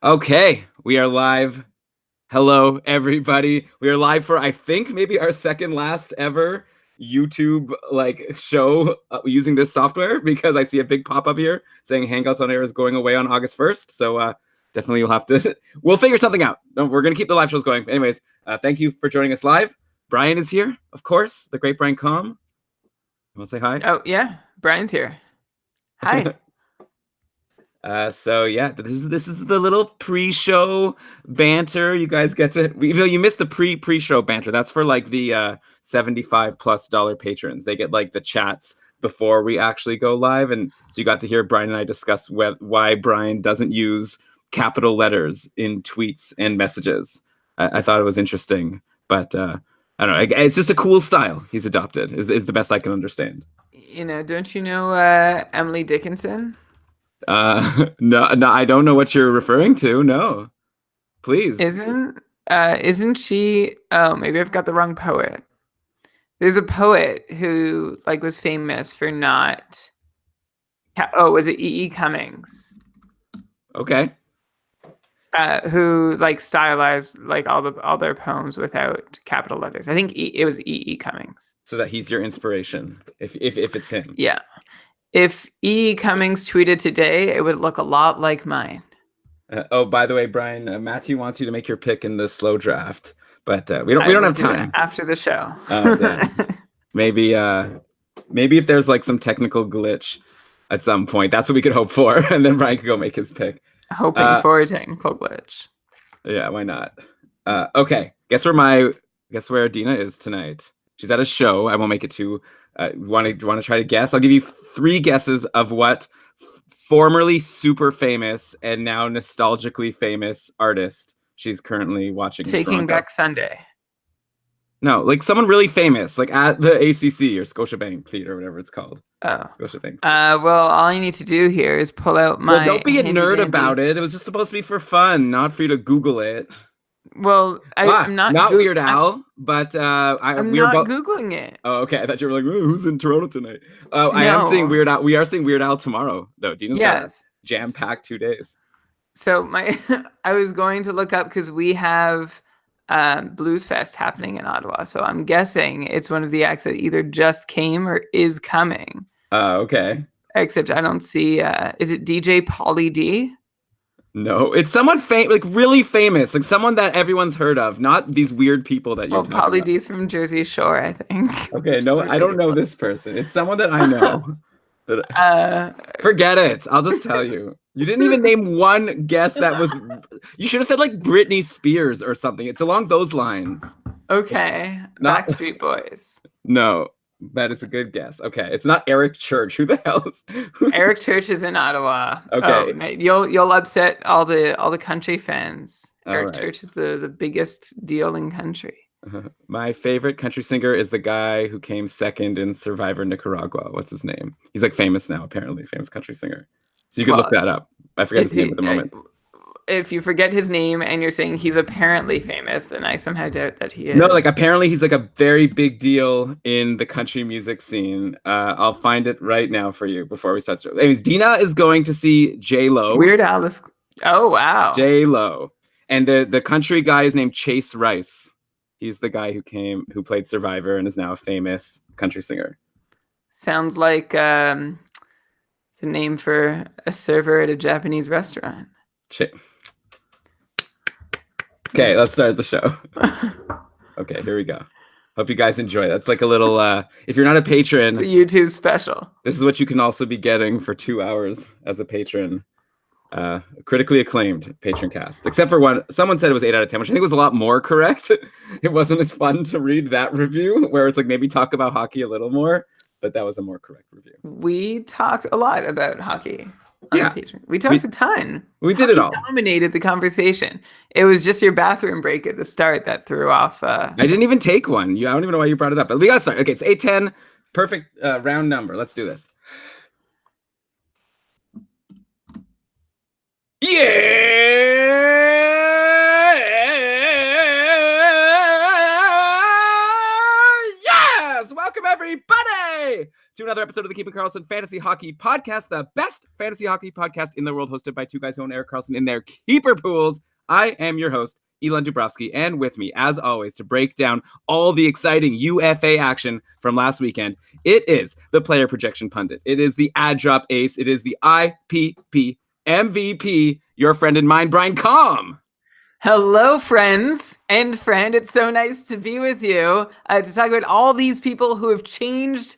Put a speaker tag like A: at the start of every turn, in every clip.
A: Okay, we are live. Hello, everybody. We are live for, I think, maybe our second last ever YouTube show using this software because I see a big pop up here saying Hangouts on Air is going away on August 1st. So definitely you'll have to, we'll figure something out. No, we're going to keep the live shows going. Anyways, thank you for joining us live. Brian is here, of course, the great Brian Com. You want to say hi?
B: Oh, yeah. Brian's here. Hi.
A: So yeah, this is the little pre-show banter. You guys get to, even though you missed the pre-show banter, that's for like the $75+ patrons. They get like the chats before we actually go live, and so you got to hear Brian and I discuss why Brian doesn't use capital letters in tweets and messages. I thought it was interesting, but I don't know. It's just a cool style he's adopted. Is the best I can understand.
B: Don't you know Emily Dickinson?
A: No, I don't know what you're referring to. No, please.
B: Isn't she? Oh, maybe I've got the wrong poet. There's a poet who was famous for not. Oh, was it E. E. Cummings?
A: Okay.
B: Who stylized all their poems without capital letters. I think it was E. E. Cummings.
A: So that he's your inspiration, if it's him.
B: Yeah. If E. Cummings tweeted today, it would look a lot like mine.
A: Oh, by the way, Brian, Matthew wants you to make your pick in the slow draft, but we don't have time
B: after the show.
A: Yeah. Maybe if there's like some technical glitch at some point, that's what we could hope for, and then Brian could go make his pick.
B: Hoping for a technical glitch.
A: Yeah, why not? Okay, guess where Dina is tonight? She's at a show. I won't make it too. Want to try to guess? I'll give you 3 guesses of what formerly super famous and now nostalgically famous artist she's currently watching.
B: Taking Back Sunday.
A: No, like someone really famous, like at the ACC or Scotiabank Theater, or whatever it's called.
B: Oh. Scotiabank. Well, all you need to do here is pull out my.
A: Well, don't be a nerd about it. It was just supposed to be for fun, not for you to Google it.
B: Well, I'm not
A: Weird Al, but
B: I'm not Googling it.
A: Oh, okay. I thought you were like, who's in Toronto tonight? Oh, no. I am seeing Weird Al. We are seeing Weird Al tomorrow, though. Dina's got jam-packed 2 days.
B: So I was going to look up because we have Blues Fest happening in Ottawa. So I'm guessing it's one of the acts that either just came or is coming.
A: Okay.
B: Except I don't see. Is it DJ Pauly D?
A: No, it's someone really famous, like someone that everyone's heard of, not these weird people that you're talking about.
B: Pauly D's from Jersey Shore, I think.
A: Okay, no, I don't know this person. It's someone that I know. Forget it. I'll just tell you. You didn't even name one guess that was. You should have said like Britney Spears or something. It's along those lines.
B: Okay, Backstreet Boys.
A: No. That is a good guess. Okay, it's not Eric Church. Who the hell is
B: Eric Church? Is in Ottawa.
A: Okay,
B: you'll upset all the country fans. Eric Church is the biggest deal in country.
A: My favorite country singer is the guy who came second in Survivor Nicaragua. What's his name? He's like famous now, apparently, famous country singer. So you could look that up. I forget his name at the moment.
B: If you forget his name and you're saying he's apparently famous, then I somehow doubt that he is.
A: No, like apparently he's like a very big deal in the country music scene. I'll find it right now for you before we start. Anyways, Dina is going to see J-Lo.
B: Weird Al is. Oh, wow.
A: J-Lo. And the country guy is named Chase Rice. He's the guy who played Survivor and is now a famous country singer.
B: Sounds like the name for a server at a Japanese restaurant.
A: Okay, let's start the show. Okay, here we go. Hope you guys enjoy. That's like a little, if you're not a patron.
B: It's a YouTube special.
A: This is what you can also be getting for 2 hours as a patron. Critically acclaimed patron cast. Except for one, someone said it was 8 out of 10, which I think was a lot more correct. It wasn't as fun to read that review, where it's like maybe talk about hockey a little more, but that was a more correct review.
B: We talked a lot about hockey.
A: Yeah,
B: we talked a ton.
A: We did it all.
B: Dominated the conversation. It was just your bathroom break at the start that threw off.
A: I didn't even take one. I don't even know why you brought it up. But we gotta start. Okay, it's 8:10. Perfect round number. Let's do this. Yes! Welcome everybody to another episode of the Keeping Karlsson Fantasy Hockey Podcast, the best fantasy hockey podcast in the world, hosted by two guys who own Eric Karlsson in their keeper pools. I am your host, Elon Dubrovsky, and with me, as always, to break down all the exciting UFA action from last weekend, it is the player projection pundit. It is the ad drop ace. It is the IPP MVP, your friend and mine, Brian Com.
B: Hello, friends and friend. It's so nice to be with you to talk about all these people who have changed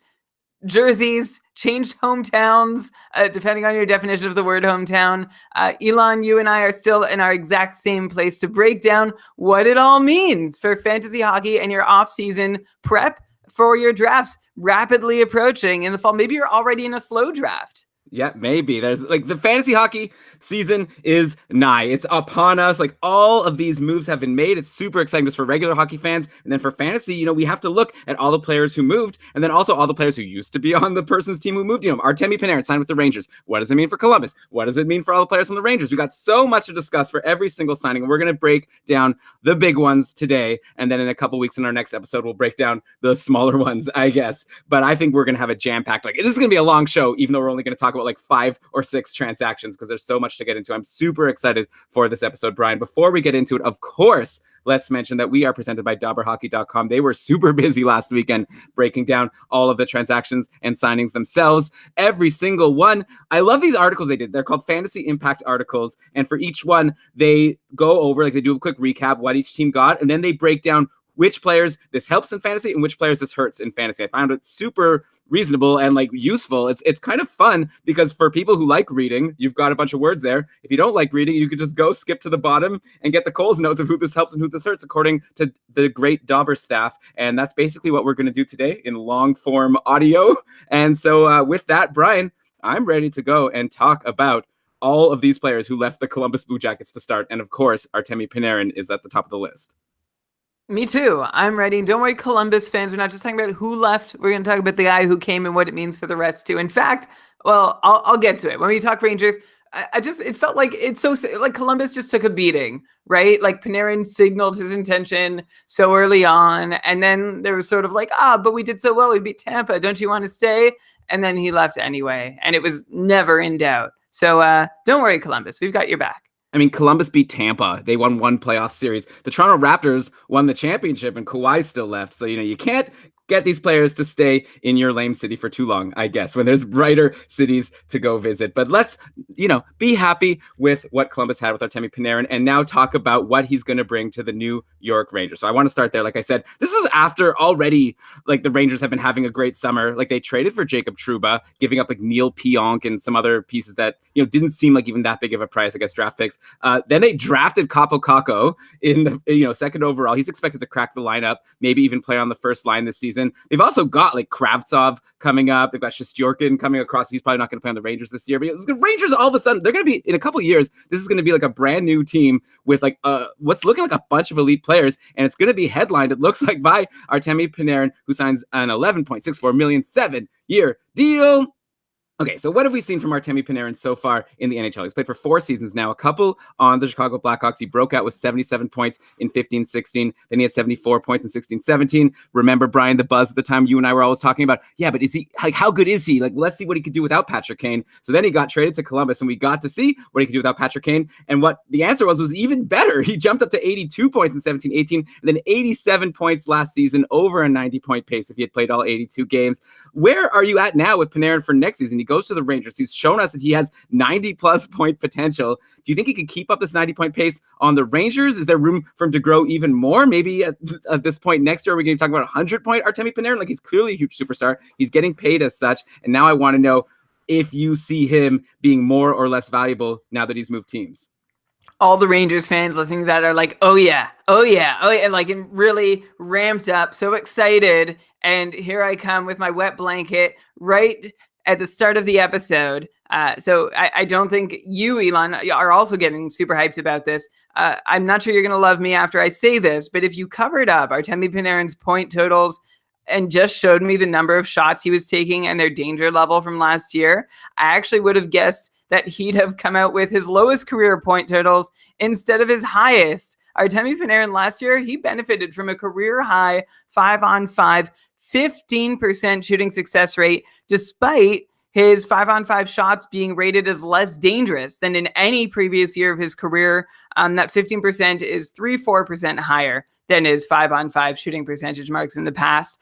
B: jerseys, changed hometowns, depending on your definition of the word hometown. Elon, you and I are still in our exact same place to break down what it all means for fantasy hockey and your off-season prep for your drafts rapidly approaching in the fall. Maybe you're already in a slow draft.
A: Yeah, maybe. There's like the fantasy hockey season is nigh. It's upon us. Like all of these moves have been made. It's super exciting just for regular hockey fans. And then for fantasy, we have to look at all the players who moved and then also all the players who used to be on the person's team who moved. Artemi Panarin signed with the Rangers. What does it mean for Columbus? What does it mean for all the players on the Rangers? We got so much to discuss for every single signing. And we're going to break down the big ones today. And then in a couple weeks in our next episode, we'll break down the smaller ones, I guess. But I think we're going to have a jam-packed, this is going to be a long show, even though we're only going to talk about 5 or 6 transactions because there's so much to get into. I'm super excited for this episode, Brian. Before we get into it, of course, let's mention that we are presented by DobberHockey.com. They were super busy last weekend breaking down all of the transactions and signings themselves, every single one. I love these articles they did. They're called Fantasy Impact articles. And for each one, they go over, they do a quick recap, what each team got, and then they break down which players this helps in fantasy and which players this hurts in fantasy. I found it super reasonable and useful. It's kind of fun because for people who like reading, you've got a bunch of words there. If you don't like reading, you could just go skip to the bottom and get the Coles notes of who this helps and who this hurts according to the great Dobber staff. And that's basically what we're going to do today in long form audio. And so with that, Brian, I'm ready to go and talk about all of these players who left the Columbus Blue Jackets to start. And of course, Artemi Panarin is at the top of the list.
B: Me too. I'm ready. Don't worry, Columbus fans. We're not just talking about who left. We're going to talk about the guy who came and what it means for the rest too. In fact, well, I'll get to it. When we talk Rangers, it felt like it's so like Columbus just took a beating, right? Like Panarin signaled his intention so early on. And then there was sort of but we did so well. We beat Tampa. Don't you want to stay? And then he left anyway. And it was never in doubt. So don't worry, Columbus. We've got your back.
A: Columbus beat Tampa. They won one playoff series. The Toronto Raptors won the championship and Kawhi still left. So, you can't get these players to stay in your lame city for too long, I guess, when there's brighter cities to go visit. But let's, be happy with what Columbus had with Artemi Panarin and now talk about what he's going to bring to the New York Rangers. So I want to start there. Like I said, this is after already, the Rangers have been having a great summer. They traded for Jacob Trouba, giving up Neil Pionk and some other pieces that, didn't seem like even that big of a price, I guess, draft picks. Then they drafted Kaapo Kakko in the, second overall. He's expected to crack the lineup, maybe even play on the first line this season. They've also got Kravtsov coming up. They've got Shestyorkin coming across. He's probably not going to play on the Rangers this year. But the Rangers, all of a sudden, they're going to be, in a couple of years, this is going to be a brand new team with what's looking like a bunch of elite players. And it's going to be headlined, it looks like, by Artemi Panarin, who signs an $11.64 million 7-year deal. Okay, so what have we seen from Artemi Panarin so far in the NHL? He's played for 4 seasons now, a couple on the Chicago Blackhawks. He broke out with 77 points in 15-16. Then he had 74 points in 16-17. Remember, Brian, the buzz at the time you and I were always talking about, yeah, but is he, how good is he? Let's see what he could do without Patrick Kane. So then he got traded to Columbus, and we got to see what he could do without Patrick Kane. And what the answer was even better. He jumped up to 82 points in 17-18, and then 87 points last season, over a 90-point pace if he had played all 82 games. Where are you at now with Panarin for next season? He goes to the Rangers. He's shown us that he has 90-plus point potential. Do you think he could keep up this 90-point pace on the Rangers? Is there room for him to grow even more? Maybe at this point next year, are we going to talk about 100-point Artemi Panarin? He's clearly a huge superstar. He's getting paid as such. And now I want to know if you see him being more or less valuable now that he's moved teams.
B: All the Rangers fans listening to that are oh yeah, and really ramped up, so excited. And here I come with my wet blanket right at the start of the episode. So I don't think you, Elon, are also getting super hyped about this. I'm not sure you're going to love me after I say this, but if you covered up Artemi Panarin's point totals and just showed me the number of shots he was taking and their danger level from last year, I actually would have guessed that he'd have come out with his lowest career point totals instead of his highest. Artemi Panarin last year, he benefited from a career high 5-on-5 15% shooting success rate, despite his 5-on-5 shots being rated as less dangerous than in any previous year of his career. That 15% is 3-4% higher than his 5-on-5 shooting percentage marks in the past.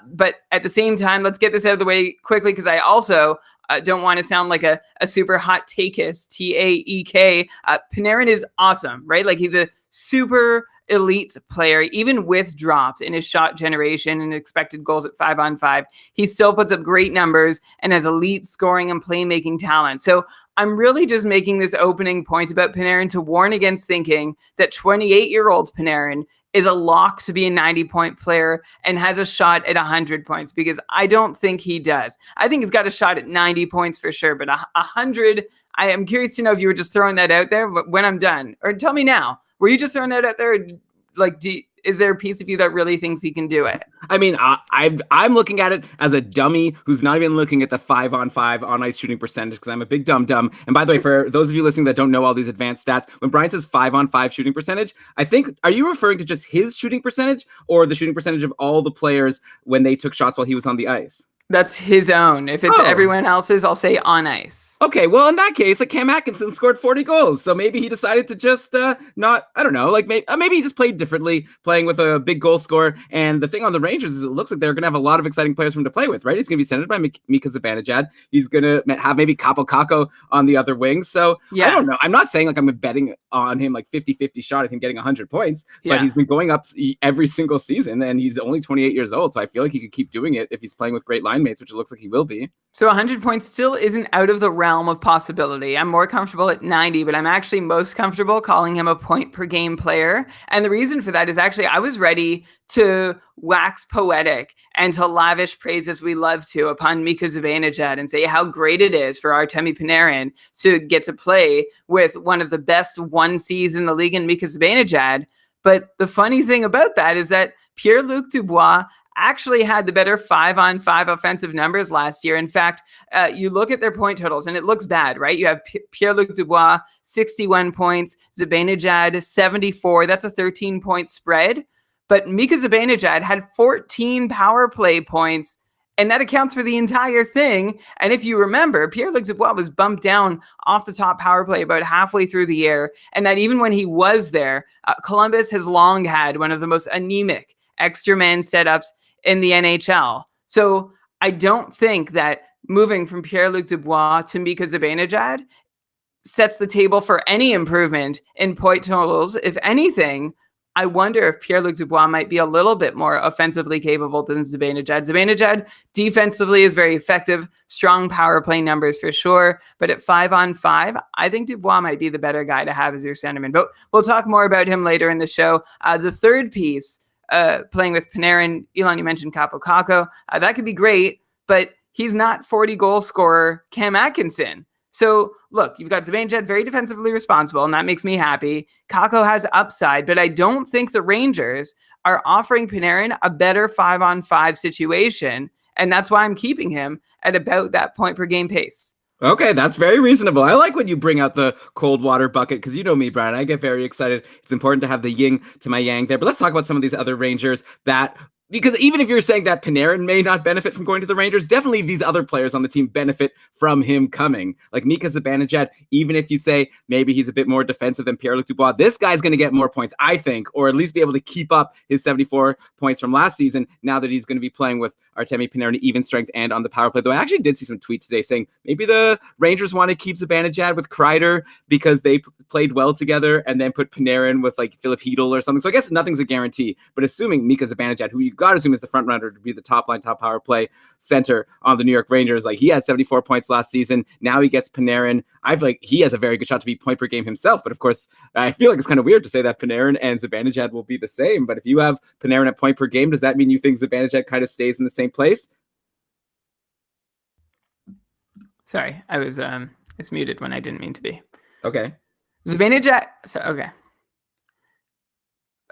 B: But at the same time, let's get this out of the way quickly, because I also don't want to sound like a super hot takeist, Taek. Panarin is awesome, right? Like, he's a super elite player, even with drops in his shot generation and expected goals at 5-on-5. He still puts up great numbers and has elite scoring and playmaking talent. So I'm really just making this opening point about Panarin to warn against thinking that 28-year-old Panarin is a lock to be a 90-point player and has a shot at 100 points, because I don't think he does. I think he's got a shot at 90 points for sure, but 100, I am curious to know if you were just throwing that out there when I'm done. Or tell me now, were you just throwing that out there? Like, is there a piece of you that really thinks he can do it?
A: I mean, I'm looking at it as a dummy who's not even looking at the 5-on-5 on ice shooting percentage, because I'm a big dumb. And by the way, for those of you listening that don't know all these advanced stats, when Brian says 5-on-5 shooting percentage, I think, are you referring to just his shooting percentage or the shooting percentage of all the players when they took shots while he was on the ice?
B: That's his own. If it's everyone else's, I'll say on ice.
A: Okay, well, in that case, like, Cam Atkinson scored 40 goals, so maybe he decided to just not, I don't know, like, maybe he just played differently, playing with a big goal scorer. And the thing on the Rangers is it looks like they're going to have a lot of exciting players for him to play with, right? He's going to be centered by Mika Zibanejad. He's going to have maybe Kaapo Kakko on the other wing. So yeah. I don't know. I'm not saying like I'm betting on him like 50-50 shot at him getting 100 points, but he's been going up every single season, and he's only 28 years old. So I feel like he could keep doing it if he's playing with great line mates, which it looks like he will be.
B: So 100 points still isn't out of the realm of possibility. I'm more comfortable at 90, but I'm actually most comfortable calling him a point per game player. And the reason for that is actually I was ready to wax poetic and to lavish praise, as we love to, upon Mika Zibanejad and say how great it is for Artemi Panarin to get to play with one of the best 1Cs in the league in Mika Zibanejad. But the funny thing about that is that Pierre-Luc Dubois actually had the better 5-on-5 offensive numbers last year. In fact, you look at their point totals and it looks bad, right? You have Pierre-Luc Dubois, 61 points, Zibanejad, 74. That's a 13-point spread. But Mika Zibanejad had 14 power play points, and that accounts for the entire thing. And if you remember, Pierre-Luc Dubois was bumped down off the top power play about halfway through the year, and that even when he was there, Columbus has long had one of the most anemic extra man setups in the NHL. So I don't think that moving from Pierre-Luc Dubois to Mika Zibanejad sets the table for any improvement in point totals. If anything, I wonder if Pierre-Luc Dubois might be a little bit more offensively capable than Zibanejad. Zibanejad defensively is very effective, strong power play numbers for sure, but at 5-on-5, I think Dubois might be the better guy to have as your centerman. But we'll talk more about him later in the show. The third piece, playing with Panarin, Elon, you mentioned Kaapo Kakko. That could be great, but he's not 40 goal scorer Cam Atkinson. So look, you've got Zibanejad very defensively responsible, and that makes me happy. Kakko has upside, but I don't think the Rangers are offering Panarin a better 5-on-5 situation, and that's why I'm keeping him at about that point per game pace.
A: Okay, that's very reasonable. I like when you bring out the cold water bucket, because you know me, Brian. I get very excited. It's important to have the yin to my yang there. But let's talk about some of these other Rangers that, because even if you're saying that Panarin may not benefit from going to the Rangers, definitely these other players on the team benefit from him coming. Like Mika Zibanejad, even if you say maybe he's a bit more defensive than Pierre-Luc Dubois, this guy's going to get more points, I think, or at least be able to keep up his 74 points from last season now that he's going to be playing with Artemi Panarin even strength and on the power play. Though I actually did see some tweets today saying maybe the Rangers want to keep Zibanejad with Kreider because they played well together, and then put Panarin with like Philip Hedl or something. So I guess nothing's a guarantee, but assuming Mika Zibanejad, who you got to assume is the front runner to be the top line, top power play center on the New York Rangers. Like, he had 74 points last season. Now he gets Panarin. I feel like he has a very good shot to be point per game himself. But of course, I feel like it's kind of weird to say that Panarin and Zibanejad will be the same. But if you have Panarin at point per game, does that mean you think Zibanejad kind of stays in the same place?
B: Sorry, I was muted when I didn't mean to be.
A: Okay.
B: Zibanejad. So okay.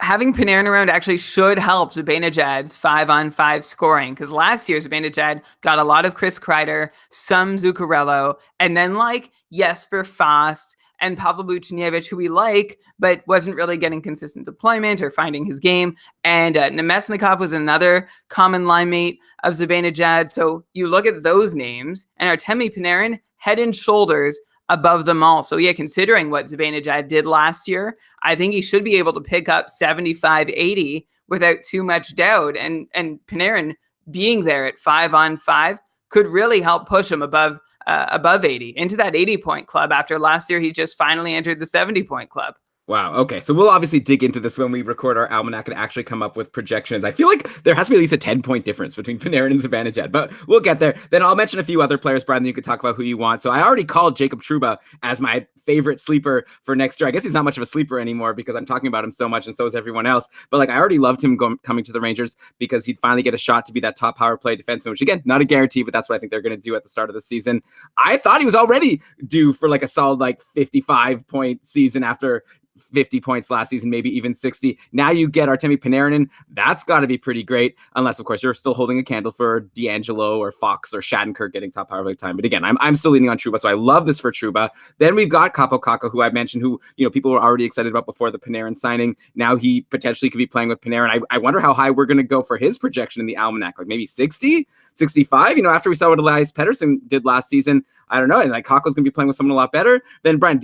B: Having Panarin around actually should help Zibanejad's 5-on-5 scoring, because last year Zibanejad got a lot of Chris Kreider, some Zuccarello, and then like Jesper Fast, and Pavel Buchnevich, who we like, but wasn't really getting consistent deployment or finding his game. And Nemesnikov was another common line mate of Zibanejad. So you look at those names, and Artemi Panarin head and shoulders above them all. So yeah, considering what Zibanejad did last year, I think he should be able to pick up 75, 80 without too much doubt. And Panarin being there at 5-on-5 could really help push him above 80 into that 80-point club. After last year, he just finally entered the 70-point club.
A: Wow. Okay. So we'll obviously dig into this when we record our almanac and actually come up with projections. I feel like there has to be at least a 10-point difference between Panarin and Zibanejad, but we'll get there. Then I'll mention a few other players, Brian, then you could talk about who you want. So I already called Jacob Trouba as my favorite sleeper for next year. I guess he's not much of a sleeper anymore because I'm talking about him so much and so is everyone else. But like I already loved him coming to the Rangers because he'd finally get a shot to be that top power play defenseman, which again, not a guarantee, but that's what I think they're going to do at the start of the season. I thought he was already due for like a solid like 55-point season after 50 points last season, maybe even 60. Now you get Artemi Panarin. That's got to be pretty great, unless of course you're still holding a candle for D'Angelo or Fox or Shattenkirk getting top power play time. But again, I'm still leaning on Trouba, so I love this for Trouba. Then we've got Kaapo Kakko, who I mentioned, who people were already excited about before the Panarin signing. Now he potentially could be playing with Panarin. I wonder how high we're going to go for his projection in the almanac, like maybe 60, 65. After we saw what Elias Pettersson did last season, I don't know. And like Kakko's going to be playing with someone a lot better. Then Brian,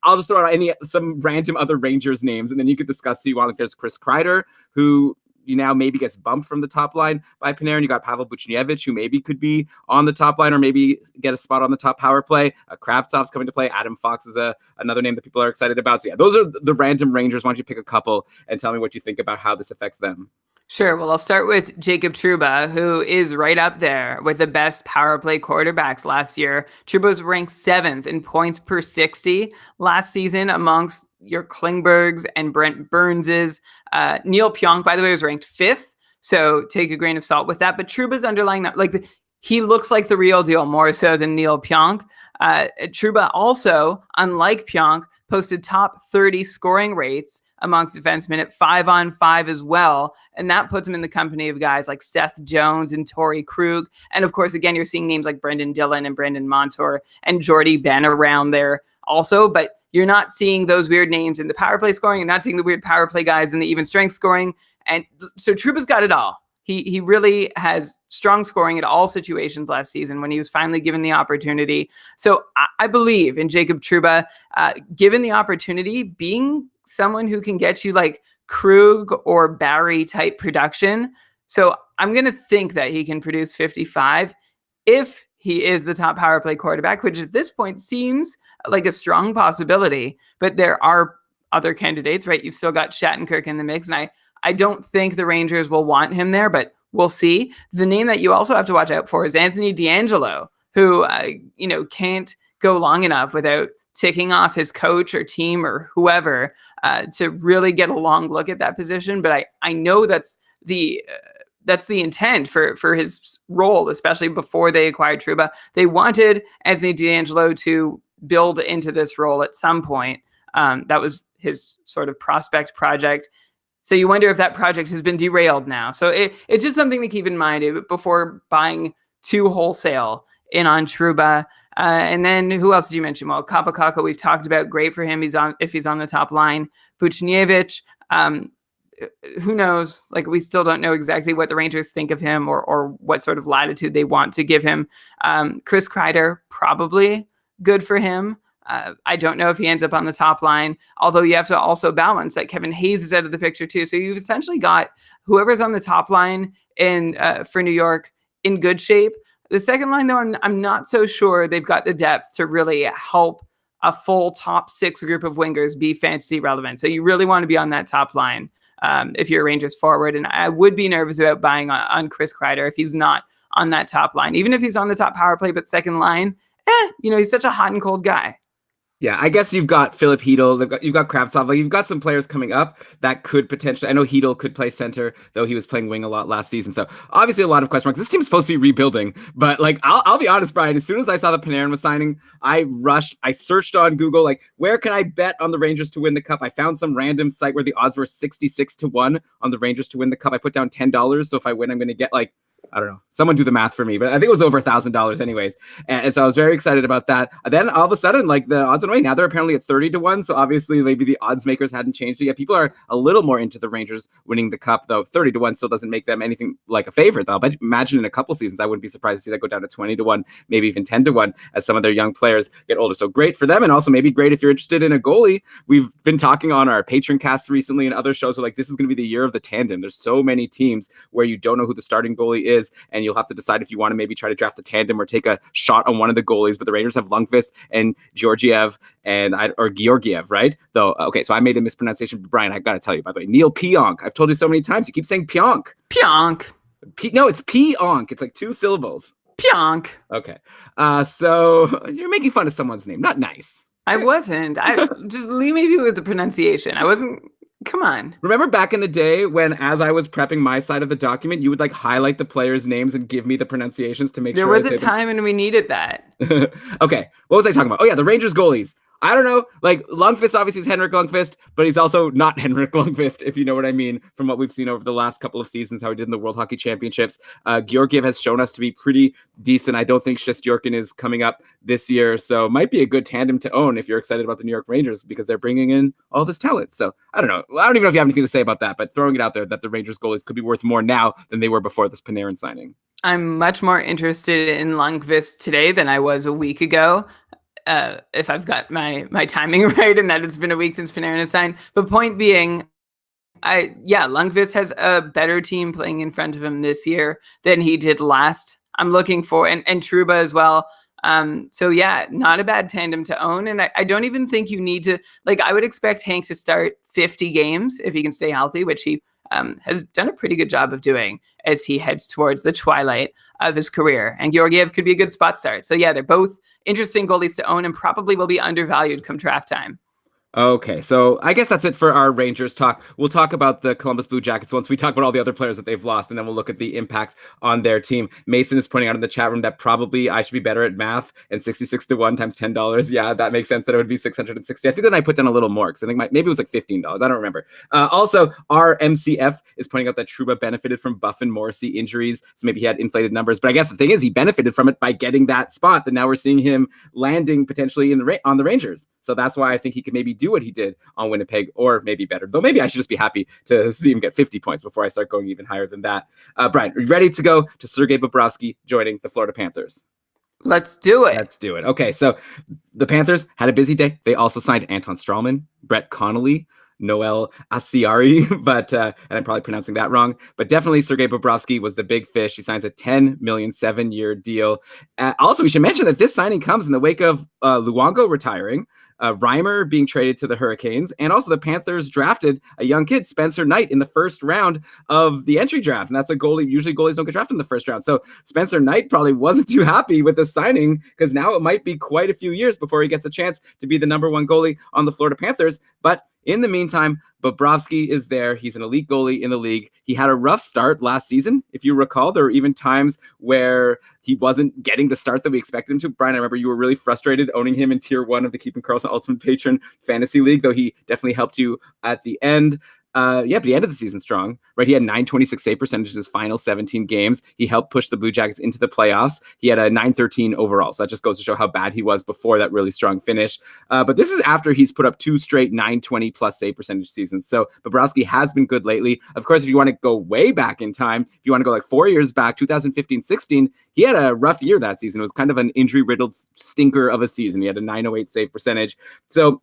A: I'll just throw out some random other Rangers names, and then you could discuss who you want. Like there's Chris Kreider, who now maybe gets bumped from the top line by Panarin. You got Pavel Buchnevich, who maybe could be on the top line or maybe get a spot on the top power play. Kravtsov's coming to play. Adam Fox is another name that people are excited about. So yeah, those are the random Rangers. Why don't you pick a couple and tell me what you think about how this affects them?
B: Sure. Well, I'll start with Jacob Trouba, who is right up there with the best power play quarterbacks last year. Trouba was ranked 7th in points per 60 last season amongst your Klingbergs and Brent Burnses. Neil Pionk, by the way, was ranked 5th. So take a grain of salt with that. But Trouba's underlying that, he looks like the real deal more so than Neil Pionk. Trouba also, unlike Pionk, posted top 30 scoring rates amongst defensemen at 5-on-5 as well. And that puts him in the company of guys like Seth Jones and Torrey Krug. And of course, again, you're seeing names like Brendan Dillon and Brendan Montour and Jordy Ben around there also. But you're not seeing those weird names in the power play scoring. You're not seeing the weird power play guys in the even strength scoring. And so Trouba's got it all. He really has strong scoring at all situations last season when he was finally given the opportunity. So I believe in Jacob Trouba, given the opportunity, being someone who can get you like Krug or Barry type production. So I'm going to think that he can produce 55 if he is the top power play quarterback, which at this point seems like a strong possibility. But there are other candidates, right? You've still got Shattenkirk in the mix, and I don't think the Rangers will want him there, but we'll see. The name that you also have to watch out for is Anthony D'Angelo, who can't go long enough without ticking off his coach or team or whoever to really get a long look at that position. But I know that's the intent for his role, especially before they acquired Trouba. They wanted Anthony D'Angelo to build into this role at some point. That was his sort of prospect project. So you wonder if that project has been derailed now. So it's just something to keep in mind before buying too wholesale in on Trouba. And then who else did you mention? Well, Kaapo Kakko, we've talked about. Great for him. If he's on the top line. Buchnevich, who knows? Like, we still don't know exactly what the Rangers think of him or what sort of latitude they want to give him. Chris Kreider, probably good for him. I don't know if he ends up on the top line, although you have to also balance that Kevin Hayes is out of the picture too. So you've essentially got whoever's on the top line for New York in good shape. The second line, though, I'm not so sure they've got the depth to really help a full top 6 group of wingers be fantasy relevant. So you really want to be on that top line if you're a Rangers forward. And I would be nervous about buying on Chris Kreider if he's not on that top line. Even if he's on the top power play, but second line, he's such a hot and cold guy.
A: Yeah, I guess you've got Philip Hedl, you've got Kravtsov, like you've got some players coming up that could potentially, I know Hedl could play center, though he was playing wing a lot last season. So obviously a lot of question marks. This team's supposed to be rebuilding, but like, I'll be honest, Brian, as soon as I saw that Panarin was signing, I searched on Google, like, where can I bet on the Rangers to win the cup? I found some random site where the odds were 66-1 on the Rangers to win the cup. I put down $10. So if I win, I'm going to get like I don't know. Someone do the math for me, but I think it was over $1,000 anyways. And so I was very excited about that. Then all of a sudden, like the odds went away. Now they're apparently at 30-1. So obviously maybe the odds makers hadn't changed it yet. People are a little more into the Rangers winning the cup, though 30-1 still doesn't make them anything like a favorite, though. But imagine in a couple seasons, I wouldn't be surprised to see that go down to 20-1, maybe even 10-1 as some of their young players get older. So great for them. And also maybe great if you're interested in a goalie. We've been talking on our patron casts recently and other shows are like, this is going to be the year of the tandem. There's so many teams where you don't know who the starting goalie is, and you'll have to decide if you want to maybe try to draft the tandem or take a shot on one of the goalies. But the Rangers have Lundqvist and Georgiev or Georgiev, right? Though, okay, so I made a mispronunciation. Brian, I got to tell you, by the way, Neil Pionk. I've told you so many times. You keep saying Pionk.
B: Pionk.
A: No, it's Pionk. It's like 2 syllables.
B: Pionk.
A: Okay. So you're making fun of someone's name. Not nice.
B: I wasn't. I just leave me with the pronunciation. I wasn't. Come on.
A: Remember back in the day when, as I was prepping my side of the document, you would like highlight the players' names and give me the pronunciations to make
B: There
A: sure.
B: was a time when we needed that.
A: Okay. What was I talking about? Oh, yeah, the Rangers goalies. I don't know. Like, Lundqvist obviously is Henrik Lundqvist, but he's also not Henrik Lundqvist, if you know what I mean, from what we've seen over the last couple of seasons, how he did in the World Hockey Championships. Georgiev has shown us to be pretty decent. I don't think Shesterkin is coming up this year, so might be a good tandem to own if you're excited about the New York Rangers because they're bringing in all this talent. So I don't know. I don't even know if you have anything to say about that, but throwing it out there that the Rangers goalies could be worth more now than they were before this Panarin signing.
B: I'm much more interested in Lundqvist today than I was a week ago. If I've got my timing right and that it's been a week since Panarin has signed. But point being, Lundqvist has a better team playing in front of him this year than he did last. I'm looking for, and Trouba as well. So yeah, not a bad tandem to own. And I don't even think you need to, like, I would expect Hank to start 50 games if he can stay healthy, which he has done a pretty good job of doing as he heads towards the twilight of his career. And Georgiev could be a good spot start. So yeah, they're both interesting goalies to own and probably will be undervalued come draft time.
A: Okay, so I guess that's it for our Rangers talk. We'll talk about the Columbus Blue Jackets once we talk about all the other players that they've lost, and then we'll look at the impact on their team. Mason is pointing out in the chat room that probably I should be better at math, and 66-1 times $10. Yeah, that makes sense that it would be 660. I think then I put down a little more because I think maybe it was like $15. I don't remember. Also, our MCF is pointing out that Trouba benefited from Buff and Morrissey injuries, so maybe he had inflated numbers. But I guess the thing is he benefited from it by getting that spot that now we're seeing him landing potentially on the Rangers. So that's why I think he could maybe do what he did on Winnipeg, or maybe better. Though maybe I should just be happy to see him get 50 points before I start going even higher than that. Brian, are you ready to go to Sergei Bobrovsky joining the Florida Panthers?
B: Let's do it.
A: Let's do it. Okay, so the Panthers had a busy day. They also signed Anton Strawman, Brett Connolly, Noel Asiari, but and I'm probably pronouncing that wrong, but definitely Sergei Bobrovsky was the big fish. He signs a $10 million 7-year deal. Also, we should mention that this signing comes in the wake of Luongo retiring, Reimer being traded to the Hurricanes, and also the Panthers drafted a young kid, Spencer Knight, in the first round of the entry draft, and that's a goalie. Usually goalies don't get drafted in the first round, so Spencer Knight probably wasn't too happy with the signing because now it might be quite a few years before he gets a chance to be the number one goalie on the Florida Panthers, but in the meantime, Bobrovsky is there. He's an elite goalie in the league. He had a rough start last season. If you recall, there were even times where he wasn't getting the start that we expected him to. Brian, I remember you were really frustrated owning him in Tier 1 of the Keeping Karlsson Ultimate Patron Fantasy League, though he definitely helped you at the end. But the end of the season strong, right? He had 926 save percentage in his final 17 games. He helped push the Blue Jackets into the playoffs. He had a 913 overall. So that just goes to show how bad he was before that really strong finish. But this is after he's put up 2 straight 920 plus save percentage seasons. So Bobrovsky has been good lately. Of course, if you want to go way back in time, if you want to go like 4 years back, 2015-16, he had a rough year that season. It was kind of an injury-riddled stinker of a season. He had a 908 save percentage. So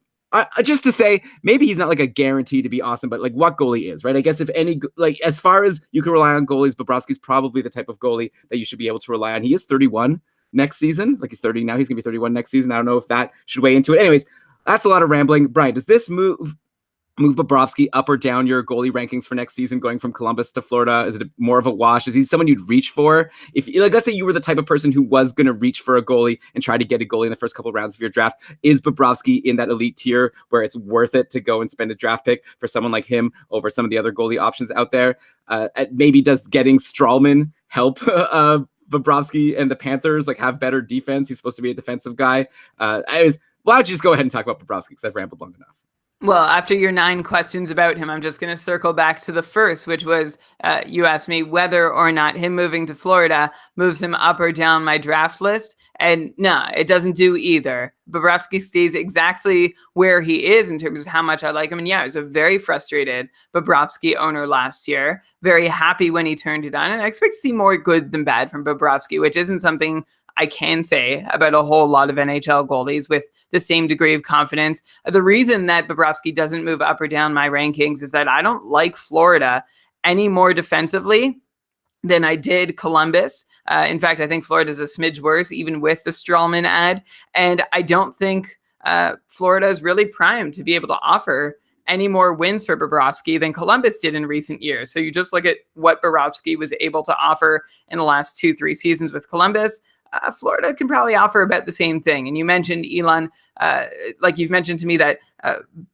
A: just to say, maybe he's not like a guarantee to be awesome, but like what goalie is, right? I guess if any, like as far as you can rely on goalies, Bobrovsky's probably the type of goalie that you should be able to rely on. He is 31 next season. Like he's 30 now. He's going to be 31 next season. I don't know if that should weigh into it. Anyways, that's a lot of rambling. Brian, does this move Bobrovsky up or down your goalie rankings for next season, going from Columbus to Florida? Is it more of a wash? Is he someone you'd reach for? If, like, let's say you were the type of person who was going to reach for a goalie and try to get a goalie in the first couple of rounds of your draft, is Bobrovsky in that elite tier where it's worth it to go and spend a draft pick for someone like him over some of the other goalie options out there? Maybe does getting Strawman help Bobrovsky and the Panthers like have better defense? He's supposed to be a defensive guy. Why don't you just go ahead and talk about Bobrovsky because I've rambled long enough.
B: Well, after your 9 questions about him, I'm just going to circle back to the first, which was you asked me whether or not him moving to Florida moves him up or down my draft list. And no, it doesn't do either. Bobrovsky stays exactly where he is in terms of how much I like him. And yeah, I was a very frustrated Bobrovsky owner last year, very happy when he turned it on. And I expect to see more good than bad from Bobrovsky, which isn't something I can say about a whole lot of NHL goalies with the same degree of confidence. The reason that Bobrovsky doesn't move up or down my rankings is that I don't like Florida any more defensively than I did Columbus. In fact, I think Florida's a smidge worse, even with the Strawman ad. And I don't think Florida is really primed to be able to offer any more wins for Bobrovsky than Columbus did in recent years. So you just look at what Bobrovsky was able to offer in the last 2-3 seasons with Columbus. Florida can probably offer about the same thing. And you mentioned Elon, like you've mentioned to me that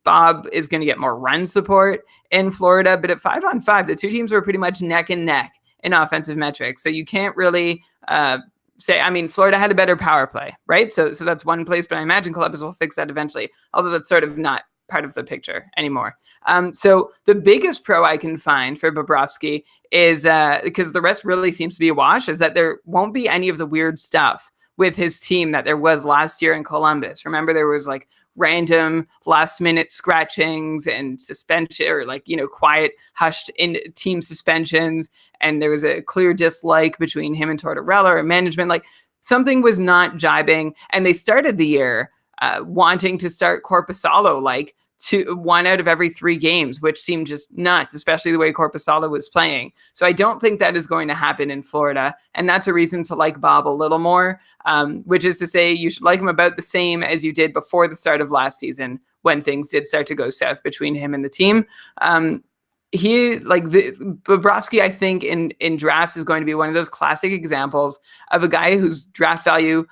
B: Bob is going to get more run support in Florida, but at 5-on-5, the two teams were pretty much neck and neck in offensive metrics. So you can't really say, I mean, Florida had a better power play, right? So that's one place, but I imagine Columbus will fix that eventually, although that's sort of not part of the picture anymore. So the biggest pro I can find for Bobrovsky is because the rest really seems to be a wash, is that there won't be any of the weird stuff with his team that there was last year in Columbus. Remember, there was like random last minute scratchings and suspension, or like, quiet hushed in team suspensions. And there was a clear dislike between him and Tortorella or management. Like something was not jibing. And they started the year wanting to start Korpisalo like 1 out of every 3 games, which seemed just nuts, especially the way Korpisalo was playing. So I don't think that is going to happen in Florida. And that's a reason to like Bob a little more, which is to say you should like him about the same as you did before the start of last season when things did start to go south between him and the team. Bobrovsky, I think in drafts is going to be one of those classic examples of a guy whose draft value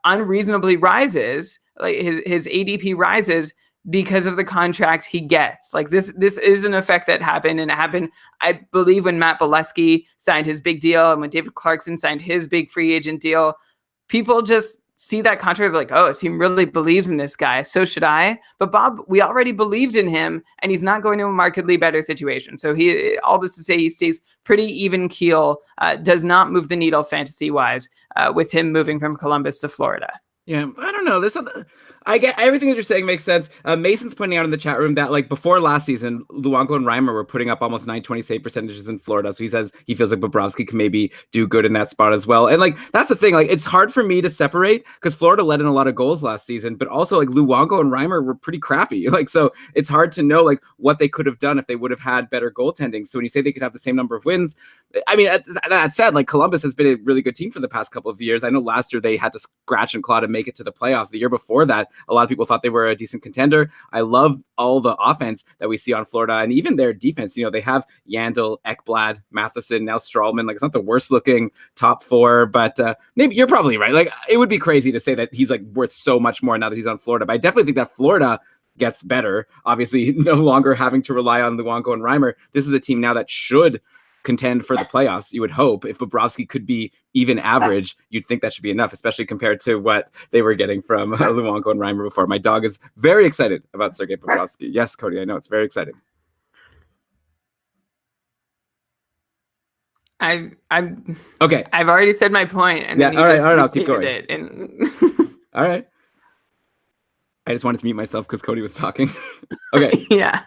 B: unreasonably rises, like his ADP rises because of the contract he gets. Like this is an effect that happened, and it happened, I believe, when Matt Bolesky signed his big deal and when David Clarkson signed his big free agent deal. People just see that contract like, oh, his team really believes in this guy, so should I. But Bob, we already believed in him, and he's not going to a markedly better situation. So all this to say, he stays pretty even keel, does not move the needle fantasy-wise with him moving from Columbus to Florida.
A: Yeah, I don't know. I get everything that you're saying makes sense. Mason's pointing out in the chat room that like before last season, Luongo and Reimer were putting up almost 920 save percentages in Florida. So he says he feels like Bobrovsky can maybe do good in that spot as well. And like that's the thing. Like it's hard for me to separate because Florida let in a lot of goals last season, but also like Luongo and Reimer were pretty crappy. Like so it's hard to know like what they could have done if they would have had better goaltending. So when you say they could have the same number of wins, I mean that said, like Columbus has been a really good team for the past couple of years. I know last year they had to scratch and claw to make it to the playoffs. The year before that, a lot of people thought they were a decent contender. I love all the offense that we see on Florida and even their defense. They have Yandel, Ekblad, Matheson, now Strawman. Like it's not the worst looking top 4, but maybe you're probably right. Like it would be crazy to say that he's like worth so much more now that he's on Florida. But I definitely think that Florida gets better. Obviously, no longer having to rely on Luongo and Reimer. This is a team now that should contend for the playoffs. You would hope if Bobrovsky could be even average, you'd think that should be enough, especially compared to what they were getting from Luongo and Reimer before. My dog is very excited about Sergei Bobrovsky. Yes, Cody, I know it's very exciting. Okay.
B: I've already said my point, and
A: yeah,
B: then you
A: all right,
B: just
A: all right, I'll keep going.
B: it. And
A: all right. I just wanted to mute myself because Cody was talking. Okay.
B: Yeah.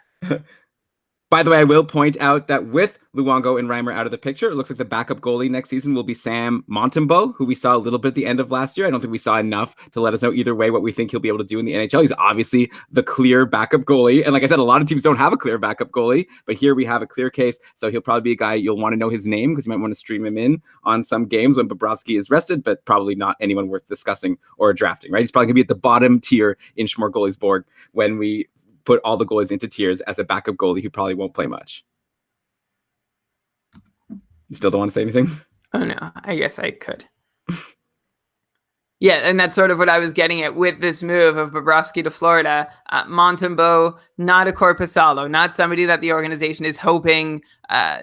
A: By the way, I will point out that with Luongo and Reimer out of the picture, it looks like the backup goalie next season will be Sam Montembeault, who we saw a little bit at the end of last year. I don't think we saw enough to let us know either way what we think he'll be able to do in the NHL. He's obviously the clear backup goalie. And like I said, a lot of teams don't have a clear backup goalie, but here we have a clear case. So he'll probably be a guy you'll want to know his name because you might want to stream him in on some games when Bobrovsky is rested, but probably not anyone worth discussing or drafting, right? He's probably going to be at the bottom tier in Schmore Goalies board when we put all the goalies into tiers as a backup goalie who probably won't play much. You still don't want to say anything?
B: Oh, no. I guess I could. Yeah, and that's sort of what I was getting at with this move of Bobrovsky to Florida. Montembeault, not a Korpisalo, not somebody that the organization is hoping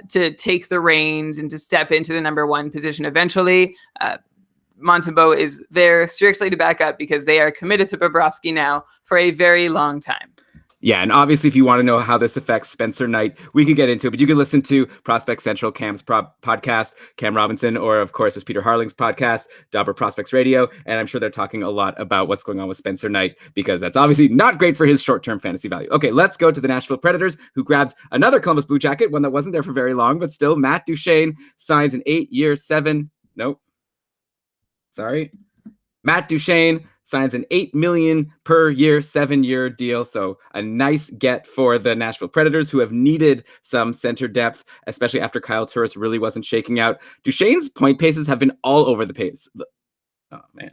B: to take the reins and to step into the number 1 position eventually. Montembeault is there strictly to back up because they are committed to Bobrovsky now for a very long time.
A: Yeah, and obviously, if you want to know how this affects Spencer Knight, we could get into it, but you can listen to Prospect Central, Cam's podcast, Cam Robinson, or of course, it's Peter Harling's podcast, Dobber Prospects Radio, and I'm sure they're talking a lot about what's going on with Spencer Knight, because that's obviously not great for his short-term fantasy value. Okay, let's go to the Nashville Predators, who grabbed another Columbus Blue Jacket, one that wasn't there for very long, but still, Matt Duchene signs an 8-year, Matt Duchene signs an $8 million per year, 7-year deal. So a nice get for the Nashville Predators, who have needed some center depth, especially after Kyle Turris really wasn't shaking out. Duchene's point paces have been all over the pace. Oh, man.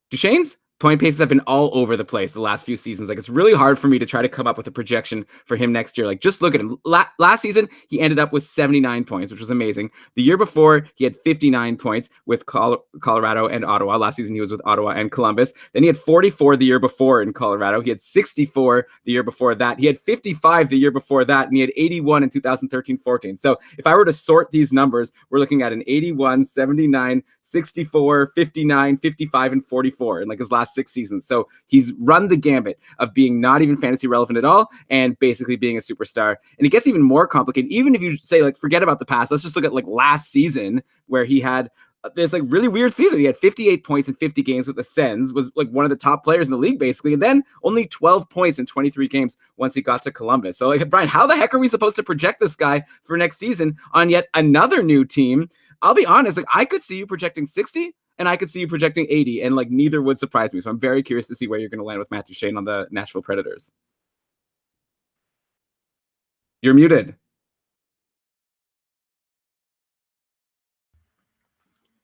A: Duchene's point paces have been all over the place the last few seasons. Like, it's really hard for me to try to come up with a projection for him next year. Like, just look at him. Last season, he ended up with 79 points, which was amazing. The year before, he had 59 points with Colorado and Ottawa. Last season, he was with Ottawa and Columbus. Then he had 44 the year before in Colorado. He had 64 the year before that. He had 55 the year before that, and he had 81 in 2013-14. So if I were to sort these numbers, we're looking at an 81, 79, 64, 59, 55, and 44 in like his last 6 seasons. So he's run the gambit of being not even fantasy relevant at all and basically being a superstar. And it gets even more complicated. Even if you say, like, forget about the past, let's just look at like last season, where he had this like really weird season. He had 58 points in 50 games with the Sens, was like one of the top players in the league basically, and then only 12 points in 23 games once he got to Columbus. So like, Brian, how the heck are we supposed to project this guy for next season on yet another new team? I'll be honest, like, I could see you projecting 60 and I could see you projecting 80, and like neither would surprise me. So I'm very curious to see where you're going to land with Matt Duchene on the Nashville Predators. You're muted.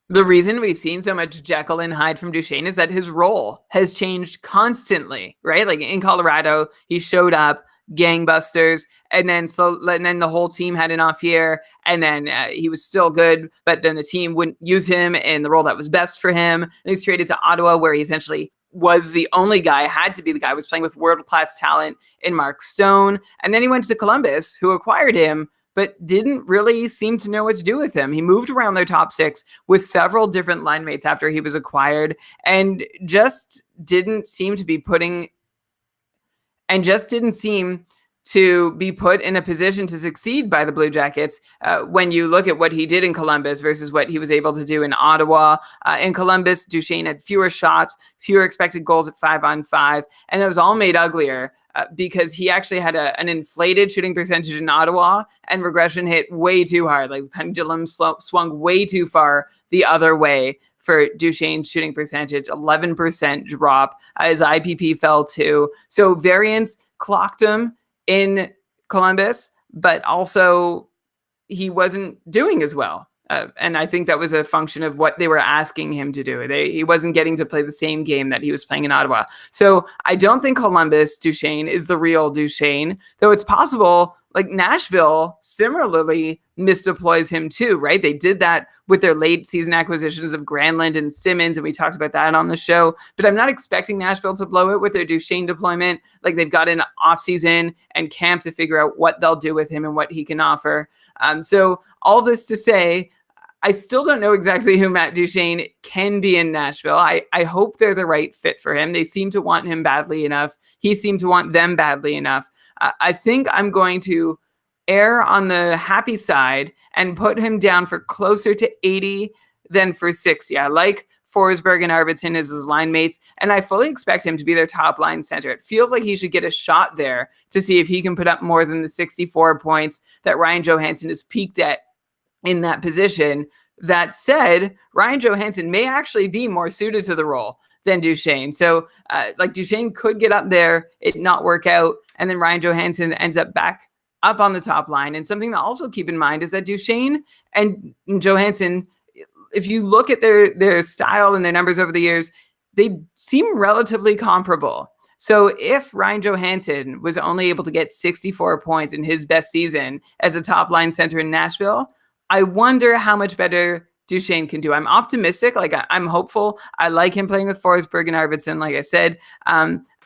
B: The reason we've seen so much Jekyll and Hyde from Duchene is that his role has changed constantly, right? Like in Colorado, he showed up, gangbusters, and then the whole team had an off year, and then he was still good, but then the team wouldn't use him in the role that was best for him. And he's traded to Ottawa, where he essentially was the only guy, had to be the guy, was playing with world-class talent in Mark Stone. And then he went to Columbus, who acquired him, but didn't really seem to know what to do with him. He moved around their top 6 with several different line mates after he was acquired, and just didn't seem to be put in a position to succeed by the Blue Jackets when you look at what he did in Columbus versus what he was able to do in Ottawa. In Columbus, Duchene had fewer shots, fewer expected goals at 5-on-5, and that was all made uglier because he actually had an inflated shooting percentage in Ottawa, and regression hit way too hard. Like, the pendulum swung way too far the other way for Duchene's shooting percentage, 11% drop. His IPP fell too. So variance clocked him in Columbus, but also he wasn't doing as well. And I think that was a function of what they were asking him to do. He wasn't getting to play the same game that he was playing in Ottawa. So I don't think Columbus Duchene is the real Duchene, though it's possible like Nashville similarly misdeploys him too, right? They did that with their late season acquisitions of Granlund and Simmons, and we talked about that on the show. But I'm not expecting Nashville to blow it with their Duchene deployment. Like, they've got an offseason and camp to figure out what they'll do with him and what he can offer. So all this to say, I still don't know exactly who Matt Duchene can be in Nashville. I hope they're the right fit for him. They seem to want him badly enough. He seemed to want them badly enough. I think I'm going to err on the happy side and put him down for closer to 80 than for 60. I like Forsberg and Arvidsson as his line mates, and I fully expect him to be their top line center. It feels like he should get a shot there to see if he can put up more than the 64 points that Ryan Johansson has peaked at in that position. That said, Ryan Johansson may actually be more suited to the role than Duchene. So like, Duchene could get up there, it not work out, and then Ryan Johansson ends up back up on the top line. And something to also keep in mind is that Duchene and Johansson, if you look at their style and their numbers over the years, they seem relatively comparable. So if Ryan Johansson was only able to get 64 points in his best season as a top line center in Nashville, I wonder how much better Duchene can do. I'm optimistic. Like, I'm hopeful. I like him playing with Forsberg and Arvidsson. Like I said,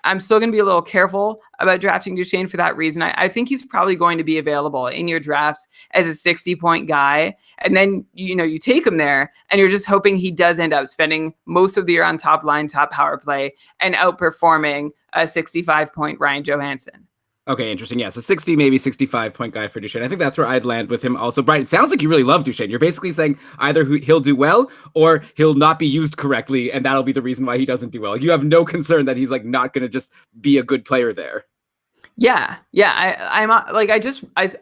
B: I'm still going to be a little careful about drafting Duchesne for that reason. I think he's probably going to be available in your drafts as a 60-point guy. And then, you take him there and you're just hoping he does end up spending most of the year on top line, top power play, and outperforming a 65-point Ryan Johansson.
A: Okay, interesting. Yeah, so 60, maybe 65-point guy for Duchesne. I think that's where I'd land with him also. Brian, it sounds like you really love Duchesne. You're basically saying either he'll do well or he'll not be used correctly, and that'll be the reason why he doesn't do well. You have no concern that he's like not going to just be a good player there.
B: Yeah. I'm like, I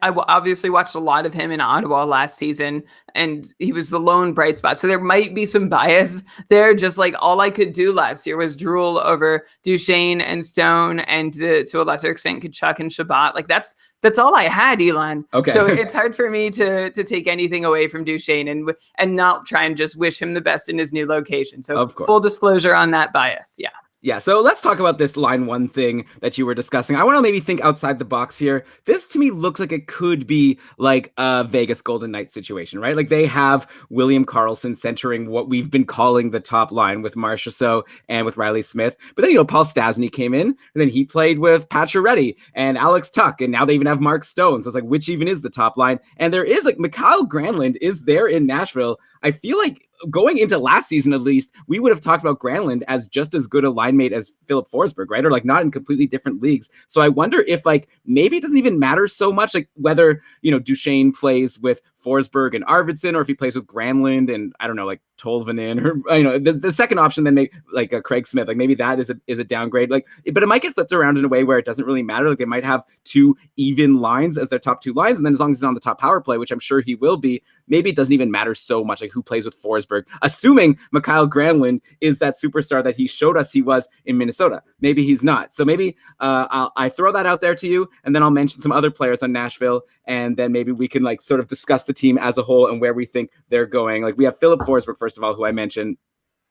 B: obviously watched a lot of him in Ottawa last season, and he was the lone bright spot. So there might be some bias there. Just like all I could do last year was drool over Duchesne and Stone, and to a lesser extent Kachuk and Shabbat. Like that's all I had, Elon.
A: Okay.
B: So it's hard for me to take anything away from Duchesne and not try and just wish him the best in his new location. So
A: of course,
B: full disclosure on that bias. Yeah.
A: Yeah, so let's talk about this line one thing that you were discussing. I want to maybe think outside the box here. This to me looks like it could be like a Vegas Golden Knights situation, right? Like they have William Karlsson centering what we've been calling the top line with Marchessault and with Riley Smith. But then, Paul Stastny came in, and then he played with Pacioretty and Alex Tuch, and now they even have Mark Stone. So it's like, which even is the top line? And there is like Mikael Granlund is there in Nashville. I feel like going into last season, at least, we would have talked about Granlund as just as good a line mate as Philip Forsberg, right? Or like not in completely different leagues. So I wonder if like maybe it doesn't even matter so much, like whether, Duchesne plays with Forsberg and Arvidsson, or if he plays with Granlund and I don't know, like Tolvanen, or the second option, then maybe like Craig Smith, like maybe that is a downgrade, like, but it might get flipped around in a way where it doesn't really matter. Like they might have two even lines as their top two lines, and then as long as he's on the top power play, which I'm sure he will be, maybe it doesn't even matter so much like who plays with Forsberg, assuming Mikael Granlund is that superstar that he showed us he was in Minnesota. Maybe he's not. So maybe I throw that out there to you, and then I'll mention some other players on Nashville, and then maybe we can like sort of discuss the team as a whole and where we think they're going. Like we have Philip Forsberg, first of all, who I mentioned.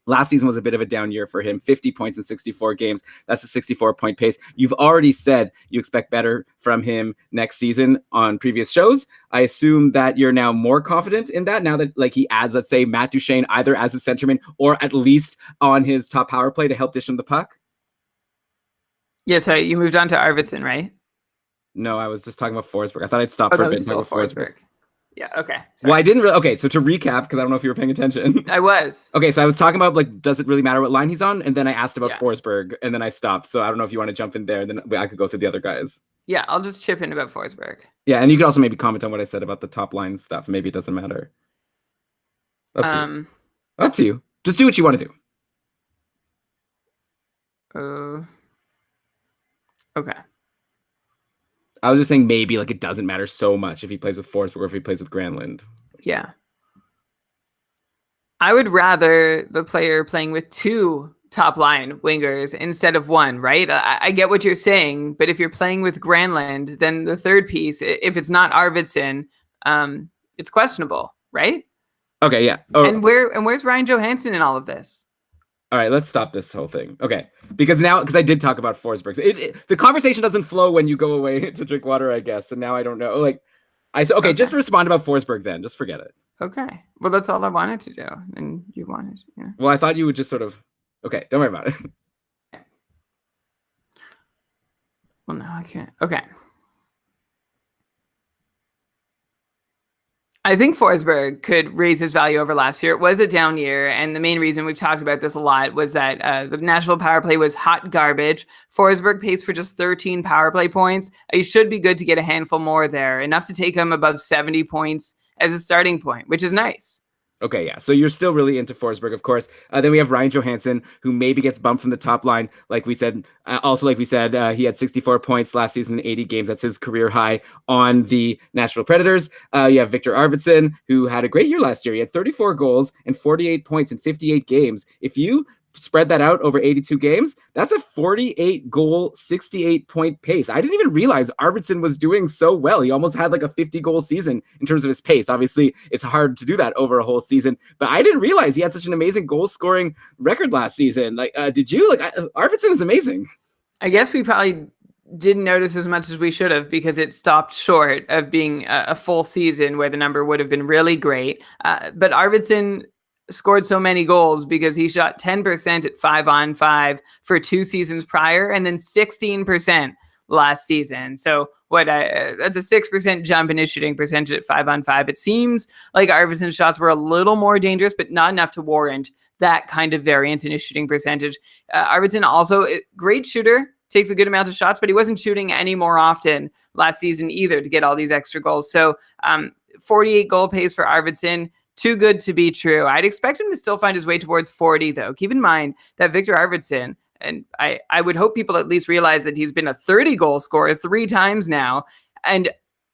A: Last season was a bit of a down year for him, 50 points in 64 games. That's a 64-point pace. You've already said you expect better from him next season on previous shows. I assume that you're now more confident in that now that like he adds, let's say, Matt Duchesne either as a centerman or at least on his top power play to help dish him the puck.
B: Yeah, so you moved on to Arvidsson, right?
A: No, I was just talking about Forsberg. I thought I'd stop for a bit and talk about Forsberg.
B: Yeah, okay. Sorry.
A: Well, I didn't really. Okay, so to recap, because I don't know if you were paying attention.
B: I was.
A: Okay, so I was talking about, like, does it really matter what line he's on? And then I asked about
B: Yeah.
A: Forsberg, and then I stopped. So I don't know if you want to jump in there, then I could go through the other guys.
B: Yeah, I'll just chip in about Forsberg.
A: Yeah, and you could also maybe comment on what I said about the top line stuff. Maybe it doesn't matter. Up to you. Up to you. Just do what you want to
B: do. Okay.
A: I was just saying maybe like it doesn't matter so much if he plays with Forsberg or if he plays with Granlund.
B: Yeah. I would rather the player playing with two top line wingers instead of one, right? I get what you're saying, but if you're playing with Granlund, then the third piece, if it's not Arvidsson, it's questionable, right?
A: Okay, yeah.
B: And where's Ryan Johansson in all of this?
A: All right, let's stop this whole thing. Okay, because I did talk about Forsberg. The conversation doesn't flow when you go away to drink water, I guess. And now I don't know. Like, okay, just respond about Forsberg then. Just forget it.
B: Okay. Well, that's all I wanted to do, and you wanted. Yeah.
A: Well, I thought you would just sort of. Okay, don't worry about it.
B: Well, no, I can't. Okay. I think Forsberg could raise his value over last year. It was a down year, and the main reason, we've talked about this a lot, was that the Nashville power play was hot garbage. Forsberg pays for just 13 power play points. He should be good to get a handful more there, enough to take him above 70 points as a starting point, which is nice.
A: Okay, yeah. So you're still really into Forsberg, of course. Then we have Ryan Johansson, who maybe gets bumped from the top line. Like we said, he had 64 points last season in 80 games. That's his career high on the Nashville Predators. You have Victor Arvidsson, who had a great year last year. He had 34 goals and 48 points in 58 games. If you spread that out over 82 games, that's a 48 goal, 68 point pace. I didn't even realize Arvidsson was doing so well. He almost had like a 50 goal season in terms of his pace. Obviously, it's hard to do that over a whole season, but I didn't realize he had such an amazing goal scoring record last season. Like, did you? Arvidsson is amazing.
B: I guess we probably didn't notice as much as we should have, because it stopped short of being a full season where the number would have been really great. But Arvidsson, scored so many goals because he shot 10% at 5-on-5 for 2 seasons prior, and then 16% last season. So that's a 6% jump in his shooting percentage at 5-on-5. It seems like Arvidsson's shots were a little more dangerous, but not enough to warrant that kind of variance in his shooting percentage. Arvidsson also great shooter, takes a good amount of shots, but he wasn't shooting any more often last season either to get all these extra goals. So 48 goal pace for Arvidsson, too good to be true. I'd expect him to still find his way towards 40, though. Keep in mind that Victor Arvidsson, and I would hope people at least realize that he's been a 30-goal scorer 3 times now. And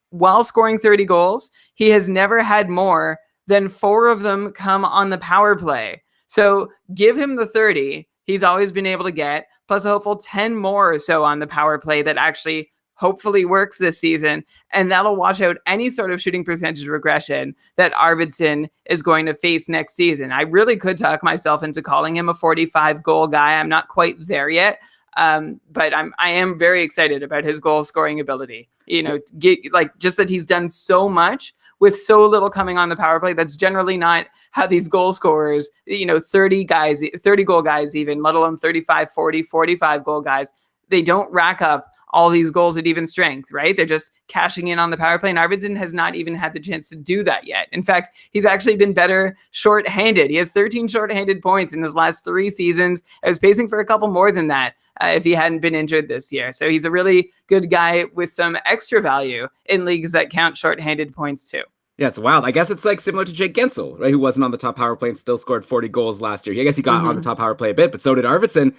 B: while scoring 30 goals, he has never had more than 4 of them come on the power play. So give him the 30 he's always been able to get, plus a hopeful 10 more or so on the power play that actually hopefully works this season, and that'll wash out any sort of shooting percentage regression that Arvidsson is going to face next season. I really could talk myself into calling him a 45-goal guy. I'm not quite there yet, but I am very excited about his goal scoring ability. Just that he's done so much with so little coming on the power play. That's generally not how these goal scorers, 30 goal guys even, let alone 35, 40, 45 goal guys, they don't rack up all these goals at even strength, right? They're just cashing in on the power play, and Arvidsson has not even had the chance to do that yet. In fact, he's actually been better shorthanded. He has 13 shorthanded points in his last 3 seasons. I was pacing for a couple more than that if he hadn't been injured this year. So he's a really good guy with some extra value in leagues that count shorthanded points too.
A: Yeah, it's wild. I guess it's like similar to Jake Gensel, right? Who wasn't on the top power play and still scored 40 goals last year. I guess he got on the top power play a bit, but so did Arvidsson.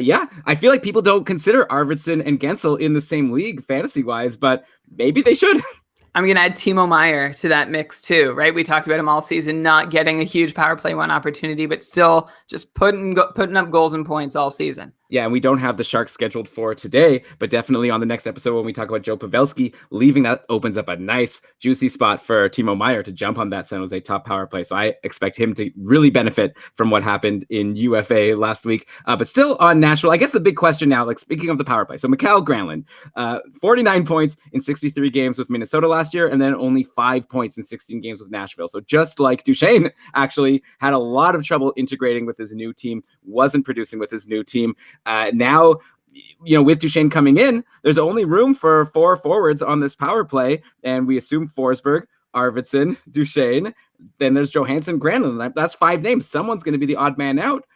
A: Yeah, I feel like people don't consider Arvidsson and Gensel in the same league fantasy-wise, but maybe they should.
B: I'm going to add Timo Meier to that mix too, right? We talked about him all season, not getting a huge power play 1 opportunity, but still just putting up goals and points all season.
A: Yeah, and we don't have the Sharks scheduled for today, but definitely on the next episode when we talk about Joe Pavelski leaving, that opens up a nice, juicy spot for Timo Meier to jump on that San Jose top power play. So I expect him to really benefit from what happened in UFA last week. But still on Nashville, I guess the big question now, like speaking of the power play, so Mikael Granlund, 49 points in 63 games with Minnesota last year, and then only 5 points in 16 games with Nashville. So just like Duchesne actually had a lot of trouble integrating with his new team, wasn't producing with his new team. Now, with Duchesne coming in, there's only room for 4 forwards on this power play, and we assume Forsberg, Arvidsson, Duchesne, then there's Johansson, Granlund. That's 5 names. Someone's going to be the odd man out.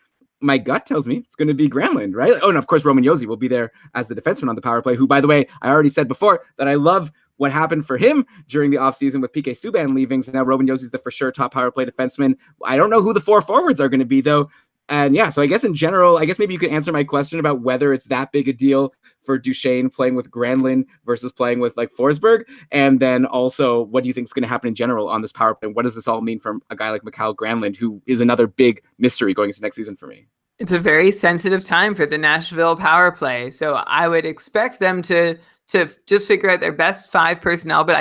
A: My gut tells me it's going to be Granlund, right? Oh, and of course, Roman Josi will be there as the defenseman on the power play, who, by the way, I already said before that I love what happened for him during the offseason with PK Subban leaving. So now Roman Josi's the for sure top power play defenseman. I don't know who the 4 forwards are going to be, though. And yeah, so I guess in general, maybe you could answer my question about whether it's that big a deal for Duchesne playing with Granlund versus playing with like Forsberg. And then also, what do you think is going to happen in general on this power play? What does this all mean for a guy like Mikael Granlund, who is another big mystery going into next season for me?
B: It's a very sensitive time for the Nashville power play. So I would expect them to just figure out their best 5 personnel, but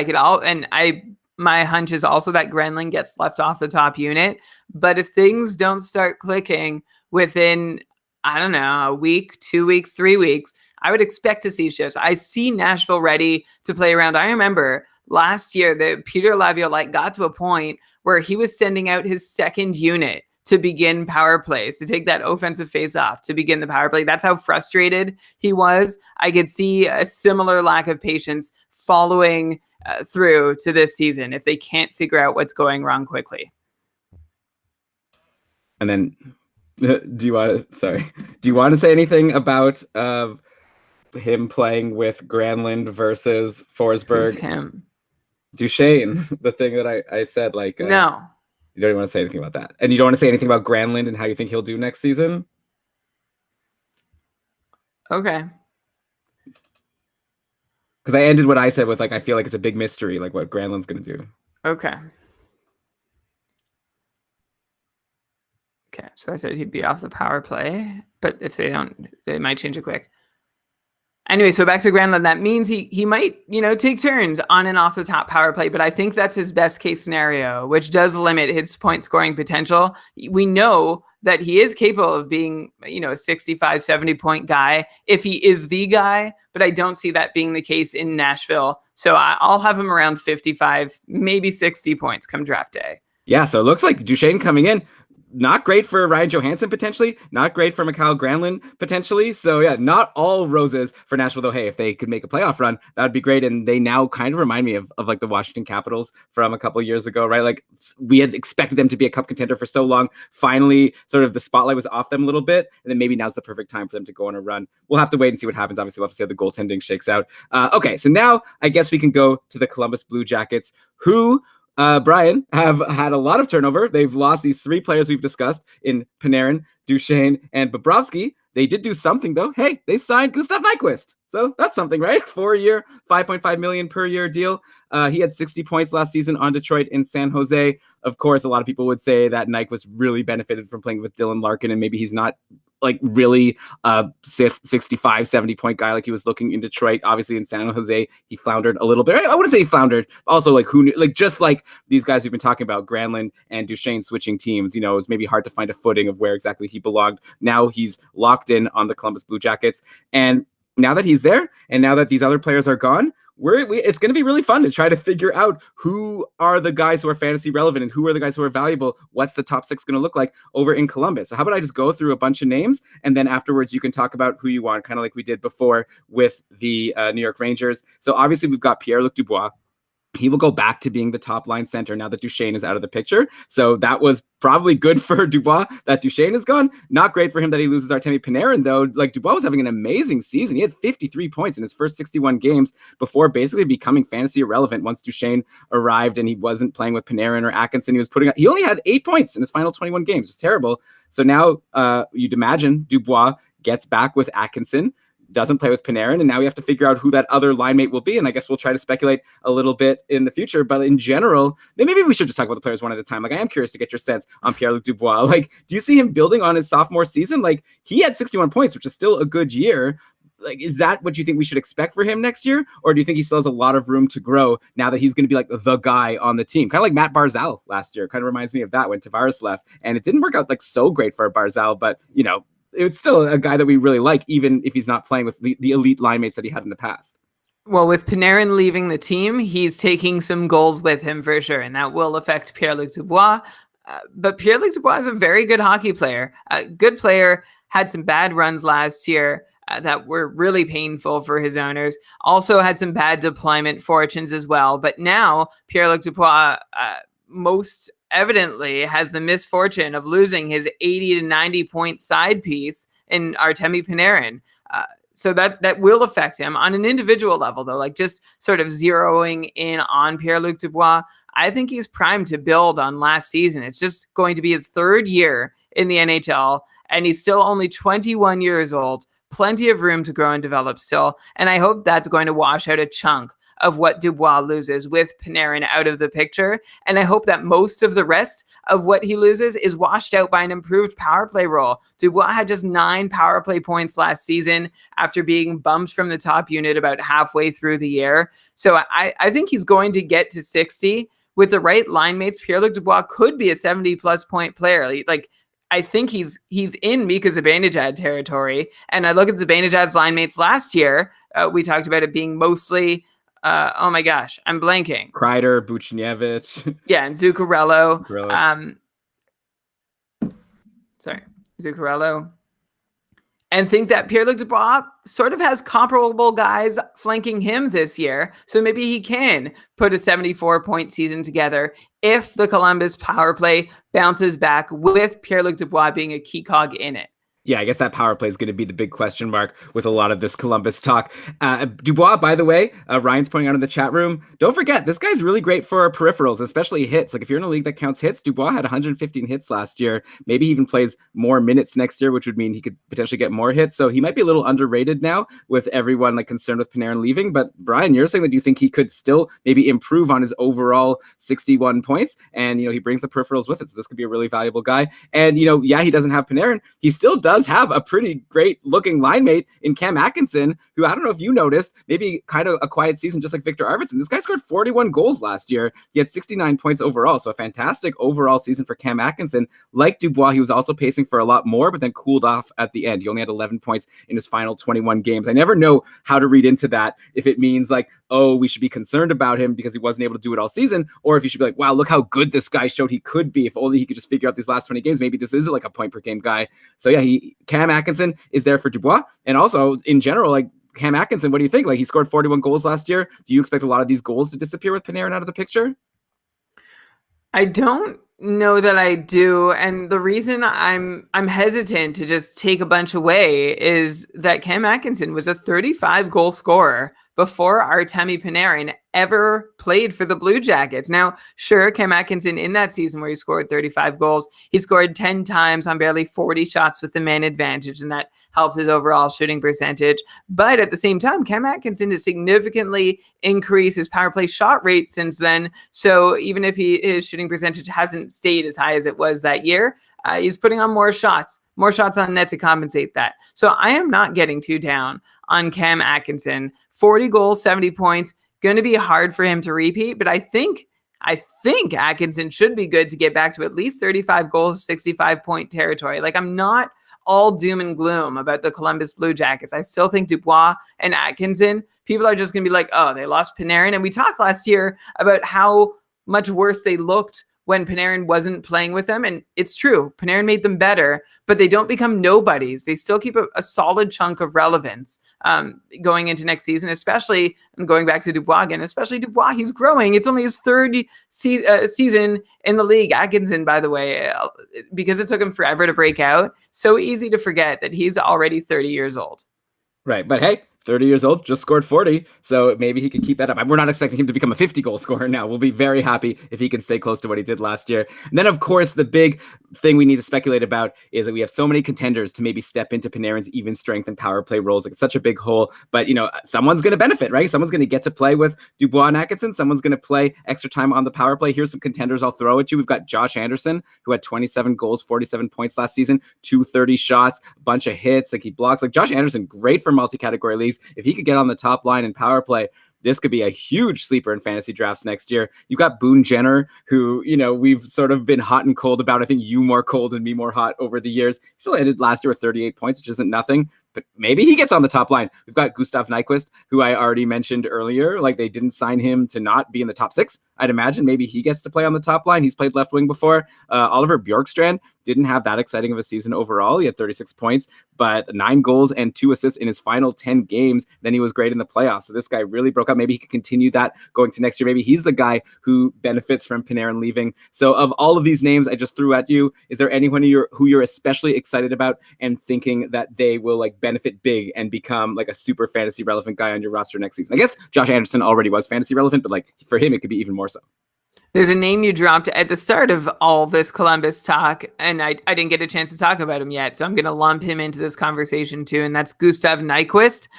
B: my hunch is also that Granlund gets left off the top unit. But if things don't start clicking within, I don't know, a week, 2 weeks, 3 weeks, I would expect to see shifts. I see Nashville ready to play around. I remember last year that Peter Laviolette got to a point where he was sending out his second unit to begin power plays, to take that offensive face off, to begin the power play. That's how frustrated he was. I could see a similar lack of patience following through to this season if they can't figure out what's going wrong quickly.
A: And then, do you want to say anything about him playing with Granlund versus Forsberg?
B: Who's him?
A: Duchesne, the thing that I said, like,
B: no.
A: You don't even want to say anything about that. And you don't want to say anything about Granlund and how you think he'll do next season?
B: Okay.
A: Because I ended what I said with, like, I feel like it's a big mystery, like, what Granlund's going to do.
B: Okay. Okay, so I said he'd be off the power play, but if they don't, they might change it quick. Anyway, so back to Granlund, that means he might, take turns on and off the top power play, but I think that's his best case scenario, which does limit his point scoring potential. We know that he is capable of being, a 65, 70 point guy if he is the guy, but I don't see that being the case in Nashville. So I'll have him around 55, maybe 60 points come draft day.
A: Yeah, so it looks like Duchesne coming in, not great for Ryan Johansson potentially, not great for Mikael Granlund potentially. So yeah, not all roses for Nashville though. Hey, if they could make a playoff run, that would be great. And they now kind of remind me of like the Washington Capitals from a couple of years ago, right? Like we had expected them to be a cup contender for so long. Finally, sort of the spotlight was off them a little bit, and then maybe now's the perfect time for them to go on a run. We'll have to wait and see what happens. Obviously, we'll have to see how the goaltending shakes out. Okay, so now I guess we can go to the Columbus Blue Jackets, who Brian, have had a lot of turnover. They've lost these three players we've discussed in Panarin, Duchesne, and Bobrovsky. They did do something, though. Hey, they signed Gustav Nyquist. So that's something, right? 4-year, $5.5 million per year deal. He had 60 points last season on Detroit and San Jose. Of course, a lot of people would say that Nyquist really benefited from playing with Dylan Larkin, and maybe he's not like really a 65, 70 point guy like he was looking in Detroit. Obviously in San Jose, he floundered a little bit. I wouldn't say he floundered. Also, like who knew, like just like these guys we've been talking about, Granlund and Duchesne switching teams, you know, it was maybe hard to find a footing of where exactly he belonged. Now he's locked in on the Columbus Blue Jackets. And now that he's there, and now that these other players are gone, it's going to be really fun to try to figure out who are the guys who are fantasy relevant and who are the guys who are valuable. What's the top six going to look like over in Columbus? So how about I just go through a bunch of names, and then afterwards you can talk about who you want, kind of like we did before with the New York Rangers. So obviously we've got Pierre-Luc Dubois. He will go back to being the top line center now that Duchesne is out of the picture. So that was probably good for Dubois that Duchesne is gone. Not great for him that he loses Artemi Panarin, though. Like Dubois was having an amazing season. He had 53 points in his first 61 games before basically becoming fantasy irrelevant once Duchesne arrived and he wasn't playing with Panarin or Atkinson. He only had 8 points in his final 21 games. It's terrible. So now you'd imagine Dubois gets back with Atkinson, doesn't play with Panarin, and now we have to figure out who that other line mate will be. And I guess we'll try to speculate a little bit in the future. But in general, maybe we should just talk about the players one at a time. Like I am curious to get your sense on Pierre-Luc Dubois. Like, do you see him building on his sophomore season? Like he had 61 points, which is still a good year. Like, is that what you think we should expect for him next year? Or do you think he still has a lot of room to grow now that he's going to be like the guy on the team? Kind of like Matt Barzal last year. Kind of reminds me of that when Tavares left. And it didn't work out like so great for Barzal, but you know, it's still a guy that we really like, even if he's not playing with the elite line mates that he had in the past.
B: Well, with Panarin leaving the team, he's taking some goals with him for sure, and that will affect Pierre-Luc Dubois. But Pierre-Luc Dubois is a very good hockey player. A good player, had some bad runs last year that were really painful for his owners. Also had some bad deployment fortunes as well. But now Pierre-Luc Dubois most evidently has the misfortune of losing his 80 to 90 point side piece in Artemi Panarin. So that will affect him on an individual level, though, like just sort of zeroing in on Pierre-Luc Dubois. I think he's primed to build on last season. It's just going to be his third year in the NHL, and he's still only 21 years old. Plenty of room to grow and develop still. And I hope that's going to wash out a chunk of what Dubois loses with Panarin out of the picture. And I hope that most of the rest of what he loses is washed out by an improved power play role. Dubois had just 9 power play points last season after being bumped from the top unit about halfway through the year. So I think he's going to get to 60. With the right line mates, Pierre-Luc Dubois could be a 70-plus point player. Like, I think he's in Mika Zibanejad territory. And I look at Zibanejad's line mates last year. We talked about it being mostly oh my gosh, I'm blanking.
A: Kreider, Buchnevich.
B: Yeah, and Zuccarello. Zuccarello. And think that Pierre-Luc Dubois sort of has comparable guys flanking him this year. So maybe he can put a 74-point season together if the Columbus power play bounces back with Pierre-Luc Dubois being a key cog in it.
A: Yeah, I guess that power play is going to be the big question mark with a lot of this Columbus talk. Dubois, by the way, Ryan's pointing out in the chat room, don't forget, this guy's really great for peripherals, especially hits. Like if you're in a league that counts hits, Dubois had 115 hits last year. Maybe he even plays more minutes next year, which would mean he could potentially get more hits. So he might be a little underrated now with everyone like concerned with Panarin leaving. But Brian, you're saying that you think he could still maybe improve on his overall 61 points. And, you know, he brings the peripherals with it. So this could be a really valuable guy. And, you know, yeah, he doesn't have Panarin. He still does have a pretty great looking line mate in Cam Atkinson, who I don't know if you noticed, maybe kind of a quiet season just like Victor Arvidsson. This guy scored 41 goals last year. He had 69 points overall. So a fantastic overall season for Cam Atkinson. Like Dubois, he was also pacing for a lot more, but then cooled off at the end. He only had 11 points in his final 21 games. I never know how to read into that. If it means like oh, we should be concerned about him because he wasn't able to do it all season, or if you should be like, wow, look how good this guy showed he could be. If only he could just figure out these last 20 games, maybe this is like a point per game guy. So yeah, Cam Atkinson is there for Dubois. And also in general, like Cam Atkinson, what do you think? Like he scored 41 goals last year. Do you expect a lot of these goals to disappear with Panarin out of the picture?
B: I don't know that I do, and the reason I'm hesitant to just take a bunch away is that Cam Atkinson was a 35 goal scorer before Artemi Panarin ever played for the Blue Jackets. Now, sure, Cam Atkinson in that season where he scored 35 goals, he scored 10 times on barely 40 shots with the man advantage, and that helps his overall shooting percentage. But at the same time, Cam Atkinson has significantly increased his power play shot rate since then. So even if his shooting percentage hasn't stayed as high as it was that year, he's putting on more shots on net to compensate that. So I am not getting too down on Cam Atkinson. 40 goals, 70 points, going to be hard for him to repeat, but I think Atkinson should be good to get back to at least 35 goals, 65 point territory. Like I'm not all doom and gloom about the Columbus Blue Jackets. I still think Dubois and Atkinson, people are just going to be like, oh, they lost Panarin. And we talked last year about how much worse they looked when Panarin wasn't playing with them. And it's true, Panarin made them better, but they don't become nobodies. They still keep a solid chunk of relevance going into next season, especially, and going back to Dubois again, especially Dubois, he's growing. It's only his third season in the league. Atkinson, by the way, because it took him forever to break out, so easy to forget that he's already 30 years old.
A: Right, but hey, 30 years old, just scored 40, so maybe he can keep that up. We're not expecting him to become a 50-goal scorer now. We'll be very happy if he can stay close to what he did last year. And then, of course, the big thing we need to speculate about is that we have so many contenders to maybe step into Panarin's even strength and power play roles. Like, it's such a big hole, but, someone's going to benefit, right? Someone's going to get to play with Dubois and Atkinson. Someone's going to play extra time on the power play. Here's some contenders I'll throw at you. We've got Josh Anderson, who had 27 goals, 47 points last season, 230 shots, a bunch of hits, like he blocks. Like Josh Anderson, great for multi-category leagues. If he could get on the top line in power play, this could be a huge sleeper in fantasy drafts next year. You've got Boone Jenner, who, we've sort of been hot and cold about. I think you more cold and me more hot over the years. He still ended last year with 38 points, which isn't nothing, but maybe he gets on the top line. We've got Gustav Nyquist, who I already mentioned earlier. Like, they didn't sign him to not be in the top six. I'd imagine maybe he gets to play on the top line. He's played left wing before. Oliver Bjorkstrand didn't have that exciting of a season overall. He had 36 points, but 9 goals and 2 assists in his final 10 games. Then he was great in the playoffs. So this guy really broke out. Maybe he could continue that going to next year. Maybe he's the guy who benefits from Panarin leaving. So of all of these names I just threw at you, is there anyone who you're especially excited about and thinking that they will like benefit big and become like a super fantasy relevant guy on your roster next season? I guess Josh Anderson already was fantasy relevant, but like for him, it could be even more so.
B: There's a name you dropped at the start of all this Columbus talk, and I didn't get a chance to talk about him yet, so I'm going to lump him into this conversation too, and that's Gustav Nyquist.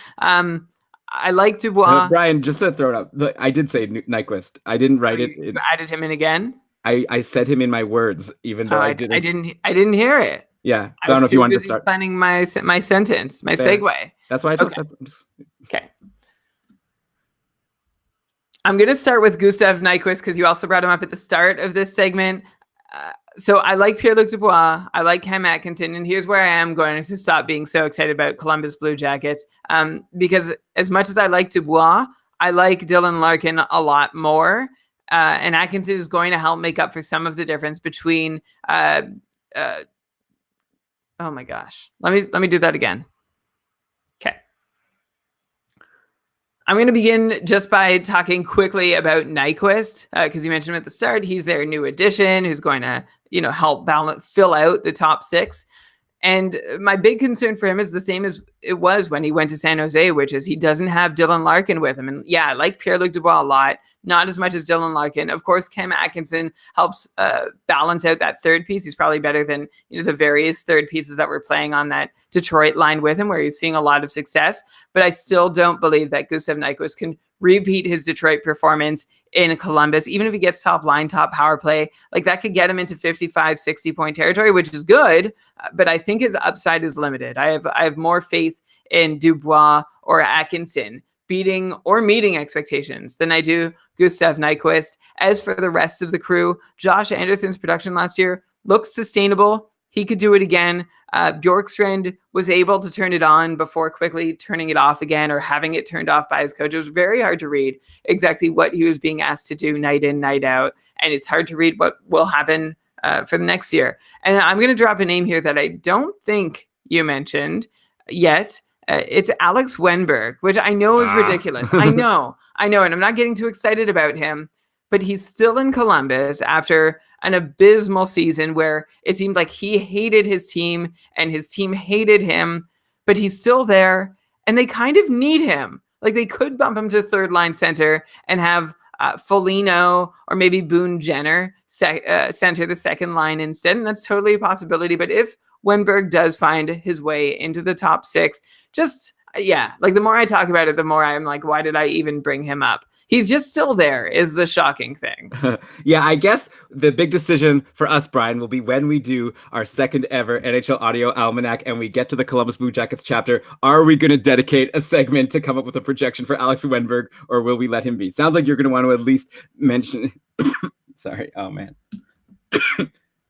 B: I like Dubois.
A: Brian, just to throw it up, look, I did say Nyquist. I didn't write it.
B: You added him in again?
A: I said him in my words, even though I didn't.
B: I didn't hear it.
A: Yeah, so I don't know if you wanted to start.
B: Planning my sentence, my segue.
A: That's why I took
B: that. Okay. I'm going to start with Gustav Nyquist because you also brought him up at the start of this segment. So I like Pierre-Luc Dubois. I like Cam Atkinson. And here's where I am going to stop being so excited about Columbus Blue Jackets. Because as much as I like Dubois, I like Dylan Larkin a lot more. And Atkinson is going to help make up for some of the difference between... oh my gosh. Let me do that again. Okay. I'm going to begin just by talking quickly about Nyquist, because you mentioned him at the start. He's their new addition who's going to, help fill out the top six. And my big concern for him is the same as it was when he went to San Jose, which is he doesn't have Dylan Larkin with him. And yeah, I like Pierre-Luc Dubois a lot, not as much as Dylan Larkin. Of course, Cam Atkinson helps balance out that third piece. He's probably better than the various third pieces that were playing on that Detroit line with him, where he's seeing a lot of success. But I still don't believe that Gustav Nyquist can repeat his Detroit performance in Columbus. Even if he gets top line, top power play, like that could get him into 55, 60 point territory, which is good. But I think his upside is limited. I have more faith in Dubois or Atkinson beating or meeting expectations than I do Gustav Nyquist. As for the rest of the crew, Josh Anderson's production last year looks sustainable. he could do it again. Bjorkstrand was able to turn it on before quickly turning it off again or having it turned off by his coach. It was very hard to read exactly what he was being asked to do night in, night out. And it's hard to read what will happen for the next year. And I'm going to drop a name here that I don't think you mentioned yet. It's Alex Wenberg, which I know is ridiculous. I know. And I'm not getting too excited about him, but he's still in Columbus after an abysmal season where it seemed like he hated his team and his team hated him, but he's still there and they kind of need him. Like they could bump him to third line center and have Foligno or maybe Boone Jenner center the second line instead. And that's totally a possibility. But if Wenberg does find his way into the top six, like the more I talk about it, the more I'm like, why did I even bring him up? He's just still there is the shocking thing.
A: Yeah, I guess the big decision for us, Brian, will be when we do our second ever NHL Audio Almanac and we get to the Columbus Blue Jackets chapter. Are we going to dedicate a segment to come up with a projection for Alex Wenberg, or will we let him be? Sounds like you're going to want to at least mention... Sorry. Oh, man.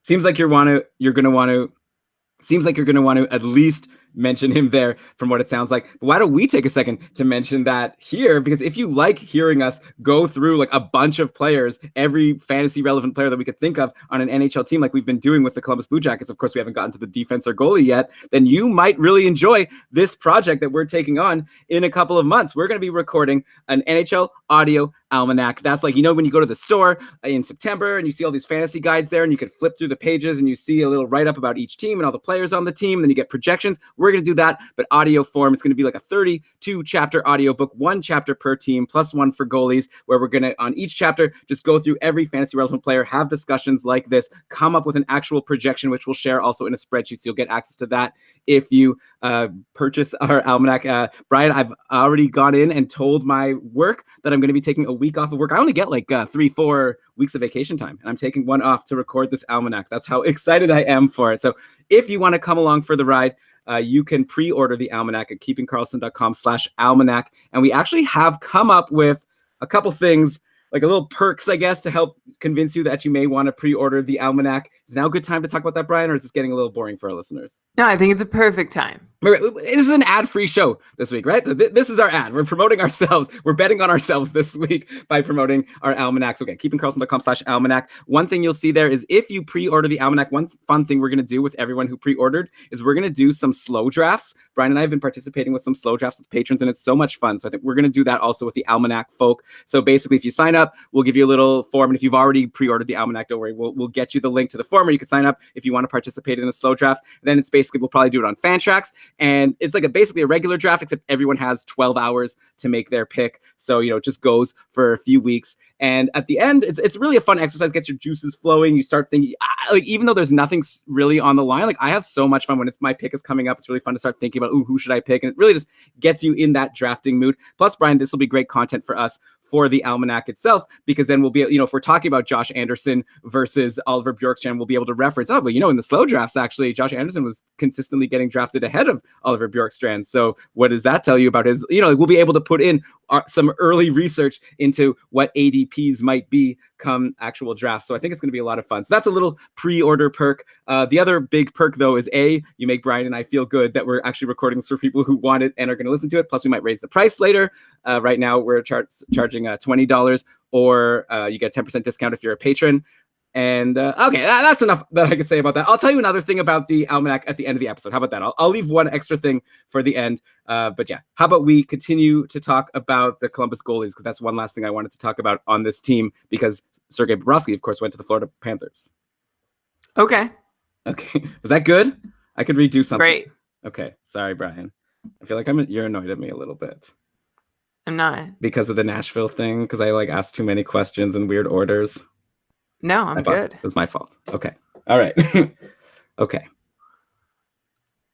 A: Seems like you're going to want to at least mention him there from what it sounds like. But why don't we take a second to mention that here? Because if you like hearing us go through like a bunch of players, every fantasy relevant player that we could think of on an NHL team, like we've been doing with the Columbus Blue Jackets, of course, we haven't gotten to the defense or goalie yet, then you might really enjoy this project that we're taking on in a couple of months. We're going to be recording an NHL Audio Almanac. That's like, when you go to the store in September and you see all these fantasy guides there and you could flip through the pages and you see a little write-up about each team and all the players on the team, and then you get projections. We're going to do that, but audio form. It's going to be like a 32 chapter audiobook, 1 chapter per team, plus 1 for goalies, where we're going to, on each chapter, just go through every fantasy relevant player, have discussions like this, come up with an actual projection, which we'll share also in a spreadsheet. So you'll get access to that if you purchase our almanac. Brian, I've already gone in and told my work that I'm going to be taking a week off of work. I only get like 3-4 weeks of vacation time, and I'm taking one off to record this almanac. That's how excited I am for it. So if you want to come along for the ride, you can pre-order the almanac at keepingkarlsson.com/almanac. And we actually have come up with a couple things, like a little perks, I guess, to help convince you that you may want to pre-order the almanac. Is now a good time to talk about that, Brian, or is this getting a little boring for our listeners?
B: No, I think it's a perfect time.
A: This is an ad-free show this week, right? This is our ad. We're promoting ourselves. We're betting on ourselves this week by promoting our almanacs. Okay, keepingkarlsson.com/almanac. One thing you'll see there is if you pre-order the almanac, one fun thing we're going to do with everyone who pre-ordered is we're going to do some slow drafts. Brian and I have been participating with some slow drafts with patrons, and it's so much fun. So I think we're going to do that also with the almanac folk. So basically, if you sign up, we'll give you a little form. And if you've already pre-ordered the almanac, don't worry, we'll get you the link to the form where you can sign up if you want to participate in a slow draft. Then it's basically, we'll probably do it on Fantrax. And it's like basically a regular draft, except everyone has 12 hours to make their pick. So, it just goes for a few weeks. And at the end, it's really a fun exercise, gets your juices flowing. You start thinking, like, even though there's nothing really on the line, like I have so much fun when my pick is coming up. It's really fun to start thinking about, who should I pick? And it really just gets you in that drafting mood. Plus, Brian, this will be great content for us for the almanac itself, because then we'll be, if we're talking about Josh Anderson versus Oliver Bjorkstrand, we'll be able to reference, in the slow drafts, actually, Josh Anderson was consistently getting drafted ahead of Oliver Bjorkstrand. So what does that tell you about his, we'll be able to put in some early research into what ADPs might be come actual drafts. So I think it's going to be a lot of fun. So that's a little pre-order perk. The other big perk, though, is you make Brian and I feel good that we're actually recording this for people who want it and are going to listen to it. Plus, we might raise the price later. Right now, we're charging $20, or you get a 10% discount if you're a patron. And okay, that's enough that I can say about that. I'll tell you another thing about the almanac at the end of the episode. How about that? I'll leave one extra thing for the end. But yeah, how about we continue to talk about the Columbus goalies? Because that's one last thing I wanted to talk about on this team, because Sergei Bobrovsky, of course, went to the Florida Panthers.
B: Okay.
A: Was that good? I could redo something.
B: Great.
A: Okay. Sorry, Brian. I feel like you're annoyed at me a little bit.
B: I'm not.
A: Because of the Nashville thing? Because I asked too many questions in weird orders?
B: No, I'm good.
A: It was my fault. Okay. All right. Okay.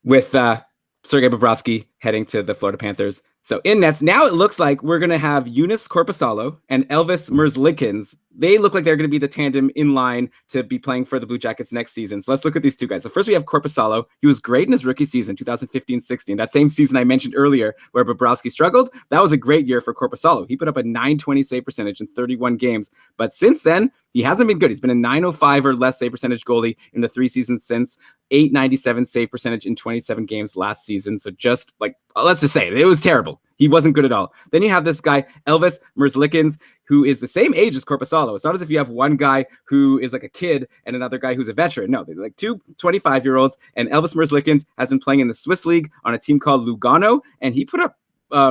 A: With Sergei Bobrovsky heading to the Florida Panthers. So in nets, now it looks like we're going to have Joonas Korpisalo and Elvis Merzlikins they look like they're going to be the tandem in line to be playing for the Blue Jackets next season. So let's look at these two guys. So first we have Korpisalo. He was great in his rookie season, 2015-16. That same season I mentioned earlier where Bobrovsky struggled, that was a great year for Korpisalo. He put up a .920 save percentage in 31 games. But since then, he hasn't been good. He's been a .905 or less save percentage goalie in the 3 seasons since. .897 save percentage in 27 games last season. So just like, let's just say it was terrible. He wasn't good at all. Then you have this guy, Elvis Merzlikins, who is the same age as Korpisalo. It's not as if you have one guy who is like a kid and another guy who's a veteran. No, they're like two 25-year-olds. And Elvis Merzlikins has been playing in the Swiss League on a team called Lugano, and he put up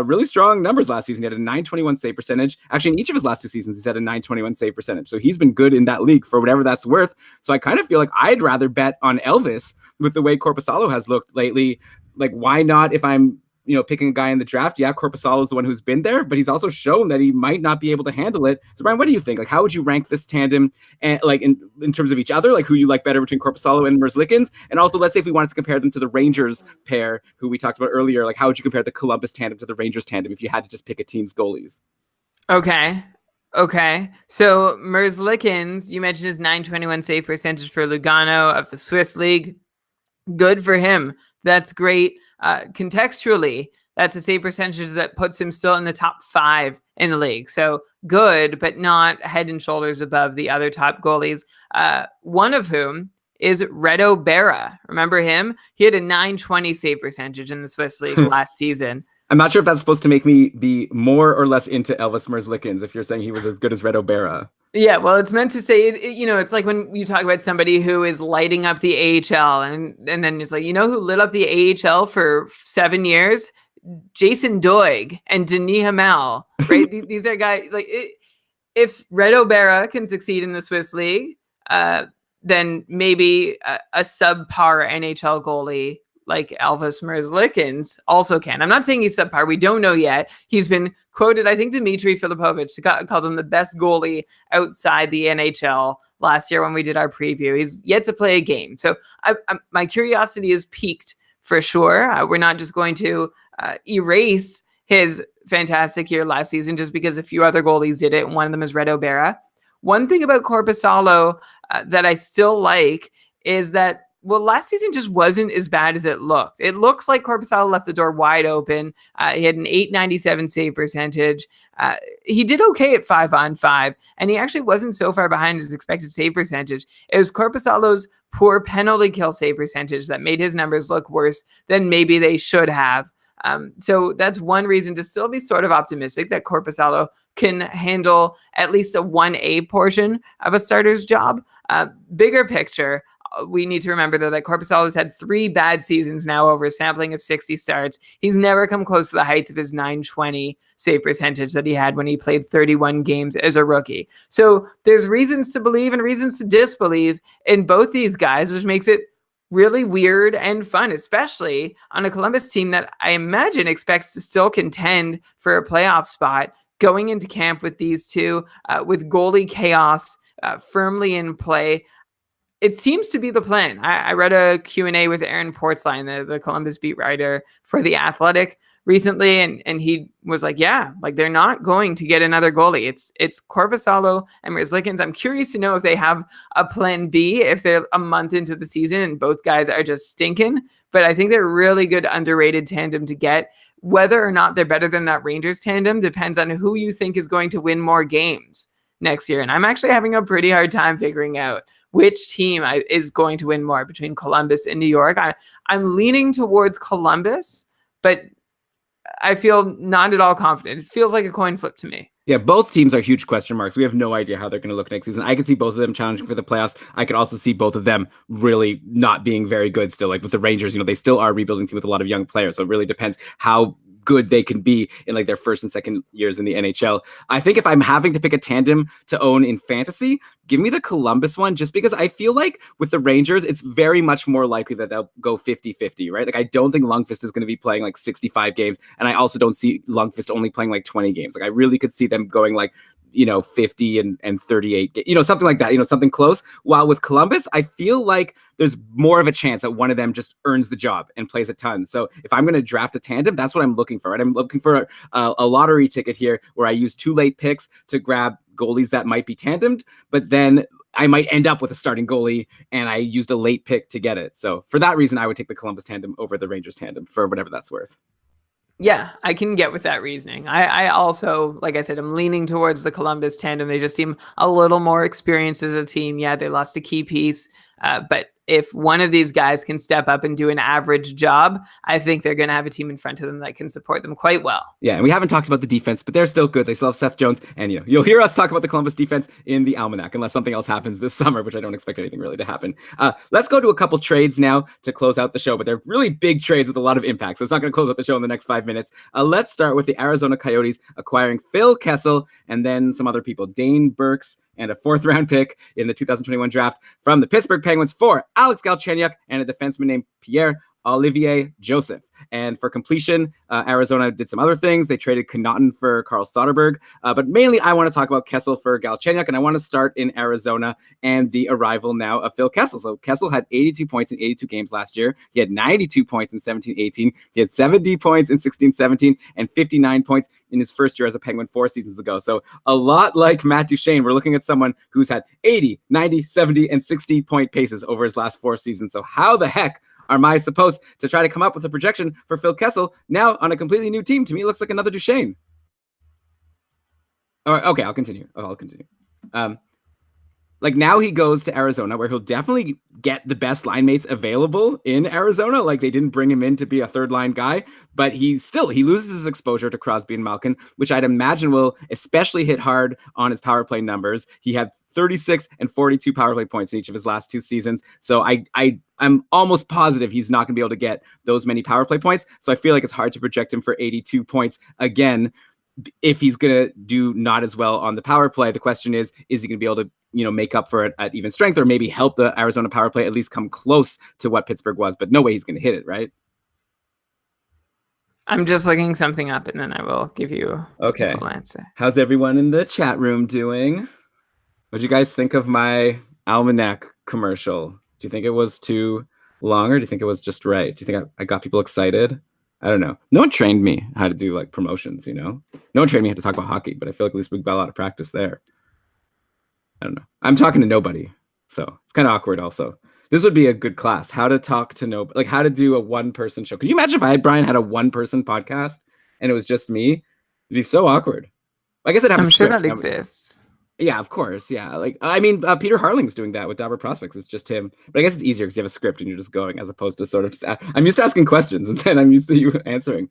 A: really strong numbers last season. He had a .921 save percentage. Actually, in each of his last 2 seasons, he's had a .921 save percentage. So he's been good in that league for whatever that's worth. So I kind of feel like I'd rather bet on Elvis with the way Korpisalo has looked lately. Like, why not if I'm picking a guy in the draft? Yeah, Korpisalo is the one who's been there, but he's also shown that he might not be able to handle it. So Brian, what do you think? Like, how would you rank this tandem, and like in terms of each other, like who you like better between Korpisalo and Merzlikins? And also, let's say if we wanted to compare them to the Rangers pair, who we talked about earlier, like how would you compare the Columbus tandem to the Rangers tandem if you had to just pick a team's goalies?
B: Okay. So Merzlikins, you mentioned his .921 save percentage for Lugano of the Swiss League. Good for him. That's great. Contextually, that's a save percentage that puts him still in the top 5 in the league. So good, but not head and shoulders above the other top goalies. One of whom is Reto Berra. Remember him? He had a .920 save percentage in the Swiss League last season.
A: I'm not sure if that's supposed to make me be more or less into Elvis Merzlikins if you're saying he was as good as Reto Berra.
B: Yeah, well, it's meant to say, it's like when you talk about somebody who is lighting up the AHL and then it's like, who lit up the AHL for 7 years? Jason Doig and Denis Hamel, right? These are guys, like, if Reto Berra can succeed in the Swiss League, then maybe a subpar NHL goalie like Elvis Merzlikins also can. I'm not saying he's subpar. We don't know yet. He's been quoted, I think Dmitry Filipovich called him the best goalie outside the NHL last year when we did our preview. He's yet to play a game. So my curiosity is piqued for sure. We're not just going to erase his fantastic year last season just because a few other goalies did it, and one of them is Reto Berra. One thing about Korpisalo that I still like is that, well, last season just wasn't as bad as it looked. It looks like Korpisalo left the door wide open. He had an .897 save percentage. He did okay at 5-on-5, and he actually wasn't so far behind his expected save percentage. It was Korpisalo's poor penalty kill save percentage that made his numbers look worse than maybe they should have. So that's one reason to still be sort of optimistic that Korpisalo can handle at least a 1A portion of a starter's job. Bigger picture, we need to remember, though, that Korpisalo has had 3 bad seasons now over a sampling of 60 starts. He's never come close to the heights of his .920 save percentage that he had when he played 31 games as a rookie. So there's reasons to believe and reasons to disbelieve in both these guys, which makes it really weird and fun, especially on a Columbus team that I imagine expects to still contend for a playoff spot going into camp with these two, with goalie chaos firmly in play. It seems to be the plan. I read a Q&A with Aaron Portzline, the Columbus beat writer for The Athletic recently, and he was like, yeah, like they're not going to get another goalie. It's Korpisalo and Merzlikins. I'm curious to know if they have a plan B, if they're a month into the season and both guys are just stinking. But I think they're a really good underrated tandem to get. Whether or not they're better than that Rangers tandem depends on who you think is going to win more games next year. And I'm actually having a pretty hard time figuring out which team is going to win more between Columbus and New York. I'm leaning towards Columbus, but I feel not at all confident. It feels like a coin flip to me.
A: Yeah, both teams are huge question marks. We have no idea how they're going to look next season. I can see both of them challenging for the playoffs. I could also see both of them really not being very good still. Like with the Rangers, they still are a rebuilding team with a lot of young players. So it really depends how good they can be in like their first and second years in the NHL. I think if I'm having to pick a tandem to own in fantasy, give me the Columbus one, just because I feel like with the Rangers, it's very much more likely that they'll go 50-50, right? Like I don't think Lundqvist is going to be playing like 65 games. And I also don't see Lundqvist only playing like 20 games. Like I really could see them going like 50 and 38, something like that, something close. While with Columbus, I feel like there's more of a chance that one of them just earns the job and plays a ton. So if I'm going to draft a tandem, that's what I'm looking for. Right? I'm looking for a lottery ticket here where I use 2 late picks to grab goalies that might be tandemed, but then I might end up with a starting goalie and I used a late pick to get it. So for that reason, I would take the Columbus tandem over the Rangers tandem for whatever that's worth.
B: Yeah, I can get with that reasoning. I also, like I said, I'm leaning towards the Columbus tandem. They just seem a little more experienced as a team. Yeah, they lost a key piece, but if one of these guys can step up and do an average job, I think they're going to have a team in front of them that can support them quite well.
A: Yeah, and we haven't talked about the defense, but they're still good. They still have Seth Jones, and you'll hear us talk about the Columbus defense in the Almanac, unless something else happens this summer, which I don't expect anything really to happen. Let's go to a couple trades now to close out the show, but they're really big trades with a lot of impact, so it's not going to close out the show in the next 5 minutes. Let's start with the Arizona Coyotes acquiring Phil Kessel and then some other people, Dane Burks, and a 4th-round pick in the 2021 draft from the Pittsburgh Penguins for Alex Galchenyuk and a defenseman named Pierre Olivier Joseph. And for completion, Arizona did some other things. They traded Connaughton for Carl Soderberg. But mainly, I want to talk about Kessel for Galchenyuk, and I want to start in Arizona and the arrival now of Phil Kessel. So Kessel had 82 points in 82 games last year. He had 92 points in 17-18. He had 70 points in 16-17 and 59 points in his first year as a Penguin 4 seasons ago. So a lot like Matt Duchene, we're looking at someone who's had 80, 90, 70, and 60 point paces over his last 4 seasons. So how the heck am I supposed to try to come up with a projection for Phil Kessel now on a completely new team? To me, it looks like another Duchene. All right, okay, I'll continue. Like now he goes to Arizona where he'll definitely get the best line mates available in Arizona. Like they didn't bring him in to be a 3rd-line guy, but he loses his exposure to Crosby and Malkin, which I'd imagine will especially hit hard on his power play numbers. He had 36 and 42 power play points in each of his last 2 seasons. So I'm almost positive he's not going to be able to get those many power play points. So I feel like it's hard to project him for 82 points again. If he's going to do not as well on the power play, the question is he going to be able to, make up for it at even strength or maybe help the Arizona power play at least come close to what Pittsburgh was, but no way he's going to hit it, right?
B: I'm just looking something up and then I will give you a full answer.
A: How's everyone in the chat room doing? What'd you guys think of my Almanac commercial? Do you think it was too long or do you think it was just right? Do you think I got people excited? I don't know. No one trained me how to do like promotions, No one trained me how to talk about hockey, but I feel like at least we got a lot of practice there. I don't know. I'm talking to nobody, so it's kind of awkward also. This would be a good class, how to talk to nobody, like how to do a 1-person show. Can you imagine if Brian had a 1-person podcast and it was just me? It'd be so awkward. I guess I'm
B: sure that exists.
A: Yeah, of course. Yeah. Like, I mean, Peter Harling's doing that with Dabber Prospects. It's just him. But I guess it's easier because you have a script and you're just going as opposed to sort of just, I'm used to asking questions and then I'm used to you answering.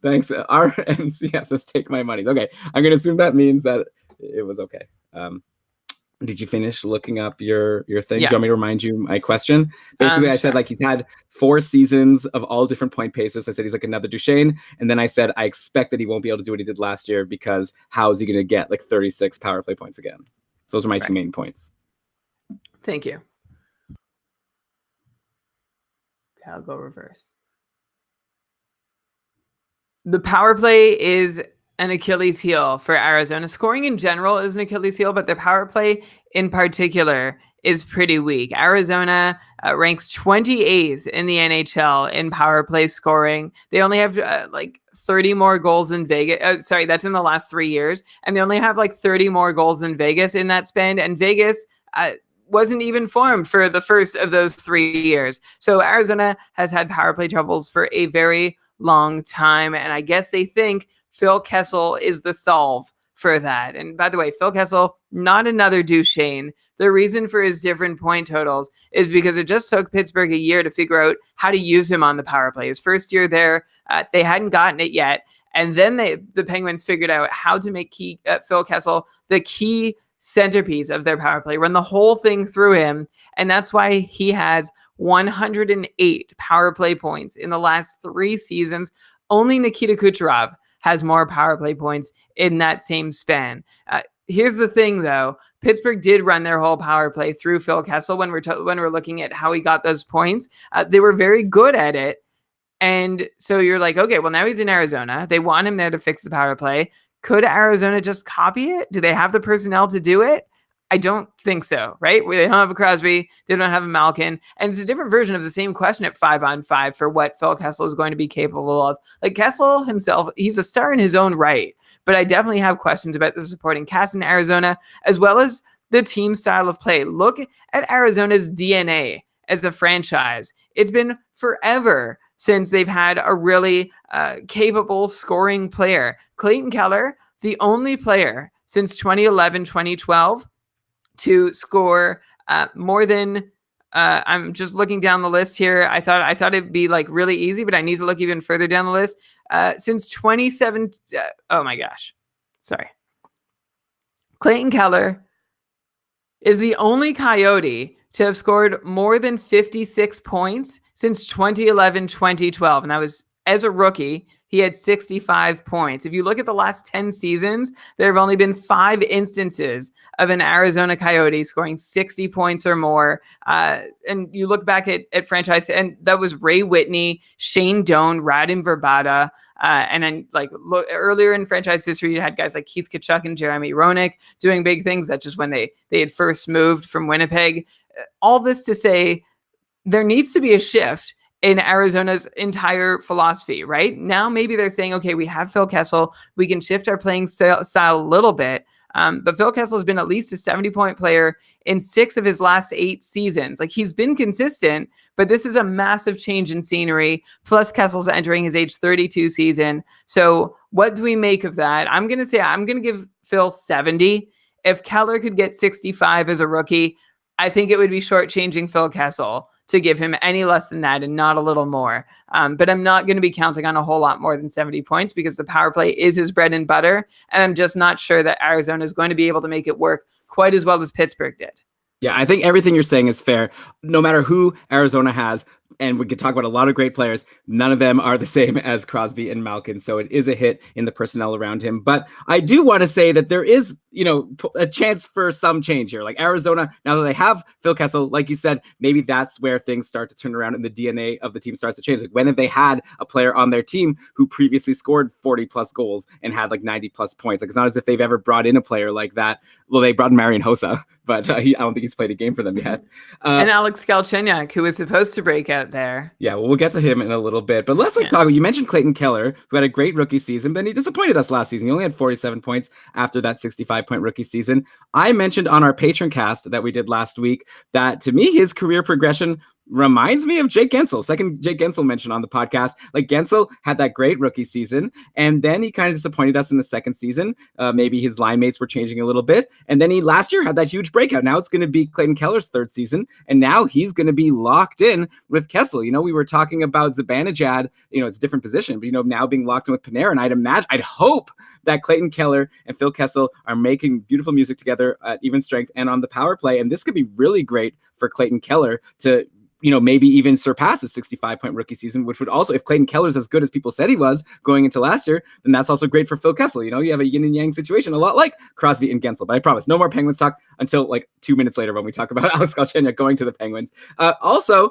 A: Thanks. RMCF says take my money. Okay. I'm going to assume that means that it was okay. Did you finish looking up your thing?
B: Yeah.
A: Do you want me to remind you my question? Basically, I said like he's had 4 seasons of all different point paces. So I said he's like another Duchene. And then I said I expect that he won't be able to do what he did last year because how is he going to get like 36 power play points again? So those are my 2 main points.
B: Thank you. I'll go reverse. The power play is an Achilles heel for Arizona. Scoring in general is an Achilles heel, but their power play in particular is pretty weak. Arizona ranks 28th in the NHL in power play scoring. They only have 30 more goals than Vegas. Sorry, that's in the last 3 years. And they only have 30 more goals than Vegas in that span. And Vegas wasn't even formed for the first of those 3 years. So Arizona has had power play troubles for a very long time. And I guess they think Phil Kessel is the solve for that. And by the way, Phil Kessel, not another Duchene. The reason for his different point totals is because it just took Pittsburgh a year to figure out how to use him on the power play. His first year there, they hadn't gotten it yet. And then the Penguins figured out how to make Phil Kessel the key centerpiece of their power play, run the whole thing through him. And that's why he has 108 power play points in the last 3 seasons. Only Nikita Kucherov has more power play points in that same span. Here's the thing, though. Pittsburgh did run their whole power play through Phil Kessel when we're looking at how he got those points. They were very good at it. And so you're like, okay, well, now he's in Arizona. They want him there to fix the power play. Could Arizona just copy it? Do they have the personnel to do it? I don't think so, right? They don't have a Crosby. They don't have a Malkin. And it's a different version of the same question at 5-on-5 for what Phil Kessel is going to be capable of. Like Kessel himself, he's a star in his own right, but I definitely have questions about the supporting cast in Arizona, as well as the team style of play. Look at Arizona's DNA as a franchise. It's been forever since they've had a really capable scoring player. Clayton Keller, the only player since 2011, 2012 to score more than I'm just looking down the list here. I thought it'd be like really easy, but I need to look even further down the list. Since 27, oh my gosh, sorry. Clayton Keller is the only Coyote to have scored more than 56 points since 2011, 2012. And that was as a rookie. He had 65 points. If you look at the last 10 seasons, there have only been 5 instances of an Arizona Coyote scoring 60 points or more. And you look back at franchise, and that was Ray Whitney, Shane Doan, Radim Verbata. And then look earlier in franchise history, you had guys like Keith Tkachuk and Jeremy Roenick doing big things. That's just when they had first moved from Winnipeg. All this to say, there needs to be a shift in Arizona's entire philosophy, right? Now, maybe they're saying, okay, we have Phil Kessel. We can shift our playing style a little bit. But Phil Kessel has been at least a 70-point player in 6 of his last 8 seasons. Like, he's been consistent, but this is a massive change in scenery. Plus, Kessel's entering his age 32 season. So what do we make of that? I'm going to give Phil 70. If Keller could get 65 as a rookie, I think it would be shortchanging Phil Kessel to give him any less than that and not a little more. But I'm not going to be counting on a whole lot more than 70 points because the power play is his bread and butter. And I'm just not sure that Arizona is going to be able to make it work quite as well as Pittsburgh did.
A: Yeah, I think everything you're saying is fair. No matter who Arizona has, and we could talk about a lot of great players, none of them are the same as Crosby and Malkin. So it is a hit in the personnel around him. But I do want to say that there is, a chance for some change here. Like Arizona, now that they have Phil Kessel, like you said, maybe that's where things start to turn around and the DNA of the team starts to change. Like, when have they had a player on their team who previously scored 40 plus goals and had like 90 plus points? Like, it's not as if they've ever brought in a player like that. Well, they brought in Marian Hossa, but I don't think he's played a game for them yet.
B: And Alex Galchenyuk, who was supposed to break out there.
A: Yeah, well, we'll get to him in a little bit. But let's talk. You mentioned Clayton Keller, who had a great rookie season, but then he disappointed us last season. He only had 47 points after that 65-point rookie season. I mentioned on our Patreon cast that we did last week that, to me, his career progression reminds me of Jake Gensel. Second Jake Gensel mentioned on the podcast. Like, Gensel had that great rookie season, and then he kind of disappointed us in the second season. Maybe his line mates were changing a little bit, and then he last year had that huge breakout. Now it's going to be Clayton Keller's third season, and now he's going to be locked in with Kessel. We were talking about Zibanejad. It's a different position, but now being locked in with Panarin, I'd hope that Clayton Keller and Phil Kessel are making beautiful music together at even strength and on the power play, and this could be really great for Clayton Keller to maybe even surpass his 65-point rookie season, which would also, if Clayton Keller's as good as people said he was going into last year, then that's also great for Phil Kessel. You have a yin and yang situation, a lot like Crosby and Gensel. But I promise, no more Penguins talk until like 2 minutes later when we talk about Alex Galchenyuk going to the Penguins. Also,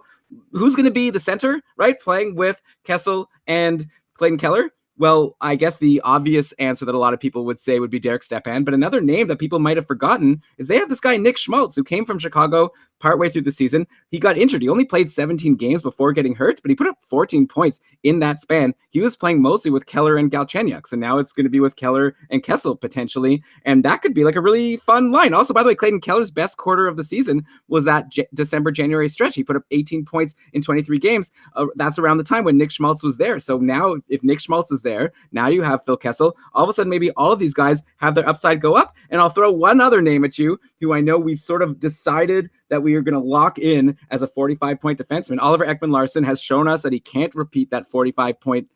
A: who's going to be the center, right? Playing with Kessel and Clayton Keller? Well, I guess the obvious answer that a lot of people would say would be Derek Stepan, but another name that people might have forgotten is they have this guy, Nick Schmaltz, who came from Chicago partway through the season. He got injured. He only played 17 games before getting hurt, but he put up 14 points in that span. He was playing mostly with Keller and Galchenyuk, so now it's going to be with Keller and Kessel potentially, and that could be like a really fun line. Also, by the way, Clayton Keller's best quarter of the season was that December-January stretch. He put up 18 points in 23 games. That's around the time when Nick Schmaltz was there. So now, if Nick Schmaltz is there, now you have Phil Kessel. All of a sudden, maybe all of these guys have their upside go up. And I'll throw one other name at you, who I know we've sort of decided that we are going to lock in as a 45-point defenseman. Oliver Ekman-Larsson has shown us that he can't repeat that 55-point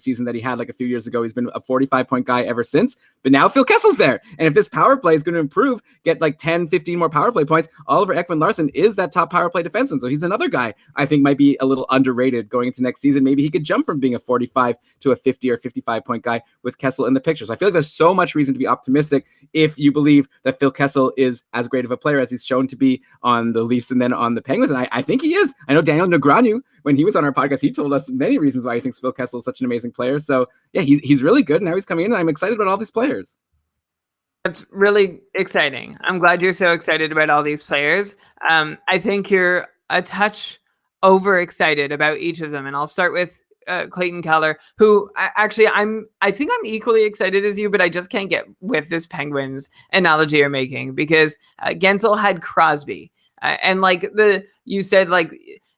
A: season that he had like a few years ago. He's been a 45-point guy ever since. But now Phil Kessel's there. And if this power play is going to improve, get like 10, 15 more power play points, Oliver Ekman-Larsson is that top power play defenseman. So he's another guy I think might be a little underrated going into next season. Maybe he could jump from being a 45 to a 50 or 55-point guy with Kessel in the picture. So I feel like there's so much reason to be optimistic if you believe that Phil Kessel is as great of a player as he's shown to be on the Leafs and then on the Penguins. And I think he is. I know Daniel Negreanu, when he was on our podcast, he told us many reasons why he thinks Phil Kessel is such an amazing player. So yeah, he's really good. Now he's coming in, and I'm excited about all these players.
B: That's really exciting. I'm glad you're so excited about all these players. I think you're a touch overexcited about each of them. And I'll start with Clayton Keller, who I think I'm equally excited as you, but I just can't get with this Penguins analogy you're making, because Gensel had Crosby, and like you said, like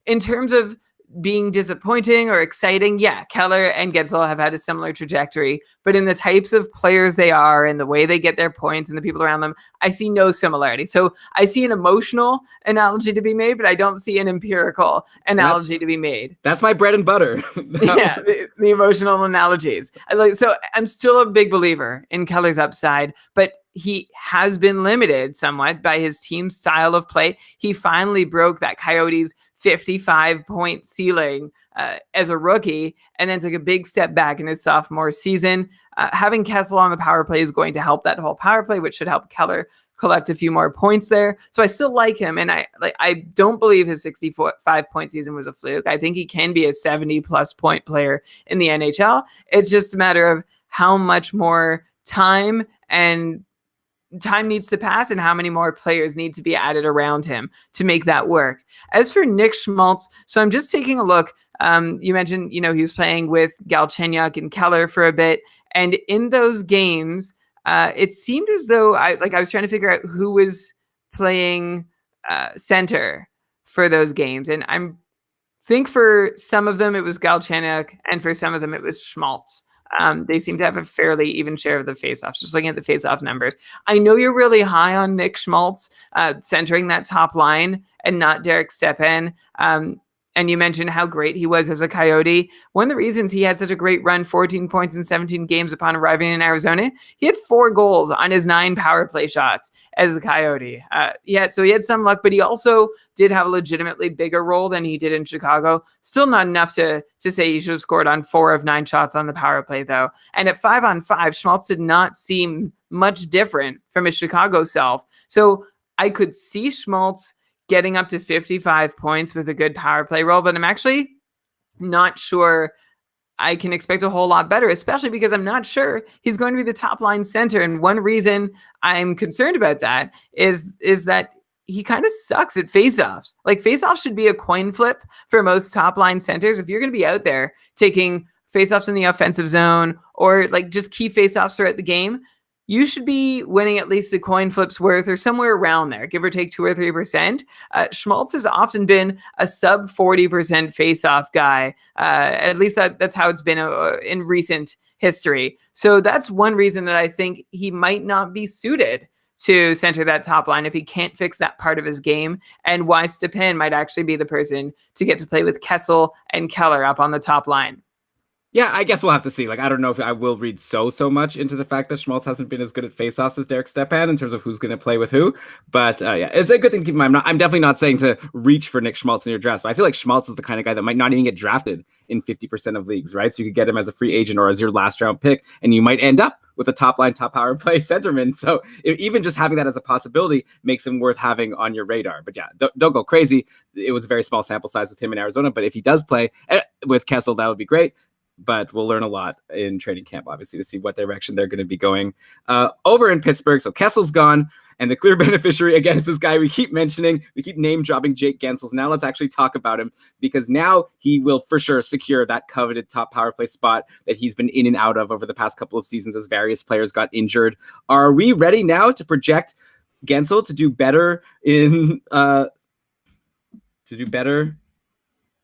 B: in terms of being disappointing or exciting, yeah, Keller and Gensel have had a similar trajectory, but in the types of players they are and the way they get their points and the people around them, I see no similarity. So I see an emotional analogy to be made, but I don't see an empirical analogy to be made.
A: That's my bread and butter.
B: Yeah, the emotional analogies. So I'm still a big believer in Keller's upside, but he has been limited somewhat by his team's style of play. He finally broke that Coyotes 55-point ceiling as a rookie, and then took a big step back in his sophomore season. Having Kessel on the power play is going to help that whole power play, which should help Keller collect a few more points there. So I still like him, and I don't believe his 65-point season was a fluke. I think he can be a 70-plus point player in the NHL. It's just a matter of how much more time needs to pass and how many more players need to be added around him to make that work. As for Nick Schmaltz, so I'm just taking a look. You mentioned, he was playing with Galchenyuk and Keller for a bit. And in those games, it seemed as though I was trying to figure out who was playing center for those games. And I think for some of them it was Galchenyuk, and for some of them it was Schmaltz. They seem to have a fairly even share of the faceoffs. Just looking at the faceoff numbers, I know you're really high on Nick Schmaltz centering that top line and not Derek Stepan. And you mentioned how great he was as a Coyote. One of the reasons he had such a great run, 14 points in 17 games upon arriving in Arizona, he had 4 goals on his 9 power play shots as a Coyote. So he had some luck, but he also did have a legitimately bigger role than he did in Chicago. Still not enough to say he should have scored on 4 of 9 shots on the power play, though. And at 5-on-5, Schmaltz did not seem much different from his Chicago self. So I could see Schmaltz getting up to 55 points with a good power play role, but I'm actually not sure I can expect a whole lot better, especially because I'm not sure he's going to be the top line center. And one reason I'm concerned about that is that he kind of sucks at faceoffs. Like, faceoffs should be a coin flip for most top line centers. If you're going to be out there taking faceoffs in the offensive zone, or like just key faceoffs throughout the game, you should be winning at least a coin flip's worth, or somewhere around there, give or take 2 or 3%. Schmaltz has often been a sub 40% faceoff guy. At least that's how it's been in recent history. So that's one reason that I think he might not be suited to center that top line if he can't fix that part of his game, and why Stepan might actually be the person to get to play with Kessel and Keller up on the top line.
A: Yeah, I guess we'll have to see. Like, I don't know if I will read so much into the fact that Schmaltz hasn't been as good at faceoffs as Derek Stepan in terms of who's going to play with who. But yeah, it's a good thing to keep in mind. I'm definitely not saying to reach for Nick Schmaltz in your draft, but I feel like Schmaltz is the kind of guy that might not even get drafted in 50% of leagues, right? So you could get him as a free agent or as your last round pick, and you might end up with a top line, top power play centerman. So even just having that as a possibility makes him worth having on your radar. But yeah, don't go crazy. It was a very small sample size with him in Arizona, but if he does play with Kessel, that would be great. But we'll learn a lot in training camp, obviously, to see what direction they're going to be going over in Pittsburgh. So Kessel's gone, and the clear beneficiary, again, is this guy we keep mentioning. We keep name-dropping Jake Gensel. Now let's actually talk about him, because now he will for sure secure that coveted top power play spot that he's been in and out of over the past couple of seasons as various players got injured. Are we ready now to project Gensel to do better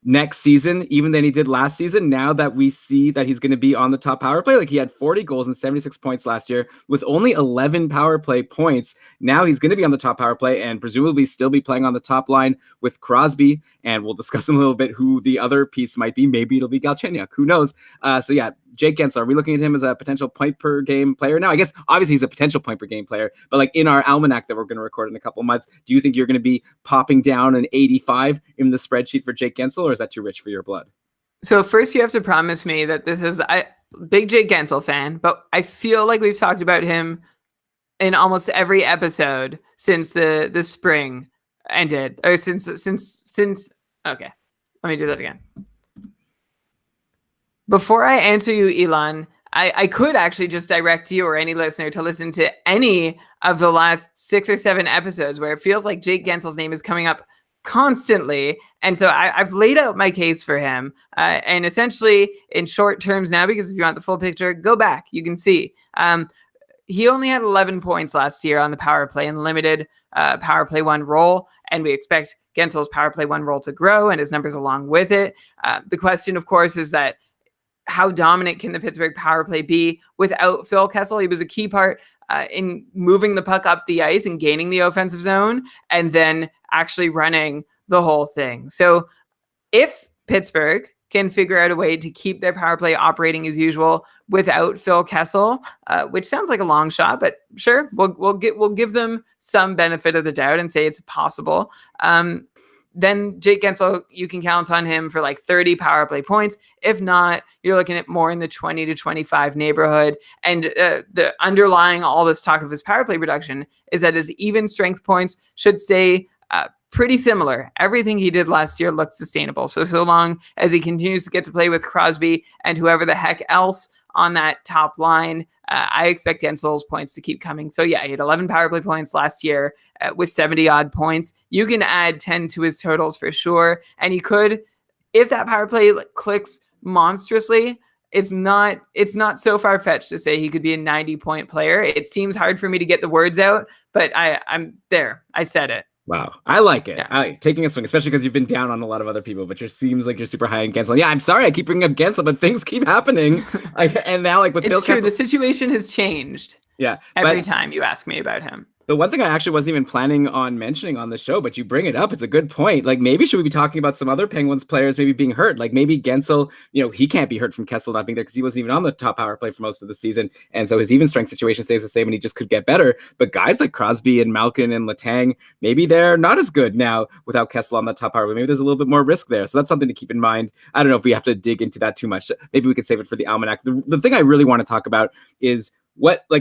A: next season, even than he did last season, now that we see that he's going to be on the top power play? Like, he had 40 goals and 76 points last year with only 11 power play points. Now he's going to be on the top power play and presumably still be playing on the top line with Crosby. And we'll discuss in a little bit who the other piece might be. Maybe it'll be Galchenyuk. Who knows? So yeah, Jake Gensel, are we looking at him as a potential point per game player now? I guess obviously he's a potential point per game player, but like in our almanac that we're going to record in a couple of months, do you think you're going to be popping down an 85 in the spreadsheet for Jake Gensel, or is that too rich for your blood?
B: So first you have to promise me that this is big Jake Gensel fan, but I feel like we've talked about him in almost every episode since the spring ended, or since okay, let me do that again. Before I answer you, Elon, I could actually just direct you or any listener to listen to any of the last 6 or 7 episodes where it feels like Jake Gensel's name is coming up constantly. And so I've laid out my case for him. And essentially, in short terms now, because if you want the full picture, go back. You can see. He only had 11 points last year on the power play and limited power play one role. And we expect Gensel's power play one role to grow and his numbers along with it. The question, of course, is that how dominant can the Pittsburgh power play be without Phil Kessel? He was a key part in moving the puck up the ice and gaining the offensive zone and then actually running the whole thing. So if Pittsburgh can figure out a way to keep their power play operating as usual without Phil Kessel, which sounds like a long shot, but sure, we'll give them some benefit of the doubt and say it's possible. Then Jake Guentzel, you can count on him for like 30 power play points. If not, you're looking at more in the 20 to 25 neighborhood. And the underlying all this talk of his power play production is that his even strength points should stay pretty similar. Everything he did last year looked sustainable. So long as he continues to get to play with Crosby and whoever the heck else on that top line, I expect Gensel's points to keep coming. So yeah, he had 11 power play points last year with 70 odd points. You can add 10 to his totals for sure. And he could, if that power play clicks monstrously, it's not so far-fetched to say he could be a 90-point player. It seems hard for me to get the words out, but I'm there. I said it.
A: Wow. I like it.
B: Yeah.
A: I like taking a swing, especially because you've been down on a lot of other people, but it seems like you're super high in Gensel. And yeah, I'm sorry I keep bringing up Gensel, but things keep happening. And now like with
B: it's
A: Phil
B: true.
A: Kessel,
B: The situation has changed.
A: Yeah.
B: Every time you ask me about him.
A: The one thing I actually wasn't even planning on mentioning on the show, but you bring it up. It's a good point. Like maybe should we be talking about some other Penguins players maybe being hurt? Like maybe Gensel, he can't be hurt from Kessel not being there because he wasn't even on the top power play for most of the season. And so his even strength situation stays the same and he just could get better. But guys like Crosby and Malkin and Letang, maybe they're not as good now without Kessel on the top power play. Maybe there's a little bit more risk there. So that's something to keep in mind. I don't know if we have to dig into that too much. Maybe we could save it for the almanac. The thing I really want to talk about is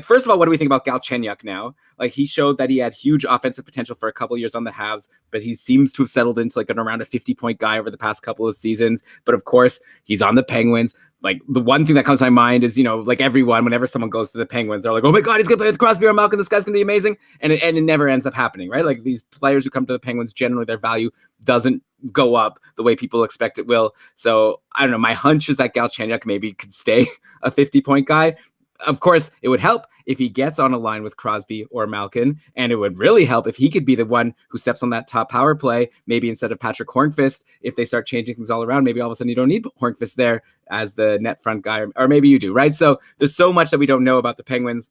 A: first of all, what do we think about Galchenyuk now? Like he showed that he had huge offensive potential for a couple of years on the Habs, but he seems to have settled into like around a 50-point guy over the past couple of seasons. But of course, he's on the Penguins. Like the one thing that comes to my mind is, like everyone, whenever someone goes to the Penguins, they're like, oh my God, he's going to play with Crosby or Malkin. This guy's going to be amazing. And it never ends up happening, right? Like these players who come to the Penguins, generally their value doesn't go up the way people expect it will. So I don't know. My hunch is that Galchenyuk maybe could stay a 50-point guy. Of course, it would help if he gets on a line with Crosby or Malkin, and it would really help if he could be the one who steps on that top power play, maybe instead of Patrick Hornqvist. If they start changing things all around, maybe all of a sudden you don't need Hornqvist there as the net front guy, or maybe you do, right? So there's so much that we don't know about the Penguins.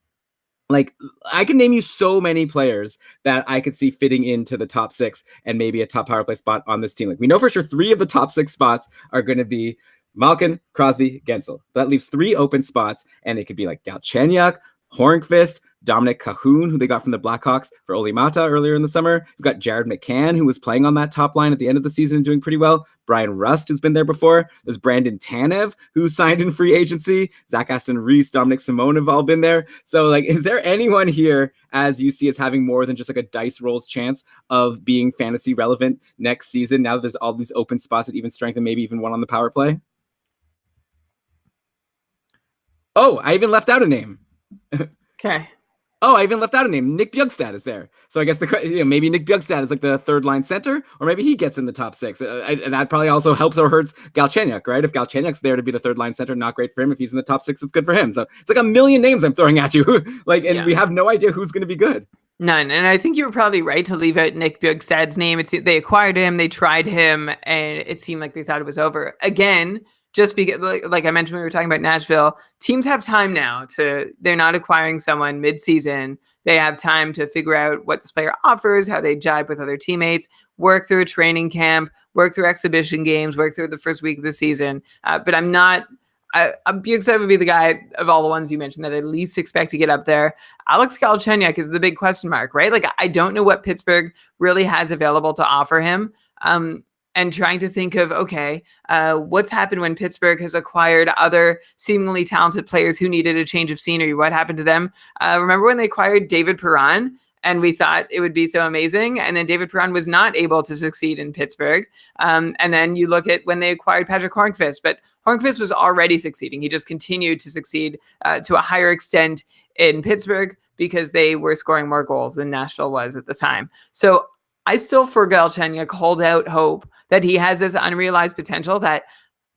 A: Like I can name you so many players that I could see fitting into the top 6 and maybe a top power play spot on this team. Like we know for sure 3 of the top 6 spots are going to be Malkin, Crosby, Gensel. That leaves 3 open spots, and it could be like Galchenyuk, Hornqvist, Dominic Cahoon, who they got from the Blackhawks for Ole Mata earlier in the summer. We've got Jared McCann, who was playing on that top line at the end of the season and doing pretty well. Brian Rust, who's been there before. There's Brandon Tanev, who signed in free agency. Zach Aston Reese, Dominic Simone have all been there. So, like, is there anyone here as you see as having more than just like a dice rolls chance of being fantasy relevant next season now that there's all these open spots at even strength and maybe even one on the power play? Oh, I even left out a name.
B: Okay.
A: Oh, I even left out a name. Nick Bjugstad is there. So I guess maybe Nick Bjugstad is like the third line center, or maybe he gets in the top 6. And that probably also helps or hurts Galchenyuk, right? If Galchenyuk's there to be the third line center, not great for him. If he's in the top 6, it's good for him. So it's like a million names I'm throwing at you. We have no idea who's going to be good.
B: None. And I think you were probably right to leave out Nick Bjugstad's name. They acquired him, they tried him, and it seemed like they thought it was over. Again, just because, like I mentioned when we were talking about Nashville, teams have time now they're not acquiring someone mid-season. They have time to figure out what this player offers, how they jibe with other teammates, work through a training camp, work through exhibition games, work through the first week of the season. But Bjugstad would be the guy of all the ones you mentioned that I least expect to get up there. Alex Galchenyuk is the big question mark, right? Like, I don't know what Pittsburgh really has available to offer him. And trying to think of, what's happened when Pittsburgh has acquired other seemingly talented players who needed a change of scenery? What happened to them? Remember when they acquired David Perron? And we thought it would be so amazing. And then David Perron was not able to succeed in Pittsburgh. And then you look at when they acquired Patrick Hornqvist. But Hornqvist was already succeeding. He just continued to succeed to a higher extent in Pittsburgh because they were scoring more goals than Nashville was at the time. So I still, for Galchenyuk, hold out hope that he has this unrealized potential that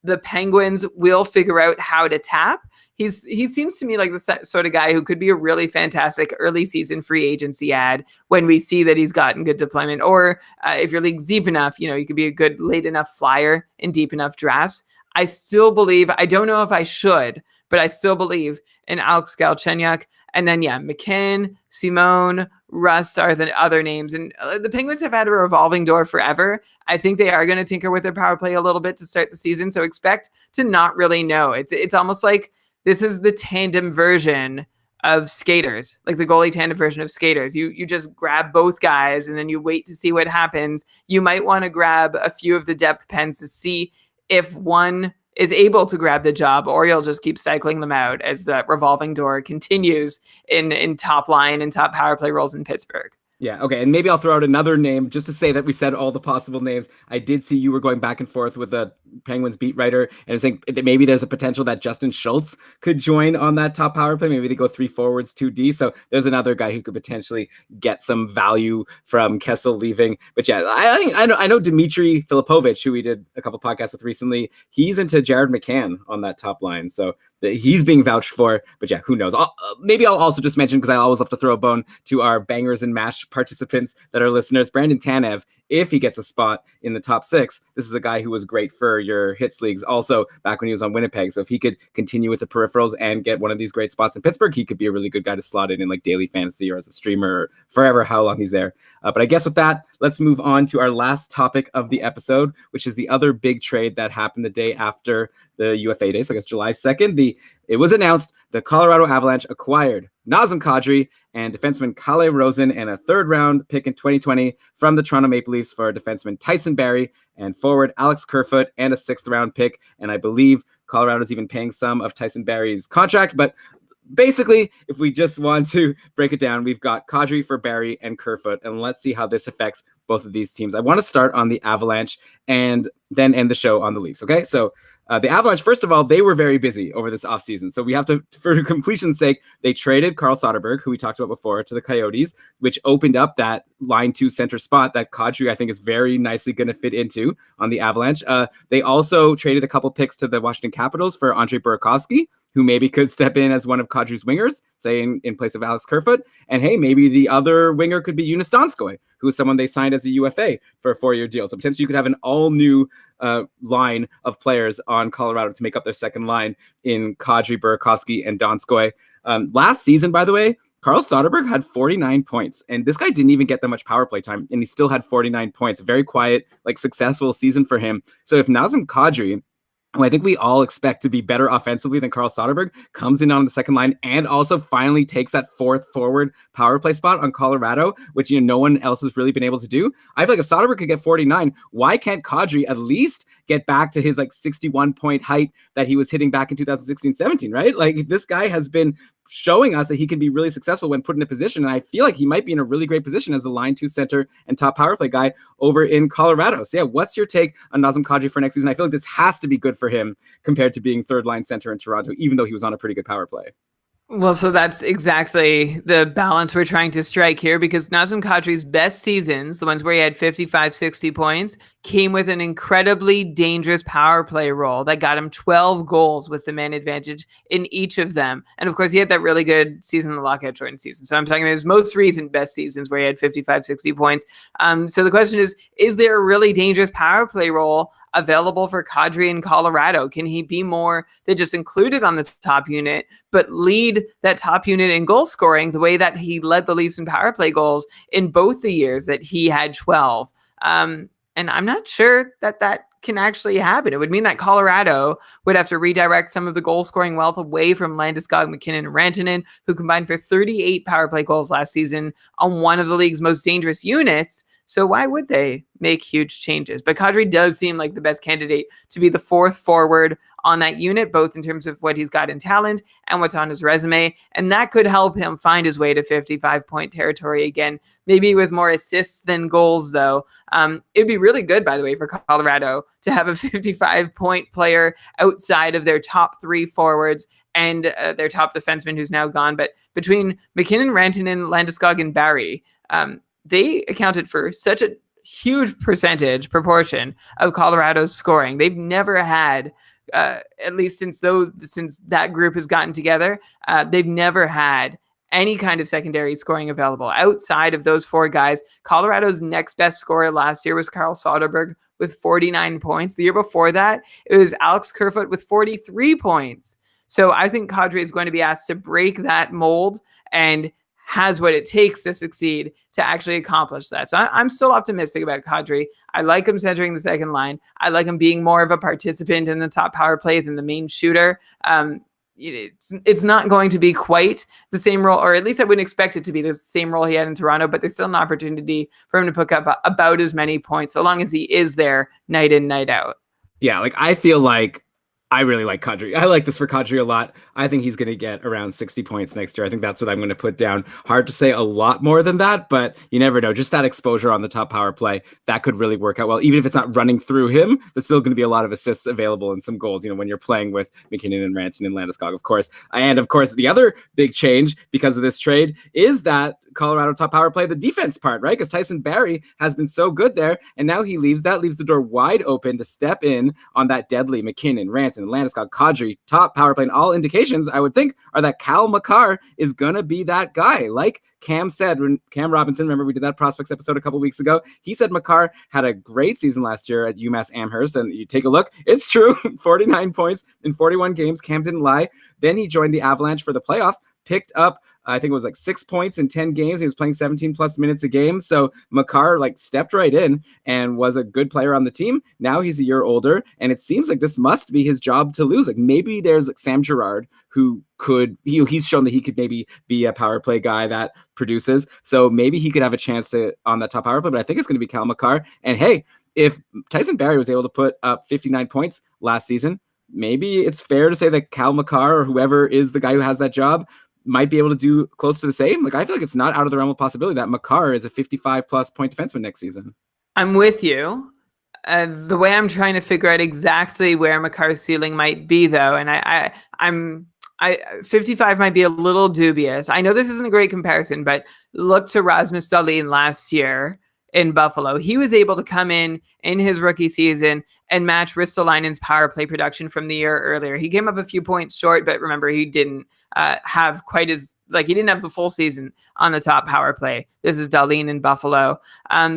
B: the Penguins will figure out how to tap. He seems to me like the sort of guy who could be a really fantastic early season free agency ad when we see that he's gotten good deployment. Or if your league's deep enough, you could be a good late enough flyer in deep enough drafts. I still believe, I don't know if I should, but I still believe in Alex Galchenyuk. And then, McKinnon, Simone, Rust are the other names. And the Penguins have had a revolving door forever. I think they are going to tinker with their power play a little bit to start the season. So expect to not really know. It's almost like this is the tandem version of skaters, like the goalie tandem version of skaters. You just grab both guys and then you wait to see what happens. You might want to grab a few of the depth pens to see if one is able to grab the job, or you'll just keep cycling them out as the revolving door continues in top line and top power play roles in Pittsburgh.
A: Yeah, okay, and maybe I'll throw out another name just to say that we said all the possible names. I did see you were going back and forth with a Penguins beat writer and saying that maybe there's a potential that Justin Schultz could join on that top power play. Maybe they go 3 forwards, 2D. So there's another guy who could potentially get some value from Kessel leaving. But yeah, I know Dmitry Filipovich, who we did a couple podcasts with recently. He's into Jared McCann on that top line. So he's being vouched for, but yeah, who knows? Maybe I'll also just mention, because I always love to throw a bone to our bangers and mash participants that are listeners. Brandon Tanev, if he gets a spot in the top 6, this is a guy who was great for your hits leagues also back when he was on Winnipeg. So if he could continue with the peripherals and get one of these great spots in Pittsburgh, he could be a really good guy to slot in like daily fantasy or as a streamer or forever, how long he's there. But I guess with that, let's move on to our last topic of the episode, which is the other big trade that happened the day after the UFA day. So I guess July 2nd, it was announced the Colorado Avalanche acquired Nazem Kadri and defenseman Kalle Rosen and a 3rd-round pick in 2020 from the Toronto Maple Leafs for defenseman Tyson Barrie and forward Alex Kerfoot and a 6th-round pick. And I believe Colorado's even paying some of Tyson Barrie's contract. But basically, if we just want to break it down, we've got Kadri for Barrie and Kerfoot, and let's see how this affects both of these teams. I want to start on the Avalanche and then end the show on the Leafs, okay? So the Avalanche, first of all, they were very busy over this offseason. So we have to, for completion's sake, they traded Carl Soderberg, who we talked about before, to the Coyotes, which opened up that line 2 center spot that Kadri, I think, is very nicely going to fit into on the Avalanche. They also traded a couple picks to the Washington Capitals for Andrei Burakovsky, who maybe could step in as one of Kadri's wingers, say in place of Alex Kerfoot. And hey, maybe the other winger could be Jonas Donskoy, who is someone they signed as a UFA for a 4-year deal. So potentially you could have an all-new line of players on Colorado to make up their second line in Kadri, Burakovsky, and Donskoy. Last season, by the way, Carl Soderberg had 49 points, and this guy didn't even get that much power play time, and he still had 49 points. A very quiet, successful season for him. So if Nazem Kadri, who I think we all expect to be better offensively than Carl Soderberg, comes in on the second line and also finally takes that 4th forward power play spot on Colorado, which no one else has really been able to do. I feel like if Soderberg could get 49, why can't Kadri at least get back to his 61 point height that he was hitting back in 2016-17, right? This guy has been showing us that he can be really successful when put in a position, and I feel like he might be in a really great position as the line 2 center and top power play guy over in Colorado. So yeah, what's your take on Nazem Kadri for next season? I feel like this has to be good for him compared to being 3rd line center in Toronto, even though he was on a pretty good power play.
B: Well, so that's exactly the balance we're trying to strike here, because Nazem Kadri's best seasons, the ones where he had 55, 60 points, came with an incredibly dangerous power play role that got him 12 goals with the man advantage in each of them. And of course, he had that really good season, the lockout shortened season. So I'm talking about his most recent best seasons where he had 55, 60 points. So the question is there a really dangerous power play role available for Kadri in Colorado? Can he be more than just included on the top unit, but lead that top unit in goal scoring the way that he led the Leafs in power play goals in both the years that he had 12? And I'm not sure that can actually happen. It would mean that Colorado would have to redirect some of the goal scoring wealth away from Landeskog, McKinnon, and Rantanen, who combined for 38 power play goals last season on one of the league's most dangerous units. So why would they make huge changes? But Kadri does seem like the best candidate to be the 4th forward on that unit, both in terms of what he's got in talent and what's on his resume. And that could help him find his way to 55-point territory again, maybe with more assists than goals, though. It'd be really good, by the way, for Colorado to have a 55-point player outside of their top 3 forwards and their top defenseman who's now gone. But between McKinnon, Rantanen, Landeskog, and Barrie, they accounted for such a huge proportion of Colorado's scoring. They've never had, at least since that group has gotten together, they've never had any kind of secondary scoring available outside of those four guys. Colorado's next best scorer last year was Carl Soderberg with 49 points. The year before that, it was Alex Kerfoot with 43 points. So I think Kadri is going to be asked to break that mold and has what it takes to succeed to actually accomplish that. So I'm still optimistic about Kadri. I like him centering the second line. I like him being more of a participant in the top power play than the main shooter. It's not going to be quite the same role, or at least I wouldn't expect it to be the same role he had in Toronto, but there's still an opportunity for him to pick up about as many points so long as he is there night in, night out.
A: Yeah, like I feel like I really like Kadri. I like this for Kadri a lot. I think he's going to get around 60 points next year. I think that's what I'm going to put down. Hard to say a lot more than that, but you never know. Just that exposure on the top power play, that could really work out well. Even if it's not running through him, there's still going to be a lot of assists available and some goals, when you're playing with McKinnon and Rantanen and Landeskog, of course. And of course, the other big change because of this trade is that Colorado top power play, the defense part, right? Because Tyson Barrie has been so good there, and now he leaves the door wide open to step in on that deadly McKinnon, Rantanen, Landeskog, Kadri top power play. And all indications, I would think, are that Cal Makar is gonna be that guy. Like Cam said, when Cam Robinson, remember we did that prospects episode a couple weeks ago, he said Makar had a great season last year at UMass Amherst, and you take a look, it's true. 49 points in 41 games. Cam didn't lie. Then he joined the Avalanche for the playoffs, picked up, I think it was like 6 points in 10 games. He was playing 17 plus minutes a game. So Makar stepped right in and was a good player on the team. Now he's a year older, and it seems like this must be his job to lose. Like maybe there's Sam Girard who he's shown that he could maybe be a power play guy that produces. So maybe he could have a chance to on that top power play, but I think it's going to be Cal Makar. And hey, if Tyson Barrie was able to put up 59 points last season, maybe it's fair to say that Cal Makar or whoever is the guy who has that job might be able to do close to the same. Like I feel like it's not out of the realm of possibility that Makar is a 55 plus point defenseman next season.
B: I'm with you. The way I'm trying to figure out exactly where Makar's ceiling might be, though, and I'm 55 might be a little dubious. I know this isn't a great comparison, but look to Rasmus Dahlin last year in Buffalo. He was able to come in his rookie season and match Ristolainen's power play production from the year earlier. He came up a few points short, but remember, he didn't have he didn't have the full season on the top power play. This is Dahlin in Buffalo.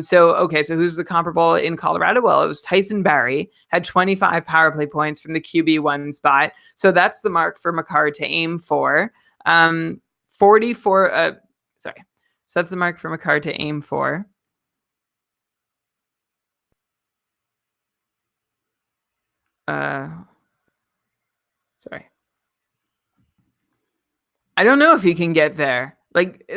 B: So who's the comparable in Colorado? Well, it was Tyson Barrie, had 25 power play points from the QB1 spot. So that's the mark for Makar to aim for. 44, so that's the mark for Makar to aim for. Sorry. I don't know if he can get there.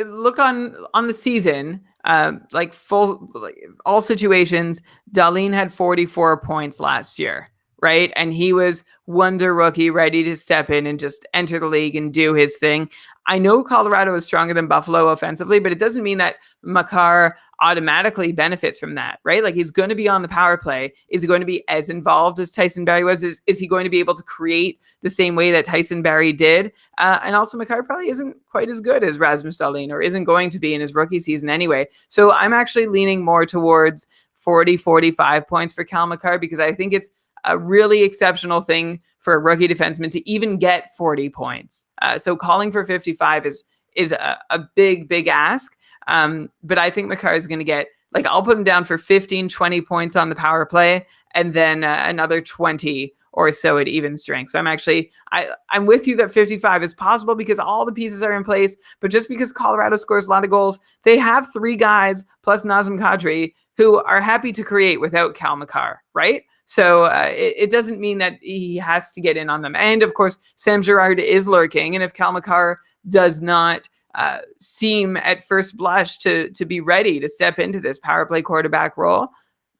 B: Look on the season, all situations, Dahlin had 44 points last year, right? And he was wonder rookie, ready to step in and just enter the league and do his thing. I know Colorado is stronger than Buffalo offensively, but it doesn't mean that Makar automatically benefits from that, right? Like he's going to be on the power play. Is he going to be as involved as Tyson Barrie was? Is he going to be able to create the same way that Tyson Barrie did? And also Makar probably isn't quite as good as Rasmus Dahlin, or isn't going to be in his rookie season anyway. So I'm actually leaning more towards 40, 45 points for Cal Makar, because I think it's a really exceptional thing for a rookie defenseman to even get 40 points. So calling for 55 is a big ask. But I think Makar is going to get, I'll put him down for 15, 20 points on the power play, and then another 20 or so at even strength. So I'm with you that 55 is possible because all the pieces are in place, but just because Colorado scores a lot of goals, they have three guys plus Nazem Kadri who are happy to create without Cal Makar, right? So it doesn't mean that he has to get in on them. And of course, Sam Girard is lurking. And if Cal Makar does not seem at first blush to be ready to step into this power play quarterback role,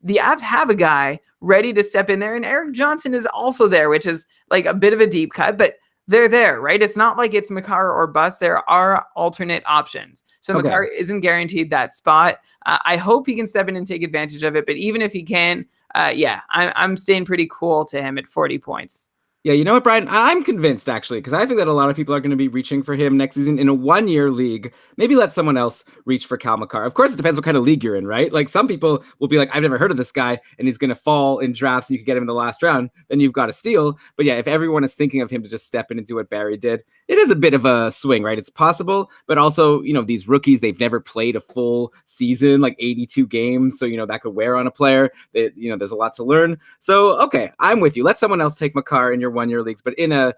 B: the Avs have a guy ready to step in there. And Eric Johnson is also there, which is a bit of a deep cut, but they're there, right? It's not like it's Makar or bust. There are alternate options. So Makar isn't guaranteed that spot. I hope he can step in and take advantage of it. But even if he can, I'm staying pretty cool to him at 40 points.
A: Yeah, you know what, Brian? I'm convinced actually, because I think that a lot of people are going to be reaching for him next season in a 1 year league. Maybe let someone else reach for Cal McCarr. Of course, it depends what kind of league you're in, right? Like some people will be like, I've never heard of this guy, and he's going to fall in drafts, and you could get him in the last round. Then you've got a steal. But yeah, if everyone is thinking of him to just step in and do what Barry did, it is a bit of a swing, right? It's possible, but also, these rookies, they've never played a full season, like 82 games. So, that could wear on a player. There's a lot to learn. So, okay, I'm with you. Let someone else take McCarr in your 1 year leagues, but in a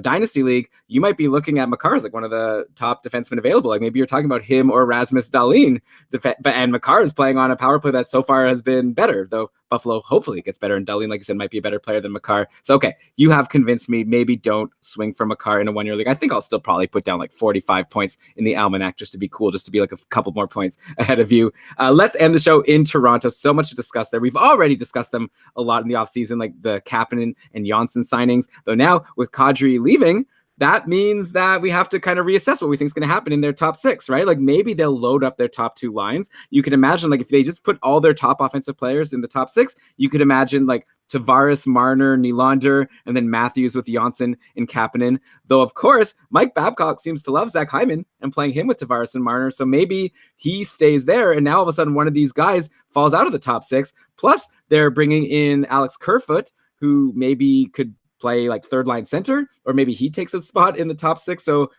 A: dynasty league, you might be looking at McCarr as like one of the top defensemen available. Like maybe you're talking about him or Rasmus Dahlin, and McCarr is playing on a power play that so far has been better, though Buffalo hopefully gets better, and Dahlin, like you said, might be a better player than McCarr. So okay, you have convinced me. Maybe don't swing for McCarr in a 1 year league. I think I'll still probably put down like 45 points in the almanac just to be cool, just to be like a couple more points ahead of you. Let's end the show in Toronto. So much to discuss there. We've already discussed them a lot in the offseason, like the Kapanen and Janssen signings. Though now with Kadri leaving, that means that we have to kind of reassess what we think is going to happen in their top six, right? Like maybe they'll load up their top two lines. You can imagine like if they just put all their top offensive players in the top six, you could imagine like Tavares, Marner, Nylander, and then Matthews with Janssen and Kapanen. Though, of course, Mike Babcock seems to love Zach Hyman and playing him with Tavares and Marner. So maybe he stays there. And now all of a sudden, one of these guys falls out of the top six. Plus, they're bringing in Alex Kerfoot, who maybe could play like third line center, or maybe he takes a spot in the top six. So,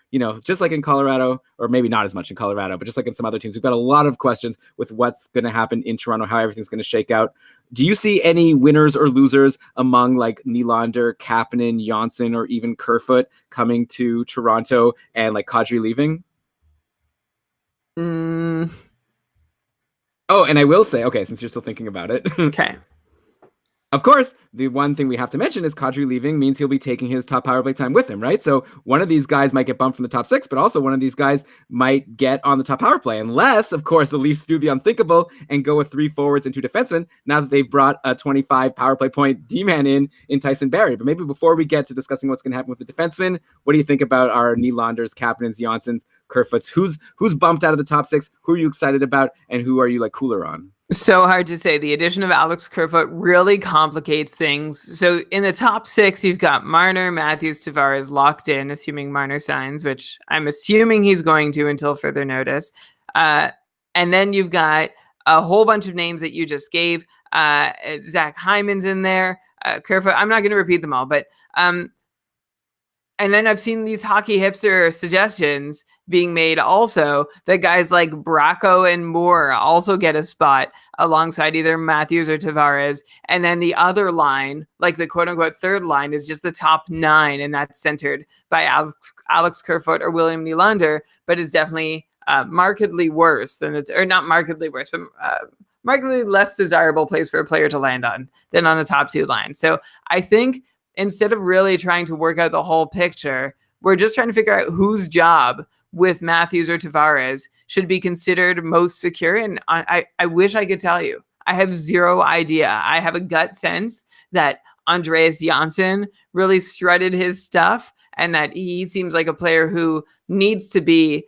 A: just like in Colorado, or maybe not as much in Colorado, but just like in some other teams, we've got a lot of questions with what's going to happen in Toronto, how everything's going to shake out. Do you see any winners or losers among like Nylander, Kapanen, Janssen, or even Kerfoot coming to Toronto and like Kadri leaving? Oh, and I will say, okay, since you're still thinking about it.
B: Okay.
A: Of course, the one thing we have to mention is Kadri leaving means he'll be taking his top power play time with him, right? So one of these guys might get bumped from the top six, but also one of these guys might get on the top power play, unless, of course, the Leafs do the unthinkable and go with 3 forwards and 2 defensemen now that they've brought a 25 power play point D-man in Tyson Barrie. But maybe before we get to discussing what's going to happen with the defensemen, what do you think about our Nylanders, Kapanens, Janssens, Kerfoots? Who's bumped out of the top six? Who are you excited about, and who are you like cooler on?
B: So hard to say. The addition of Alex Kerfoot really complicates things. So in the top six, you've got Marner, Matthews, Tavares locked in, assuming Marner signs, which I'm assuming he's going to until further notice. And then you've got a whole bunch of names that you just gave. Zach Hyman's in there. Kerfoot. I'm not going to repeat them all, but and then I've seen these hockey hipster suggestions being made also that guys like Bracco and Moore also get a spot alongside either Matthews or Tavares. And then the other line, like the quote unquote third line, is just the top 9. And that's centered by Alex Kerfoot or William Nylander, but is definitely markedly worse than it's, or not markedly worse, but markedly less desirable place for a player to land on than on the top 2 lines. So I think instead of really trying to work out the whole picture, we're just trying to figure out whose job with Matthews or Tavares should be considered most secure. And I wish I could tell you. I have zero idea. I have a gut sense that Andreas Janssen really strutted his stuff and that he seems like a player who needs to be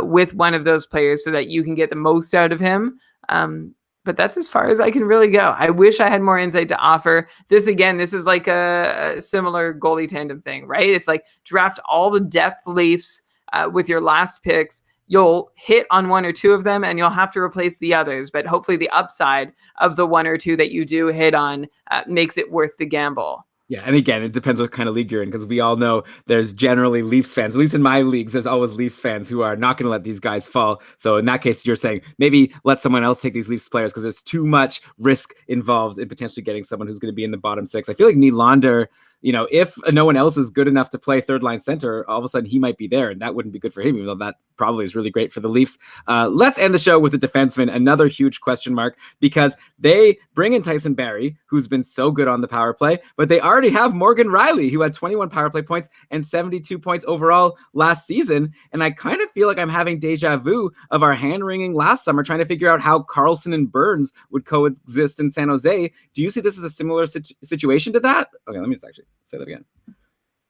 B: with one of those players so that you can get the most out of him. But that's as far as I can really go. I wish I had more insight to offer. This is like a similar goalie tandem thing, right? It's like draft all the depth Leafs with your last picks. You'll hit on 1 or 2 of them and you'll have to replace the others. But hopefully the upside of the 1 or 2 that you do hit on makes it worth the gamble.
A: Yeah, and again, it depends what kind of league you're in, because we all know there's generally Leafs fans, at least in my leagues, there's always Leafs fans who are not going to let these guys fall. So in that case, you're saying maybe let someone else take these Leafs players because there's too much risk involved in potentially getting someone who's going to be in the bottom 6. I feel like Nylander, if no one else is good enough to play third line center, all of a sudden he might be there, and that wouldn't be good for him, even though that probably is really great for the Leafs. Let's end the show with a defenseman, another huge question mark, because they bring in Tyson Barrie, who's been so good on the power play, but they already have Morgan Riley, who had 21 power play points and 72 points overall last season. And I kind of feel like I'm having deja vu of our hand-wringing last summer, trying to figure out how Karlsson and Burns would coexist in San Jose. Do you see this as a similar situation to that? Okay, let me just actually say that again.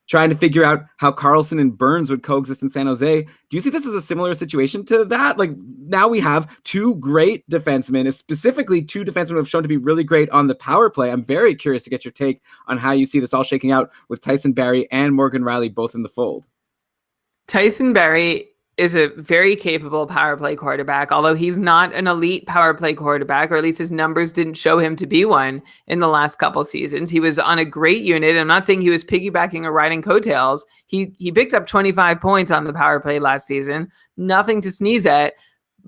A: trying to figure out how Karlsson and Burns would coexist in San Jose. Do you see this as a similar situation to that? Like now we have two great defensemen, specifically two defensemen who have shown to be really great on the power play. I'm very curious to get your take on how you see this all shaking out with Tyson Barrie and Morgan Rielly both in the fold.
B: Tyson Barrie is a very capable power play quarterback, although he's not an elite power play quarterback, or at least his numbers didn't show him to be one in the last couple seasons. He was on a great unit. I'm not saying he was piggybacking or riding coattails. He picked up 25 points on the power play last season, nothing to sneeze at.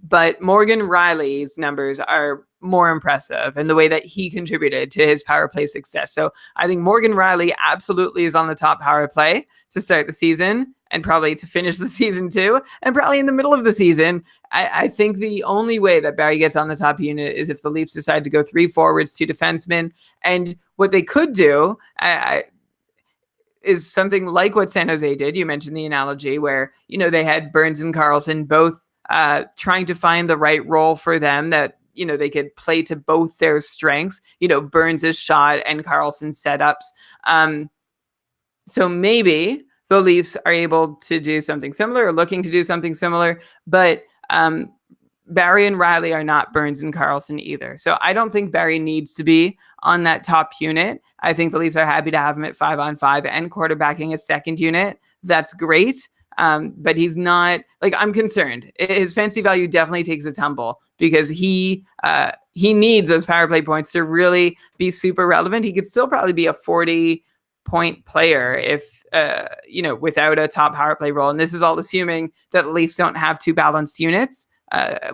B: But Morgan Rielly's numbers are more impressive in the way that he contributed to his power play success. So I think Morgan Rielly absolutely is on the top power play to start the season and probably to finish the season too, and probably in the middle of the season. I think the only way that Barrie gets on the top unit is if the Leafs decide to go 3 forwards, 2 defensemen. And what they could do is something like what San Jose did. You mentioned the analogy where, they had Burns and Karlsson both trying to find the right role for them that, they could play to both their strengths, Burns' shot and Karlsson's setups. So maybe the Leafs are able to do something similar or looking to do something similar, but Barrie and Rielly are not Burns and Karlsson either. So I don't think Barrie needs to be on that top unit. I think the Leafs are happy to have him at 5-on-5 and quarterbacking a second unit. That's great. But he's not, I'm concerned. His fantasy value definitely takes a tumble because he needs those power play points to really be super relevant. He could still probably be a 40-point player if, without a top power play role. And this is all assuming that the Leafs don't have 2 balanced units,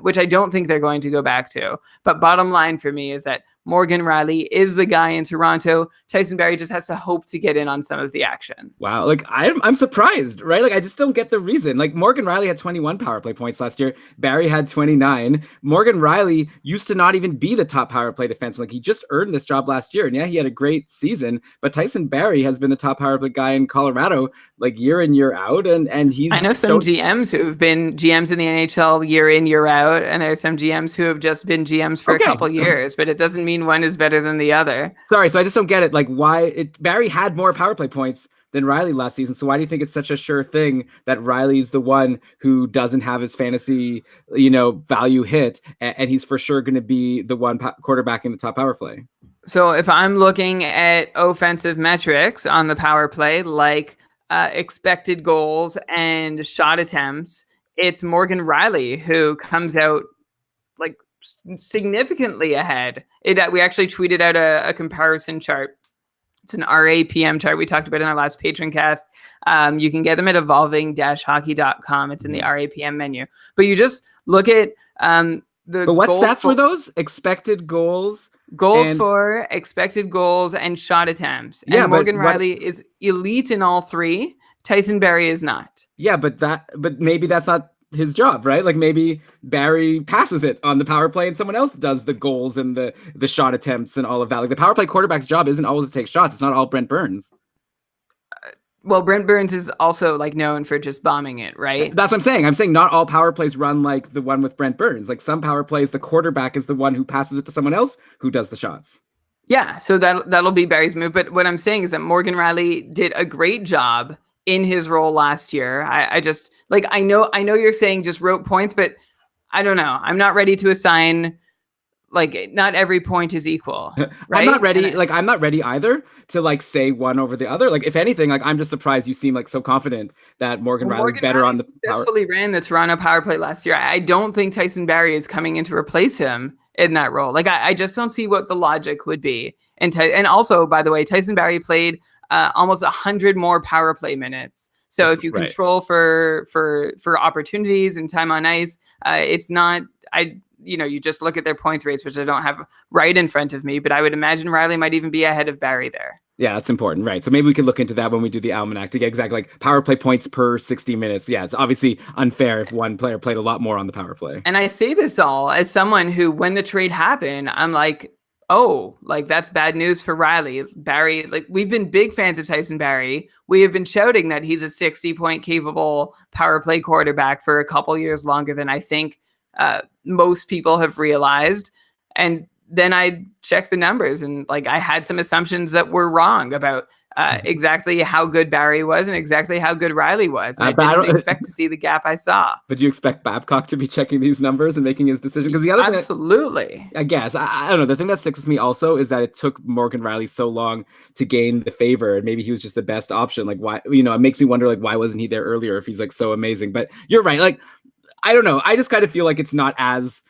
B: which I don't think they're going to go back to. But bottom line for me is that Morgan Rielly is the guy in Toronto. Tyson Barrie just has to hope to get in on some of the action.
A: Wow. I'm surprised, right? I just don't get the reason. Morgan Rielly had 21 power play points last year. Barrie had 29. Morgan Rielly used to not even be the top power play defenseman. He just earned this job last year. And yeah, he had a great season, but Tyson Barrie has been the top power play guy in Colorado year in, year out. And he's
B: I know some GMs who have been GMs in the NHL year in, year out. And there are some GMs who have just been GMs for a couple years, but it doesn't mean one is better than the other.
A: Sorry, so I just don't get it. Why Barrie had more power play points than Rielly last season. So why do you think it's such a sure thing that Rielly's the one who doesn't have his fantasy, value hit, and he's for sure going to be the one quarterback in the top power play?
B: So if I'm looking at offensive metrics on the power play, expected goals and shot attempts, it's Morgan Rielly who comes out significantly ahead. We actually tweeted out a comparison chart. It's an RAPM chart we talked about in our last patron cast. You can get them at evolving-hockey.com. It's in the RAPM menu. But you just look at
A: But what stats were those? Expected goals?
B: For expected goals and shot attempts. And Morgan Rielly is elite in all 3. Tyson Barrie is not.
A: Yeah, but maybe that's not his job, right? Maybe Barrie passes it on the power play and someone else does the goals and the shot attempts and all of that. The power play quarterback's job isn't always to take shots. It's not all Brent Burns.
B: Well, Brent Burns is also known for just bombing it, right?
A: That's what I'm saying. I'm saying not all power plays run like the one with Brent Burns. Some power plays, the quarterback is the one who passes it to someone else who does the shots.
B: Yeah, so that'll be Barrie's move. But what I'm saying is that Morgan Rielly did a great job in his role last year. I just I know you're saying just rote points, but I don't know. I'm not ready to assign not every point is equal. Right?
A: I'm not ready. I'm not ready either to say one over the other. If anything, I'm just surprised you seem so confident that Morgan Rielly's better on the power.
B: Successfully ran the Toronto power play last year. I don't think Tyson Barrie is coming in to replace him in that role. I just don't see what the logic would be. And also, by the way, Tyson Barrie played almost 100 more power play minutes. So if you control for opportunities and time on ice, it's not. You just look at their points rates, which I don't have right in front of me, but I would imagine Rielly might even be ahead of Barrie there.
A: Yeah, that's important, right? So maybe we could look into that when we do the almanac to get exactly power play points per 60 minutes. Yeah, it's obviously unfair if one player played a lot more on the power play.
B: And I say this all as someone who, when the trade happened, I'm that's bad news for Rielly. Barrie, we've been big fans of Tyson Barrie. We have been shouting that he's a 60-point capable power play quarterback for a couple years longer than I think most people have realized. And then I checked the numbers and I had some assumptions that were wrong about exactly how good Barry was and exactly how good Riley was. And I
A: But I
B: didn't
A: don't.
B: expect to see the gap I saw.
A: But do you expect Babcock to be checking these numbers and making his decision? Because the other thing that
B: Absolutely.
A: I guess I don't know. The thing that sticks with me also is that it took Morgan Riley so long to gain the favor, and maybe he was just the best option. Like why, it makes me wonder like why wasn't he there earlier if he's like so amazing? But you're right. Like I don't know. I just kind of feel like it's not as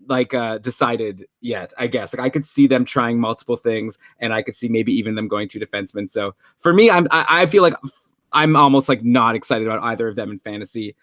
A: like decided yet. I guess like I could see them trying multiple things, and I could see maybe even them going to defensemen. So for me, I feel like I'm almost like not excited about either of them in fantasy.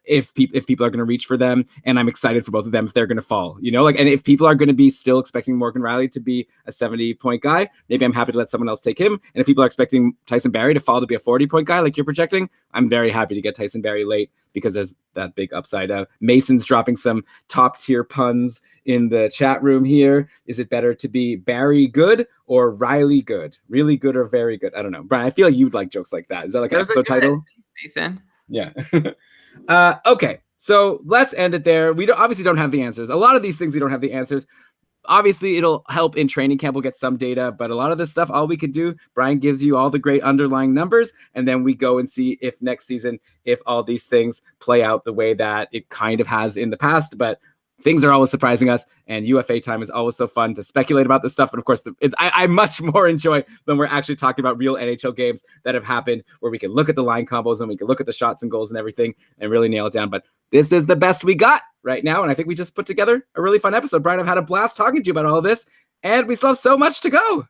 A: If people are going to reach for them, and I'm excited for both of them if they're going to fall, like, and if people are going to be still expecting Morgan Riley to be a 70-point guy, maybe I'm happy to let someone else take him. And if people are expecting Tyson Barrie to fall to be a 40-point guy like you're projecting, I'm very happy to get Tyson Barrie late because there's that big upside. Mason's dropping some top tier puns in the chat room here. Is it better to be Barrie good or Riley good? Really good or very good? I don't know. Brian, I feel like you'd like jokes like that. Is that like an episode title?
B: Mason.
A: Yeah. Okay, so let's end it there. We obviously don't have the answers. A lot of these things we don't have the answers. Obviously, it'll help in training camp. We'll get some data, but a lot of this stuff, all we could do, Brian gives you all the great underlying numbers, and then we go and see if next season, if all these things play out the way that it kind of has in the past. But things are always surprising us, and UFA time is always so fun to speculate about this stuff. And of course, I much more enjoy when we're actually talking about real NHL games that have happened, where we can look at the line combos and we can look at the shots and goals and everything and really nail it down. But this is the best we got right now, and I think we just put together a really fun episode. Brian, I've had a blast talking to you about all of this, and we still have so much to go.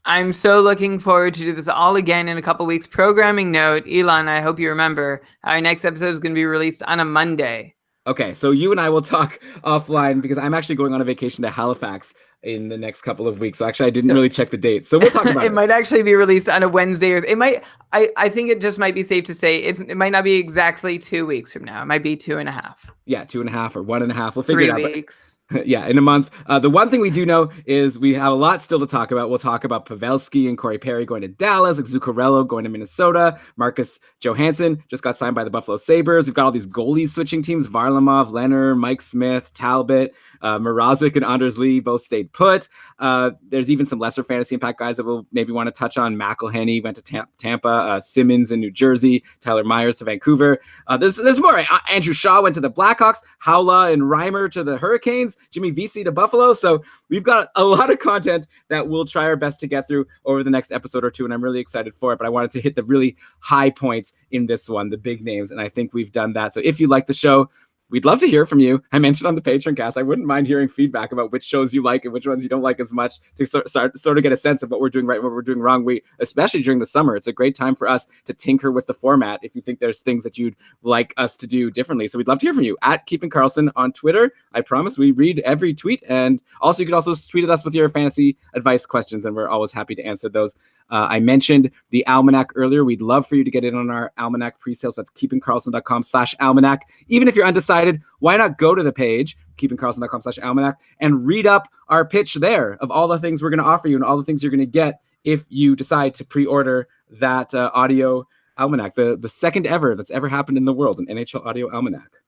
B: I'm so looking forward to do this all again in a couple weeks. Programming note, Elon, I hope you remember, our next episode is going to be released on a Monday.
A: Okay, so you and I will talk offline because I'm actually going on a vacation to Halifax in the next couple of weeks. So actually, I didn't really check the date. So we'll talk about it.
B: It might actually be released on a Wednesday, or it might. I think it just might be safe to say it might not be exactly 2 weeks from now. It might be 2.5.
A: Yeah, 2.5 or 1.5. We'll figure it out.
B: 3 weeks.
A: Yeah, in a month. The one thing we do know is we have a lot still to talk about. We'll talk about Pavelski and Corey Perry going to Dallas, like Zuccarello going to Minnesota. Marcus Johansson just got signed by the Buffalo Sabres. We've got all these goalies switching teams: Varlamov, Leonard, Mike Smith, Talbot, Mrazek and Anders Lee both stayed put. There's even some lesser fantasy impact guys that we'll maybe want to touch on. McElhenney went to Tampa, Simmons in New Jersey, Tyler Myers to Vancouver. There's more. Andrew Shaw went to the Blackhawks, Howla and Reimer to the Hurricanes, Jimmy Vesey to Buffalo. So we've got a lot of content that we'll try our best to get through over the next episode or two, and I'm really excited for it. But I wanted to hit the really high points in this one, the big names, and I think we've done that. So if you like the show, we'd love to hear from you. I mentioned on the Patreon cast, I wouldn't mind hearing feedback about which shows you like and which ones you don't like as much, to sort of get a sense of what we're doing right and what we're doing wrong. Especially during the summer, it's a great time for us to tinker with the format if you think there's things that you'd like us to do differently. So we'd love to hear from you at Keeping Karlsson on Twitter. I promise we read every tweet. And also you could also tweet at us with your fantasy advice questions, and we're always happy to answer those. I mentioned the Almanac earlier. We'd love for you to get in on our Almanac pre-sales. That's keepingkarlsson.com/almanac. Even if you're undecided, why not go to the page, keepingkarlsson.com/almanac, and read up our pitch there of all the things we're going to offer you and all the things you're going to get if you decide to pre-order that audio almanac, the second ever that's ever happened in the world, an NHL audio almanac.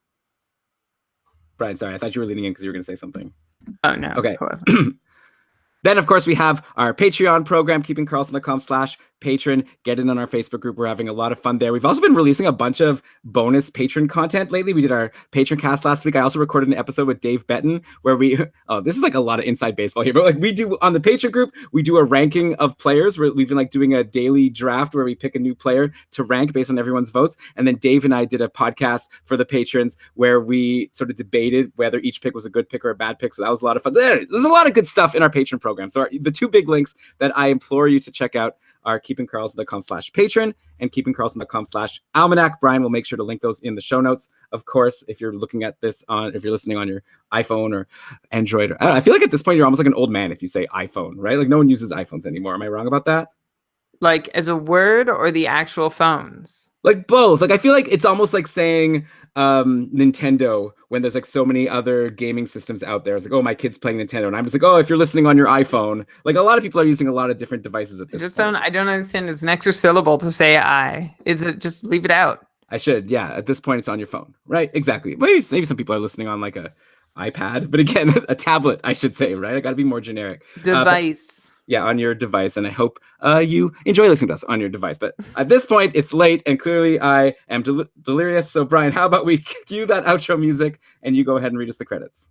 A: Brian, sorry, I thought you were leaning in because you were going to say something.
B: Oh, no.
A: Okay. Then, of course, we have our Patreon program, keepingkarlsson.com/patron. Get in on our Facebook group. We're having a lot of fun there. We've also been releasing a bunch of bonus patron content lately. We did our patron cast last week. I also recorded an episode with Dave Betton where this is like a lot of inside baseball here, but like we do on the patron group, we do a ranking of players. We've been like doing a daily draft where we pick a new player to rank based on everyone's votes. And then Dave and I did a podcast for the patrons where we sort of debated whether each pick was a good pick or a bad pick. So that was a lot of fun. There's a lot of good stuff in our patron program. So the two big links that I implore you to check out are keepingkarlsson.com/patron and keepingkarlsson.com/almanac. Brian will make sure to link those in the show notes. Of course, if you're looking at this if you're listening on your iPhone or Android, I feel like at this point you're almost like an old man if you say iPhone, right? Like no one uses iPhones anymore. Am I wrong about that?
B: Like as a word or the actual phones?
A: Like both. Like I feel like it's almost like saying Nintendo when there's like so many other gaming systems out there. It's like, oh, my kid's playing Nintendo. And I'm just like, oh, if you're listening on your iPhone, like a lot of people are using a lot of different devices at this point.
B: I don't understand. It's an extra syllable to say I. Is it just leave it out?
A: I should. Yeah. At this point, it's on your phone. Right. Exactly. Maybe some people are listening on like a iPad, but again, a tablet, I should say, right? I got to be more generic.
B: Device.
A: on your device. And I hope you enjoy listening to us on your device. But at this point, it's late, and clearly I am delirious. So, Brian, how about we cue that outro music, and you go ahead and read us the credits.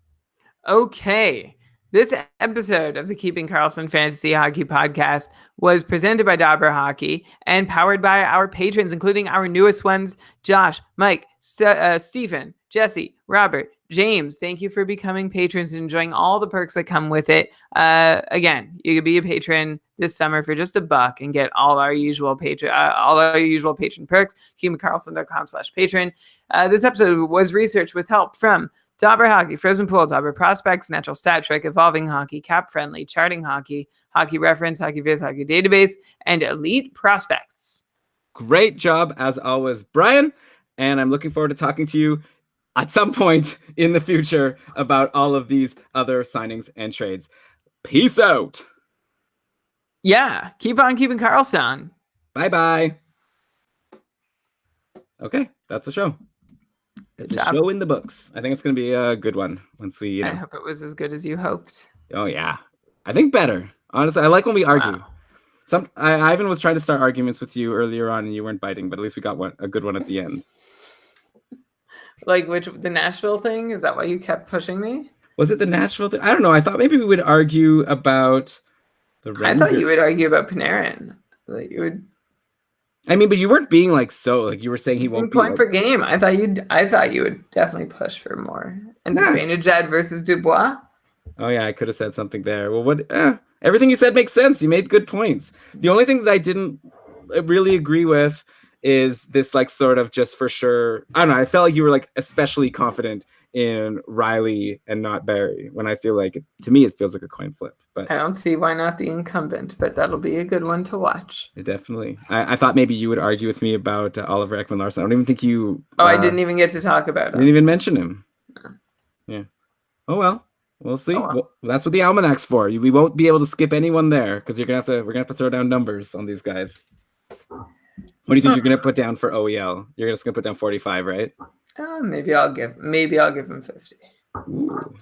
B: Okay. This episode of the Keeping Karlsson Fantasy Hockey Podcast was presented by Dobber Hockey and powered by our patrons, including our newest ones, Josh, Mike, Stephen, Jesse, Robert, James. Thank you for becoming patrons and enjoying all the perks that come with it. Again, you could be a patron this summer for just $1 and get all our usual patron perks. KeepingKarlsson.com/patron. This episode was researched with help from Dobber Hockey, Frozen Pool, Dobber Prospects, Natural Stat Trick, Evolving Hockey, Cap Friendly, Charting Hockey, Hockey Reference, Hockey Viz, Hockey Database, and Elite Prospects.
A: Great job, as always, Brian. And I'm looking forward to talking to you at some point in the future about all of these other signings and trades. Peace out.
B: Yeah, keep on keeping Karlsson.
A: Bye-bye. Okay, that's the show. It's a show in the books. I think it's going to be a good one once we,
B: I hope it was as good as you hoped.
A: Oh, yeah. I think better. Honestly, I like when we argue.
B: Wow.
A: Ivan was trying to start arguments with you earlier on, and you weren't biting, but at least we got a good one at the end.
B: Like the Nashville thing? Is that why you kept pushing me?
A: Was it the Nashville thing? I don't know. I thought maybe we would argue about the Rangers.
B: I thought you would argue about Panarin. Like you would.
A: I mean, but you weren't being like you were saying he won't be
B: point per game. I thought you would definitely push for more. And Zibanejad versus Dubois.
A: Oh yeah, I could have said something there. Well, everything you said makes sense. You made good points. The only thing that I didn't really agree with is this like sort of just for sure. I don't know. I felt like you were like especially confident in Riley and not Barry, when I feel like to me it feels like a coin flip. But
B: I don't see why not the incumbent, but that'll be a good one to watch.
A: Definitely. I thought maybe you would argue with me about Oliver Ekman-Larsson. I don't even think you.
B: I didn't even get to talk about him.
A: Didn't even mention him.
B: No.
A: Yeah. Oh well. We'll see.
B: Well,
A: that's what the almanac's for. We won't be able to skip anyone there because we're gonna have to throw down numbers on these guys. What do you think you're gonna put down for OEL? You're just gonna put down 45, right?
B: Maybe I'll give him 50.
A: Ooh.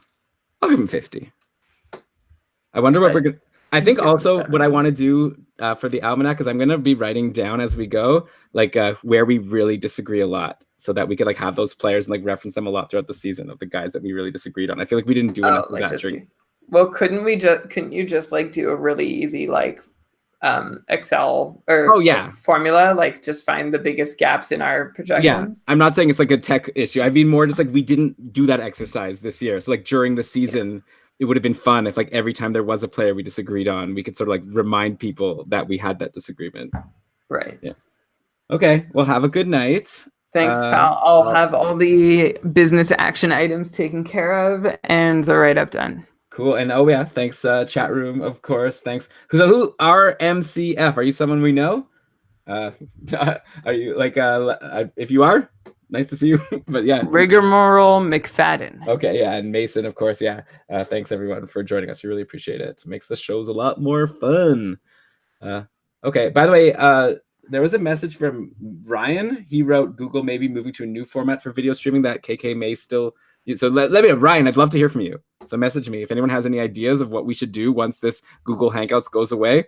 A: I'll give him 50. I wonder what we're gonna. I think also what I want to do for the almanac is I'm gonna be writing down as we go, like where we really disagree a lot, so that we could like have those players and like reference them a lot throughout the season of the guys that we really disagreed on. I feel like we didn't do enough of that.
B: Well, couldn't you just like do a really easy like Excel or like, formula, like just find the biggest gaps in our projections?
A: Yeah, I'm not saying it's like a tech issue. I mean more just like we didn't do that exercise this year. So like during the season, it would have been fun if like every time there was a player we disagreed on, we could sort of like remind people that we had that disagreement.
B: Right.
A: Yeah. Okay. Well, have a good night.
B: Thanks, pal. I'll have all the business action items taken care of and the write-up done.
A: Cool. And oh yeah, thanks chat room, of course. Thanks. Who RMCF? Are you someone we know? Are you like if you are, nice to see you. But yeah,
B: Rigmarole McFadden.
A: Okay, yeah, and Mason, of course. Yeah, thanks everyone for joining us. We really appreciate it. It makes the shows a lot more fun. Okay, by the way, there was a message from Ryan. He wrote Google maybe moving to a new format for video streaming that KK may still use. So let me know, Ryan. I'd love to hear from you. So message me if anyone has any ideas of what we should do once this Google Hangouts goes away.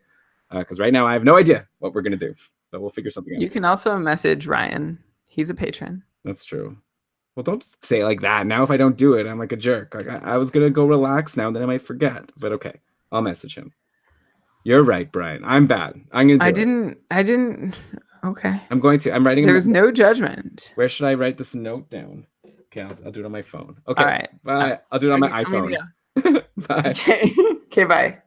A: Because right now I have no idea what we're gonna do, but we'll figure something out.
B: You can also message Ryan. He's a patron.
A: That's true. Well, don't say it like that. Now if I don't do it, I'm like a jerk. Like I was gonna go relax now, and then I might forget. But okay, I'll message him. You're right, Brian. I'm bad. I'm gonna do it.
B: I didn't. Okay.
A: I'm going to. I'm writing.
B: There's no judgment.
A: Where should I write this note down? Okay, I'll do it on my phone. Okay.
B: All right.
A: Bye. I'll do it on my iPhone. Bye.
B: Okay, bye.